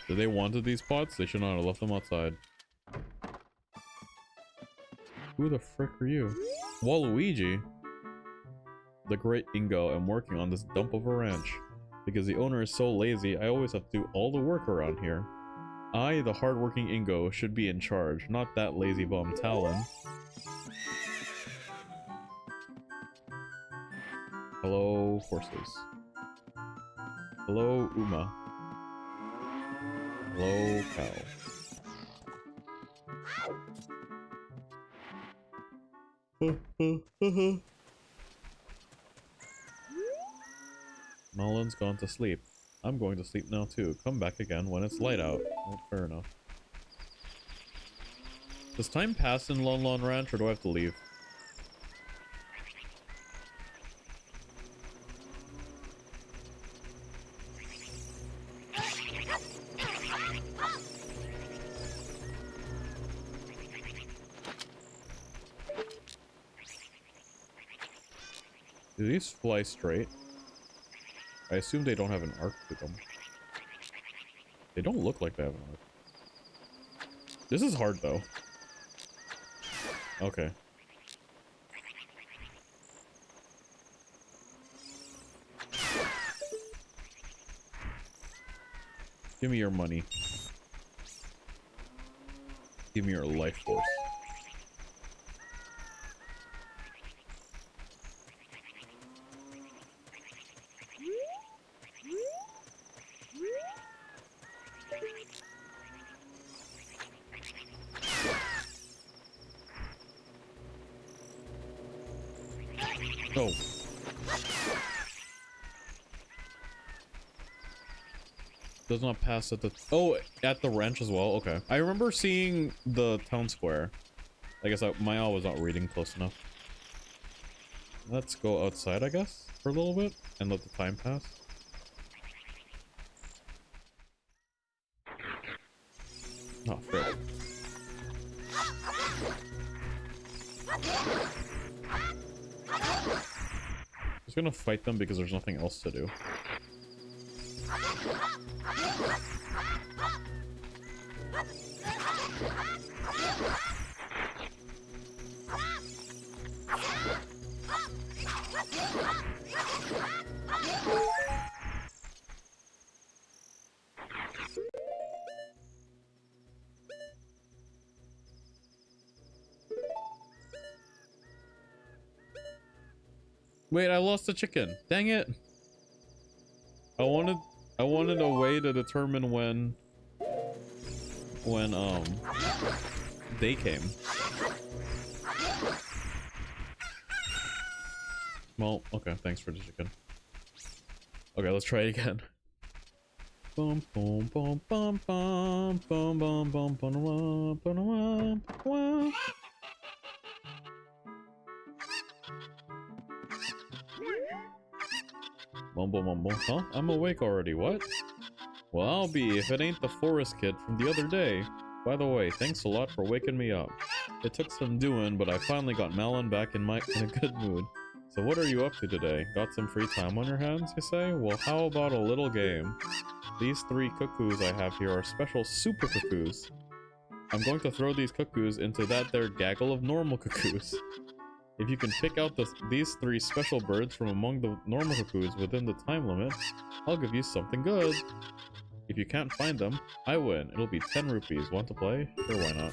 Did they wanted these pots? They should not have left them outside. Who the frick are you? Waluigi? The great Ingo, I'm working on this dump of a ranch. Because the owner is so lazy, I always have to do all the work around here. I, the hardworking Ingo, should be in charge, not that lazy bum Talon. Hello, horses. Hello, Uma. Hello, cow. Nolan's gone to sleep. I'm going to sleep now too. Come back again when it's light out. Oh, fair enough. Does time pass in Lon Lon Ranch or do I have to leave? Do these fly straight? I assume they don't have an arc to them. They don't look like they have an arc. This is hard though. Okay. Give me your money. Give me your life force. Oh. Does not pass at the... Oh, at the ranch as well? Okay. I remember seeing the town square. I guess my eye was not reading close enough. Let's go outside, I guess, for a little bit, and let the time pass. Oh, frick. Just gonna fight them because there's nothing else to do. Wait, I lost the chicken. Dang it. I wanted a way to determine when they came. Well, okay, thanks for the chicken. Okay, let's try it again. Bum bum bum bum bum bum bum bum bum bum bum. Mumble mumble. Huh? I'm awake already, what? Well, I'll be if it ain't the forest kid from the other day. By the way, thanks a lot for waking me up. It took some doing, but I finally got Malin back in a good mood. So what are you up to today? Got some free time on your hands, you say? Well, how about a little game? These 3 cuckoos I have here are special super cuckoos. I'm going to throw these cuckoos into that there gaggle of normal cuckoos. If you can pick out these 3 special birds from among the normal cuckoos within the time limit, I'll give you something good. If you can't find them, I win. It'll be 10 rupees. Want to play? Sure, why not?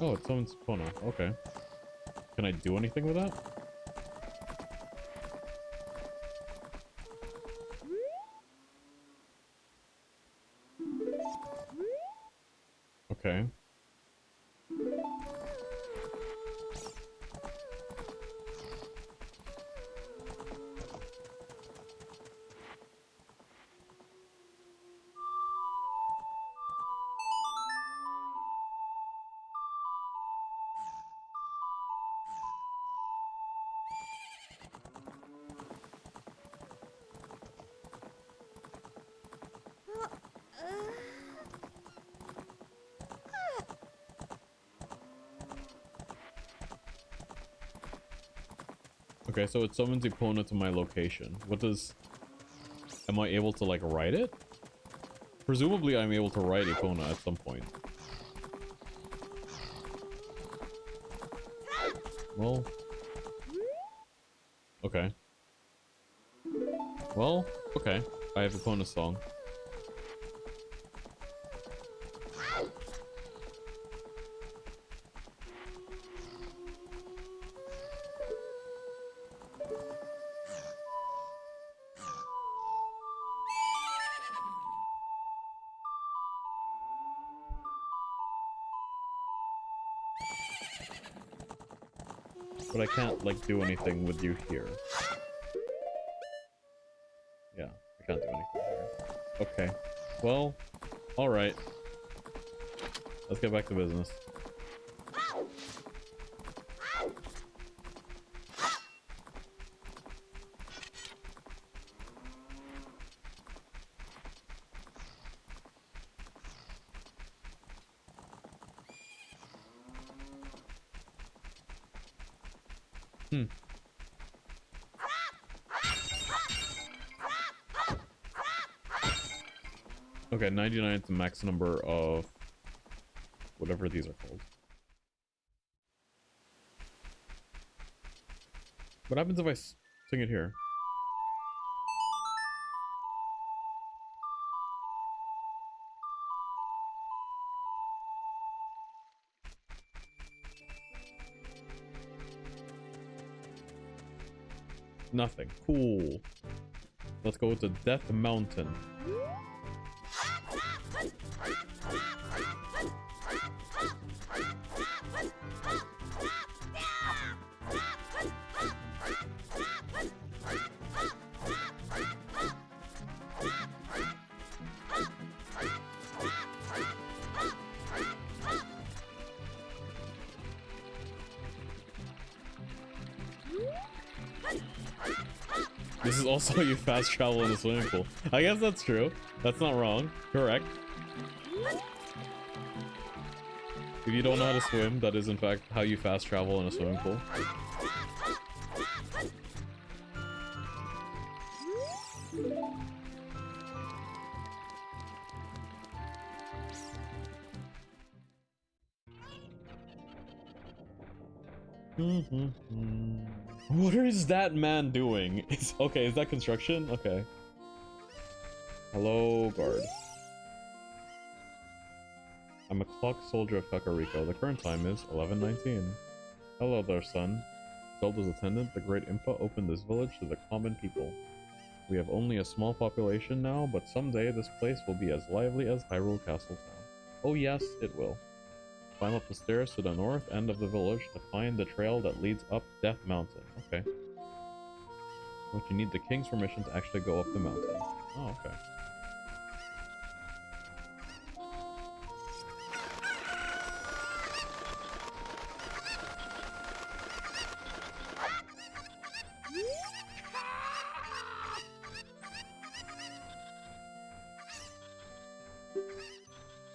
Oh, it's someone's Pono. Okay. Can I do anything with that? Okay. Okay, so it summons Epona to my location. What does... Am I able to, like, ride it? Presumably I'm able to ride Epona at some point. Well... Okay. Well, okay. I have Epona's song. But I can't, like, do anything with you here. Yeah, I can't do anything here. Okay. Well, alright. Let's get back to business. Okay, 99 is the max number of whatever these are called. What happens if I sing it here? Nothing. Cool. Let's go to Death Mountain. This is also how you fast travel in a swimming pool. I guess that's true. That's not wrong. Correct. If you don't know how to swim, that is in fact how you fast travel in a swimming pool. What is that man doing? Okay, is that construction? Okay. Hello, guard. I'm a clock soldier of Kakariko. The current time is 11:19. Hello there, son. Zelda's attendant, the great Impa, opened this village to the common people. We have only a small population now, but someday this place will be as lively as Hyrule Castle Town. Oh yes, it will. Climb up the stairs to the north end of the village to find the trail that leads up Death Mountain. Okay. But you need the king's permission to actually go up the mountain. Oh, okay.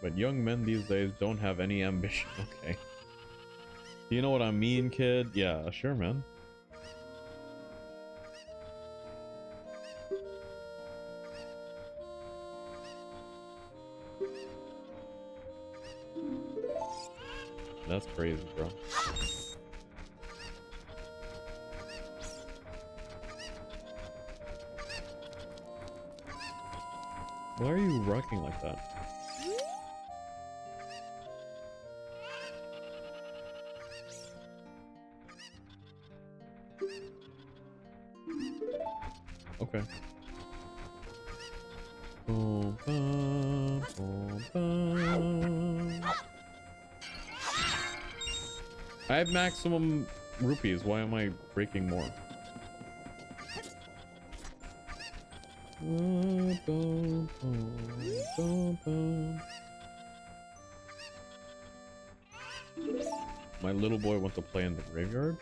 But young men these days don't have any ambition. Okay. Do you know what I mean, kid? Yeah, sure, man. That's crazy, bro. Why are you rocking like that? Okay. Boom, bum, boom, bum. I have maximum rupees. Why am I breaking more? Bum, bum, bum, bum. My little boy wants to play in the graveyard.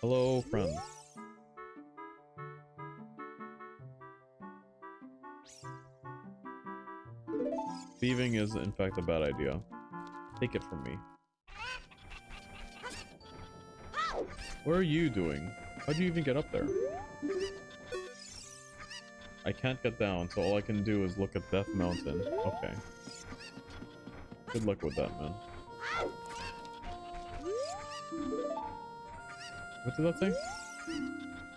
Hello, friend. Thieving is, in fact, a bad idea. Take it from me. What are you doing? How'd you even get up there? I can't get down, so all I can do is look at Death Mountain. Okay. Good luck with that, man. What did that say?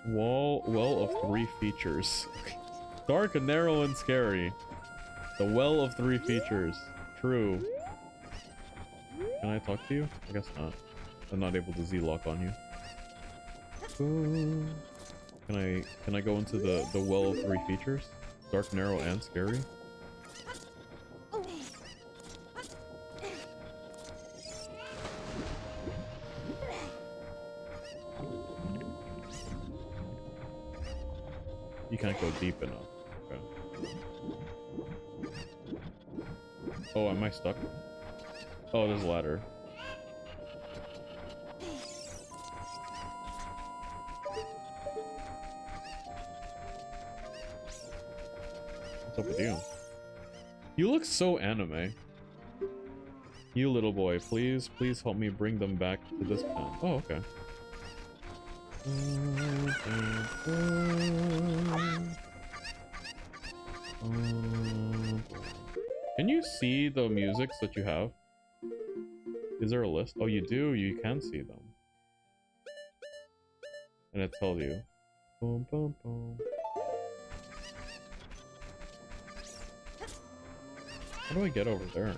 Well of 3 features. Dark, narrow, and scary. The well of 3 features. True. Can I talk to you? I guess not. I'm not able to Z-lock on you. Ooh. Can I go into the well of 3 features? Dark, narrow, and scary? You can't go deep enough. Okay. Oh, am I stuck? Oh, there's a ladder. What's up with you? You look so anime. You little boy, please help me bring them back to this pen. Oh, okay. Can you see the musics that you have? Is there a list? Oh, you do? You can see them. And it tells you. Boom, boom, boom. How do I get over there?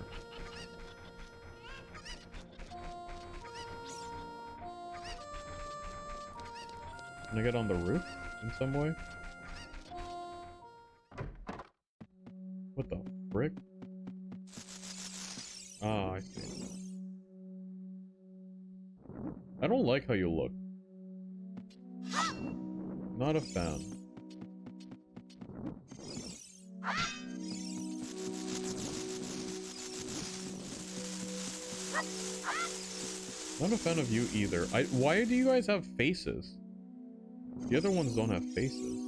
Can I get on the roof in some way? What the frick? Ah, I see. I don't like how you look. Not a fan. Not a fan of you either. Why do you guys have faces? The other ones don't have faces.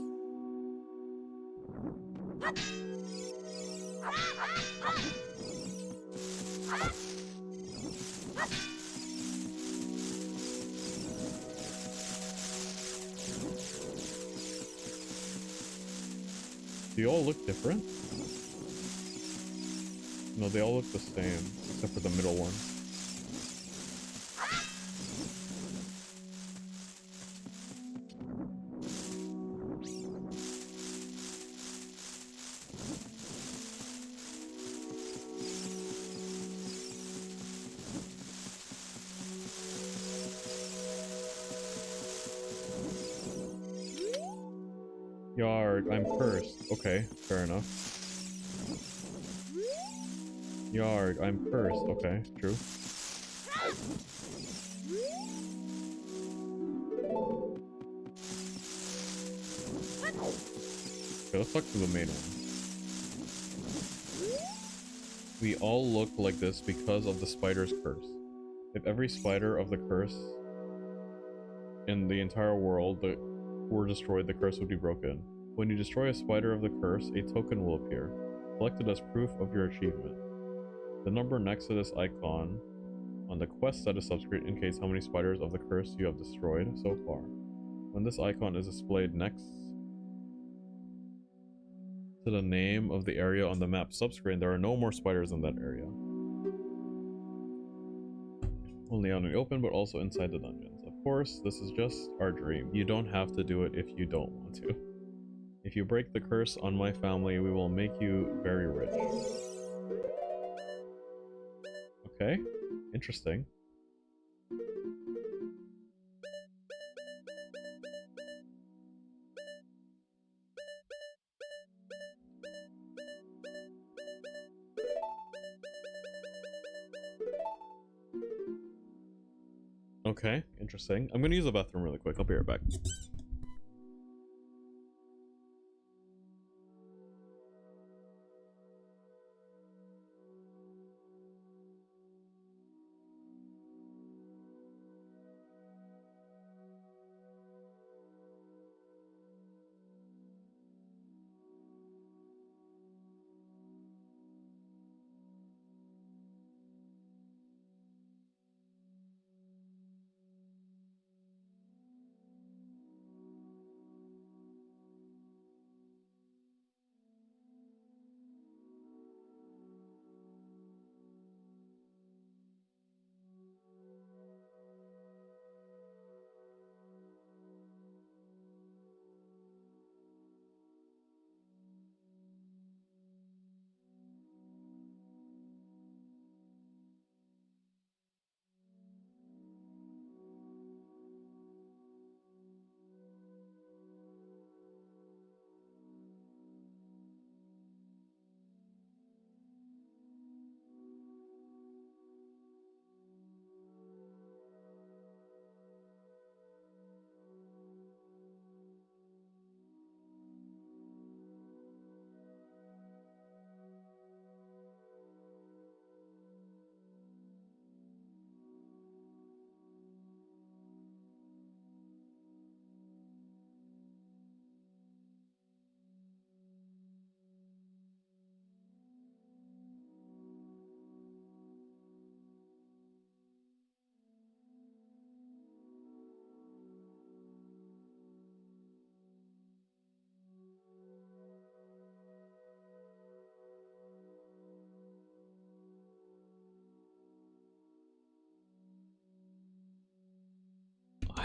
Do you all look different? No, they all look the same, except for the middle one. Yarg, I'm cursed. Okay, fair enough. Yarg, I'm cursed. Okay, true. Okay, let's talk to the main one. We all look like this because of the spider's curse. If every spider of the curse in the entire world were destroyed, the curse would be broken. When you destroy a spider of the curse, a token will appear. Collect it as proof of your achievement. The number next to this icon on the quest status subscreen indicates how many spiders of the curse you have destroyed so far. When this icon is displayed next to the name of the area on the map subscreen, there are no more spiders in that area. Only out in the open, but also inside the dungeons. Of course, this is just our dream. You don't have to do it if you don't want to. If you break the curse on my family, we will make you very rich. Okay, interesting. Okay, interesting. I'm gonna use the bathroom really quick. I'll be right back.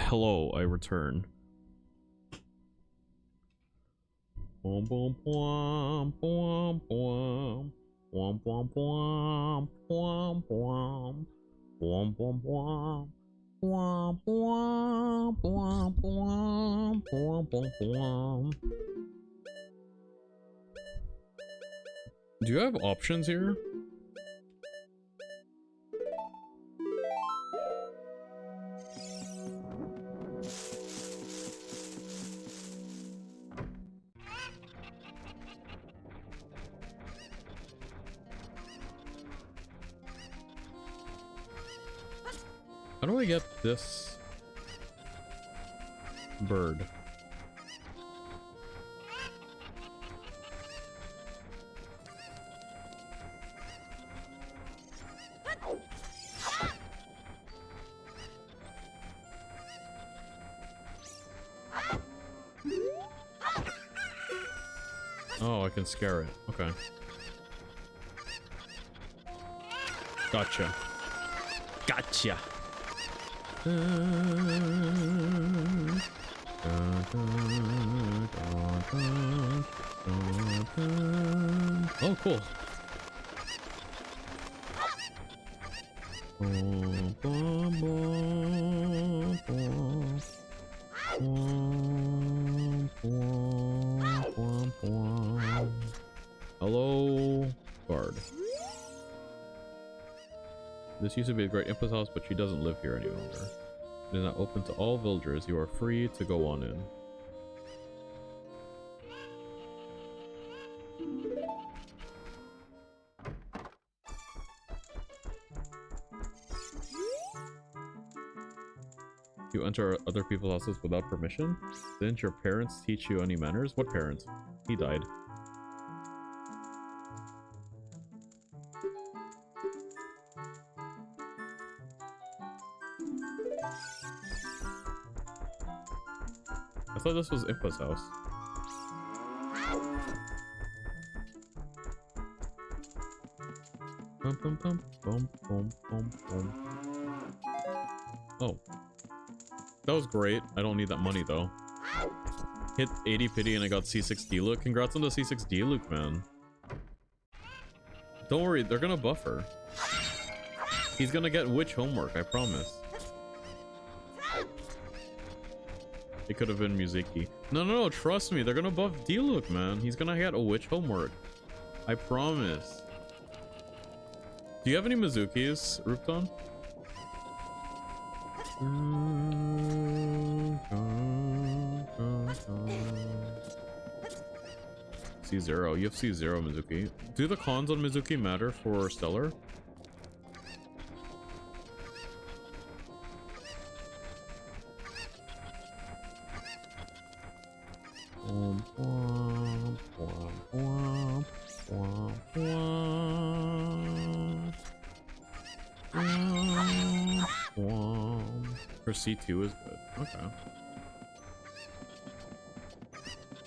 Hello, I return. Boom, boom, boom, boom, boom, boom, boom, boom, boom, boom, boom, boom, boom. Boom, boom, boom, boom, boom, boom, boom. Do you have options here? How do I get this bird? Oh, I can scare it. Okay. Gotcha. Gotcha. Oh, cool. Hello, guard. This used to be a great Impa's house, but she doesn't live here any longer. It is now open to all villagers. You are free to go on in. You enter other people's houses without permission? Didn't your parents teach you any manners? What parents? He died. I thought this was Impa's house. Bum, bum, bum, bum, bum, bum, bum. Oh. That was great. I don't need that money, though. Hit 80 pity and I got C6D look. Congrats on the C6D look, man. Don't worry, they're gonna buffer. He's gonna get witch homework, I promise. It could have been Muziki. No, trust me, they're gonna buff D-Look, man. He's gonna get a witch homework. I promise. Do you have any Mizukis, Rupton? C0. You have C0 Mizuki. Do the cons on Mizuki matter for Stellar? Her C2 is good. Okay.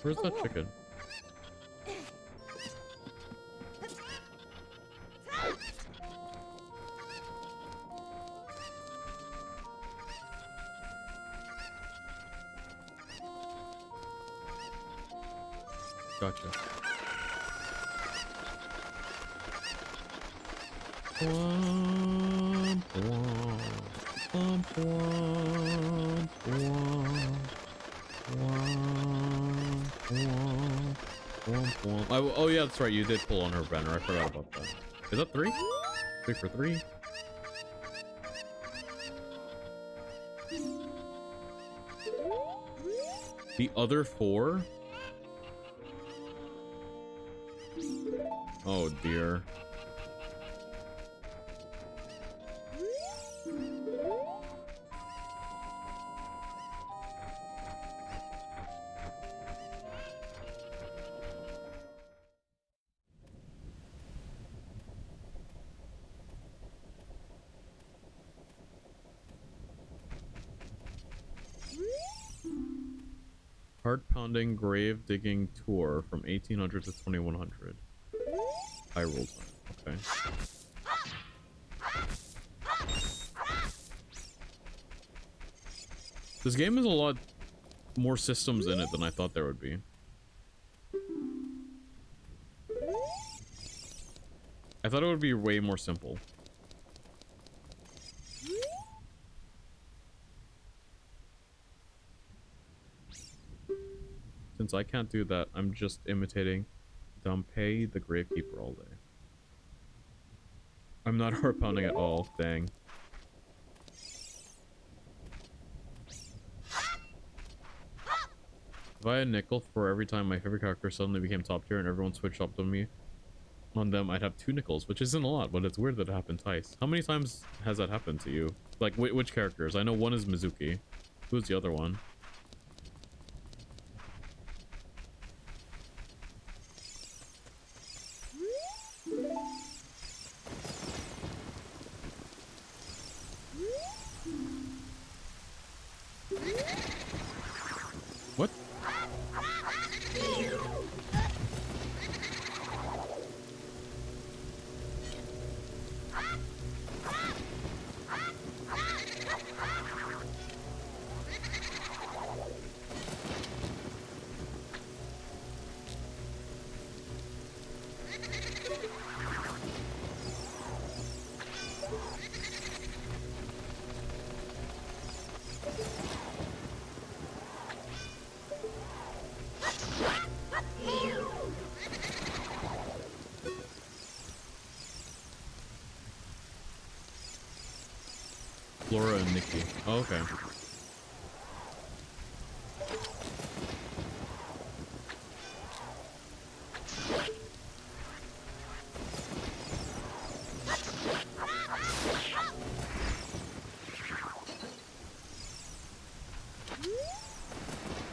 Where's that chicken? Gotcha. Oh yeah, that's right. You did pull on her banner. I forgot about that. Is that 3? 3 for 3? The other 4? Oh dear. Heart-pounding grave digging tour from 1800 to 2100. High roll time. Okay. This game has a lot more systems in it than I thought there would be. I thought it would be way more simple. Since I can't do that, I'm just imitating Dampei the Gravekeeper all day. I'm not heart pounding at all, dang. If I had a nickel for every time my favorite character suddenly became top tier and everyone switched up on them, I'd have 2 nickels, which isn't a lot, but it's weird that it happened twice. How many times has that happened to you? Like, which characters? I know one is Mizuki. Who's the other one? What? Flora and Nikki. Oh, okay.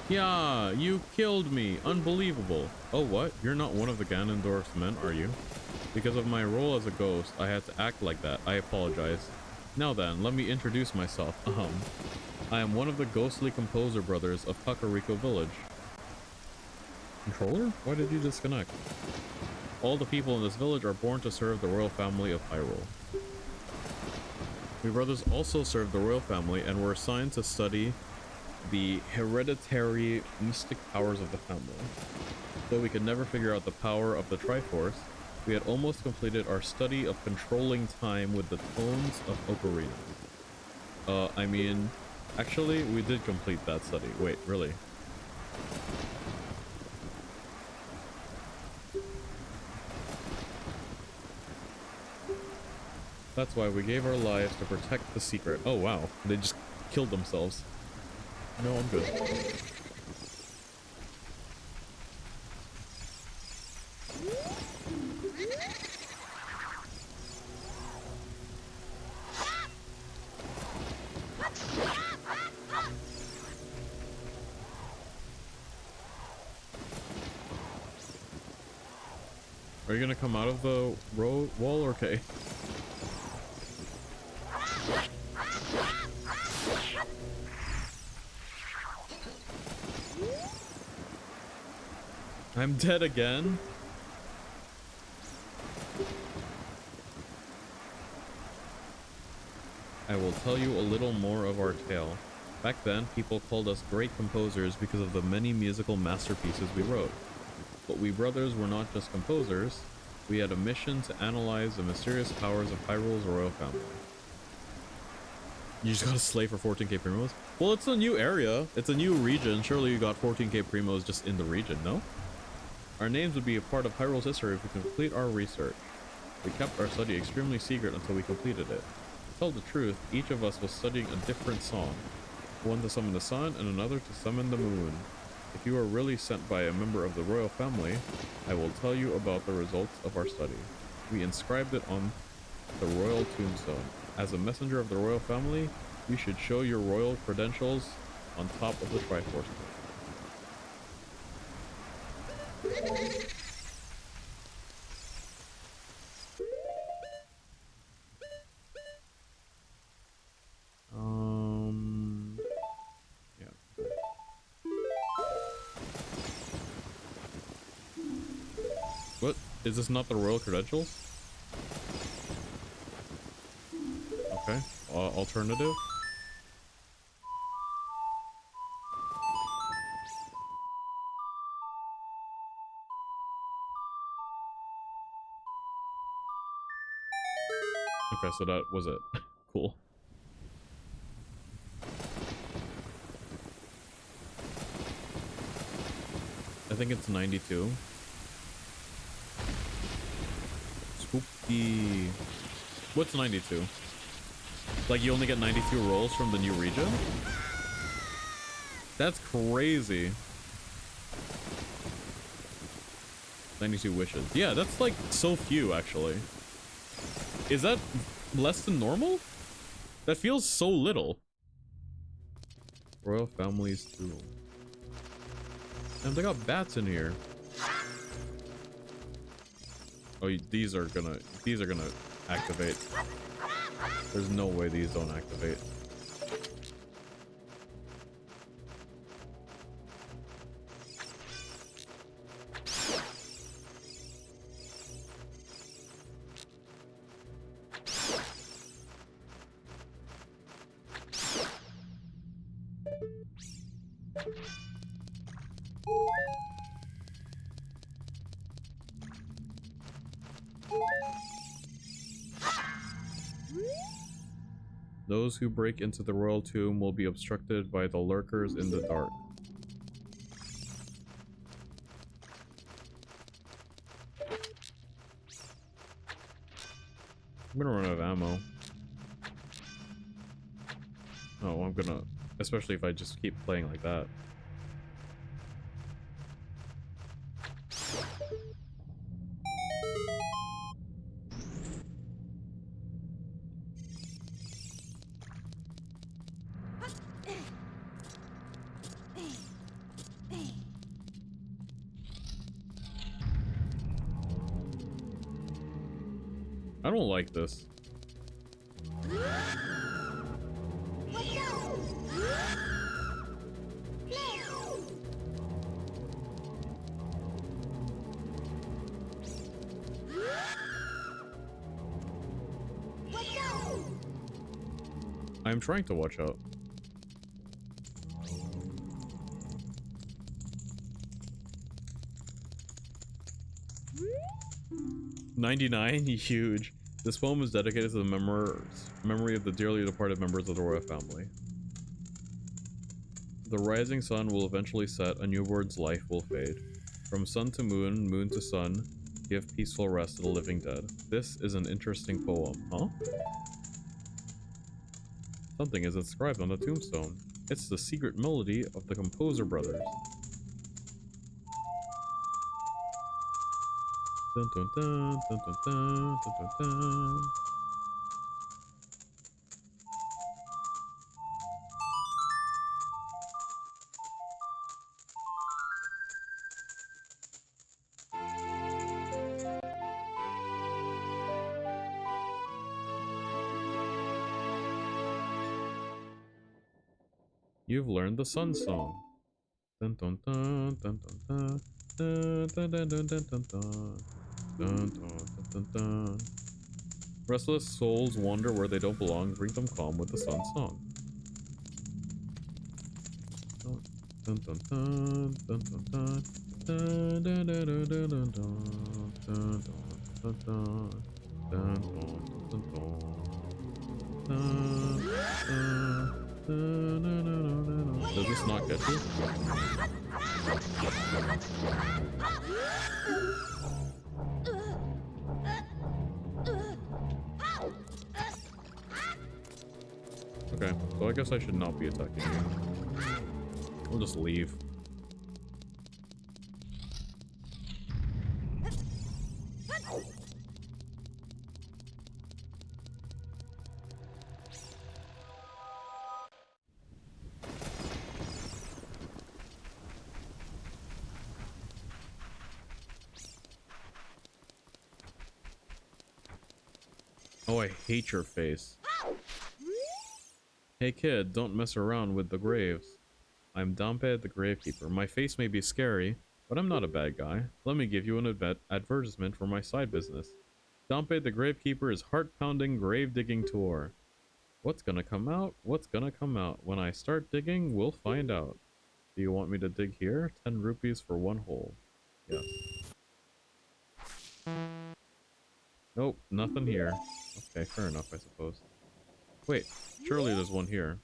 Yeah, you killed me. Unbelievable. Oh, what? You're not one of the Ganondorf's men, are you? Because of my role as a ghost, I had to act like that. I apologize. Now then, let me introduce myself. I am one of the ghostly composer brothers of Kakariko Village. Controller? Why did you disconnect? All the people in this village are born to serve the royal family of Hyrule. We brothers also serve the royal family and were assigned to study the hereditary mystic powers of the family. Though we could never figure out the power of the Triforce, we had almost completed our study of controlling time with the tones of Ocarina. I mean, actually, we did complete that study. Wait, really? That's why we gave our lives to protect the secret. Oh, wow. They just killed themselves. No, I'm good. Are you gonna come out of the road wall? Okay. I'm dead again? I will tell you a little more of our tale. Back then, people called us great composers because of the many musical masterpieces we wrote. But we brothers were not just composers. We had a mission to analyze the mysterious powers of Hyrule's royal family. You just got a slay for 14k primos? Well, it's a new area. It's a new region. Surely you got 14k primos just in the region, no? Our names would be a part of Hyrule's history if we complete our research. We kept our study extremely secret until we completed it. To tell the truth, each of us was studying a different song. One to summon the sun and another to summon the moon. If you are really sent by a member of the royal family, I will tell you about the results of our study. We inscribed it on the royal tombstone. As a messenger of the royal family, you should show your royal credentials on top of the Triforce. Yeah. What? Is this not the royal credentials? Okay. Alternative? Okay, so that was it. Cool. I think it's 92. Spooky. What's 92? Like you only get 92 rolls from the new region? That's crazy. 92 wishes. Yeah, that's like so few actually. Is that less than normal? That feels so little. Royal families too. And they got bats in here. Oh, these are gonna activate. There's no way these don't activate. Those who break into the royal tomb will be obstructed by the lurkers in the dark. I'm gonna run out of ammo. Oh, I'm gonna... Especially if I just keep playing like that. I don't like this. I'm trying to watch out. 99? Huge. This poem is dedicated to the memory of the dearly departed members of the royal family. The rising sun will eventually set, a newborn's life will fade. From sun to moon, moon to sun, give peaceful rest to the living dead. This is an interesting poem, huh? Something is inscribed on the tombstone. It's the secret melody of the composer brothers. Dun dun dun dun dun dun dun dun dun. You've learned the sun song. Dun dun dun dun dun dun dun dun dun dun dun dun dun dun dun dun. Restless souls wander where they don't belong. Bring them calm with the sun song. Dun dun dun dun dun dun dun dun dun dun dun dun dun dun dun dun dun. Does this not get you? Okay, so I guess I should not be attacking you. We'll just leave. Oh, I hate your face. Hey kid, don't mess around with the graves. I'm Dompe the Gravekeeper. My face may be scary, but I'm not a bad guy. Let me give you an advertisement for my side business. Dompe the Gravekeeper is heart-pounding grave-digging tour. What's gonna come out? What's gonna come out? When I start digging, we'll find out. Do you want me to dig here? 10 rupees for one hole. Yes. Nope, nothing here. Okay, fair enough, I suppose. Wait, surely there's one here.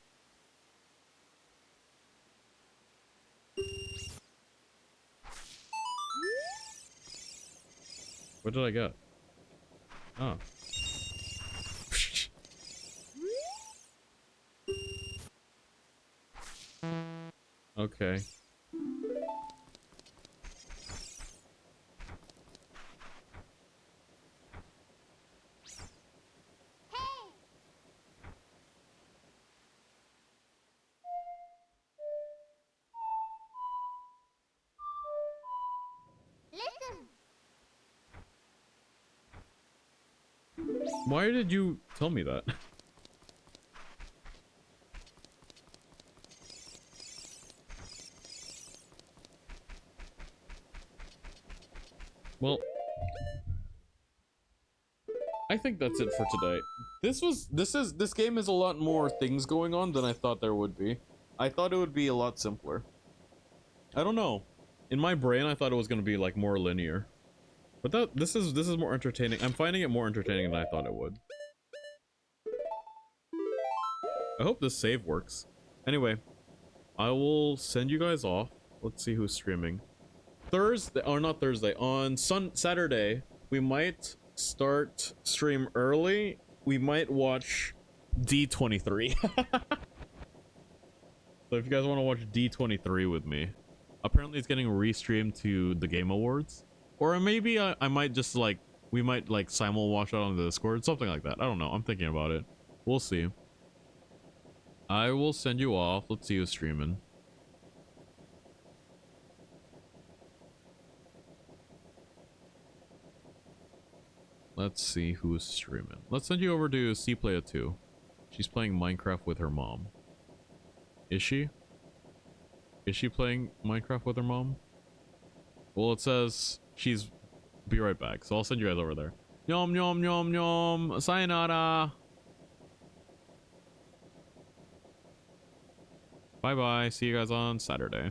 What did I get? Oh. Okay. Why did you tell me that? Well, I think that's it for today. This game has a lot more things going on than I thought there would be. I thought it would be a lot simpler. I don't know. In my brain, I thought it was going to be like more linear. But this is more entertaining. I'm finding it more entertaining than I thought it would. I hope this save works. Anyway, I will send you guys off. Let's see who's streaming. Thursday, or not Thursday, on Saturday, we might start stream early. We might watch D23. So if you guys want to watch D23 with me, apparently it's getting restreamed to the Game Awards. Or maybe I might just like, we might like simul watch it on the Discord, something like that. I don't know. I'm thinking about it. We'll see. I will send you off. Let's see who's streaming. Let's see who's streaming. Let's send you over to Cplaya 2. She's playing Minecraft with her mom. Is she? Is she playing Minecraft with her mom? Well, it says she's... Be right back. So I'll send you guys over there. Yum, yum, yum, yum. Sayonara. Bye-bye. See you guys on Saturday.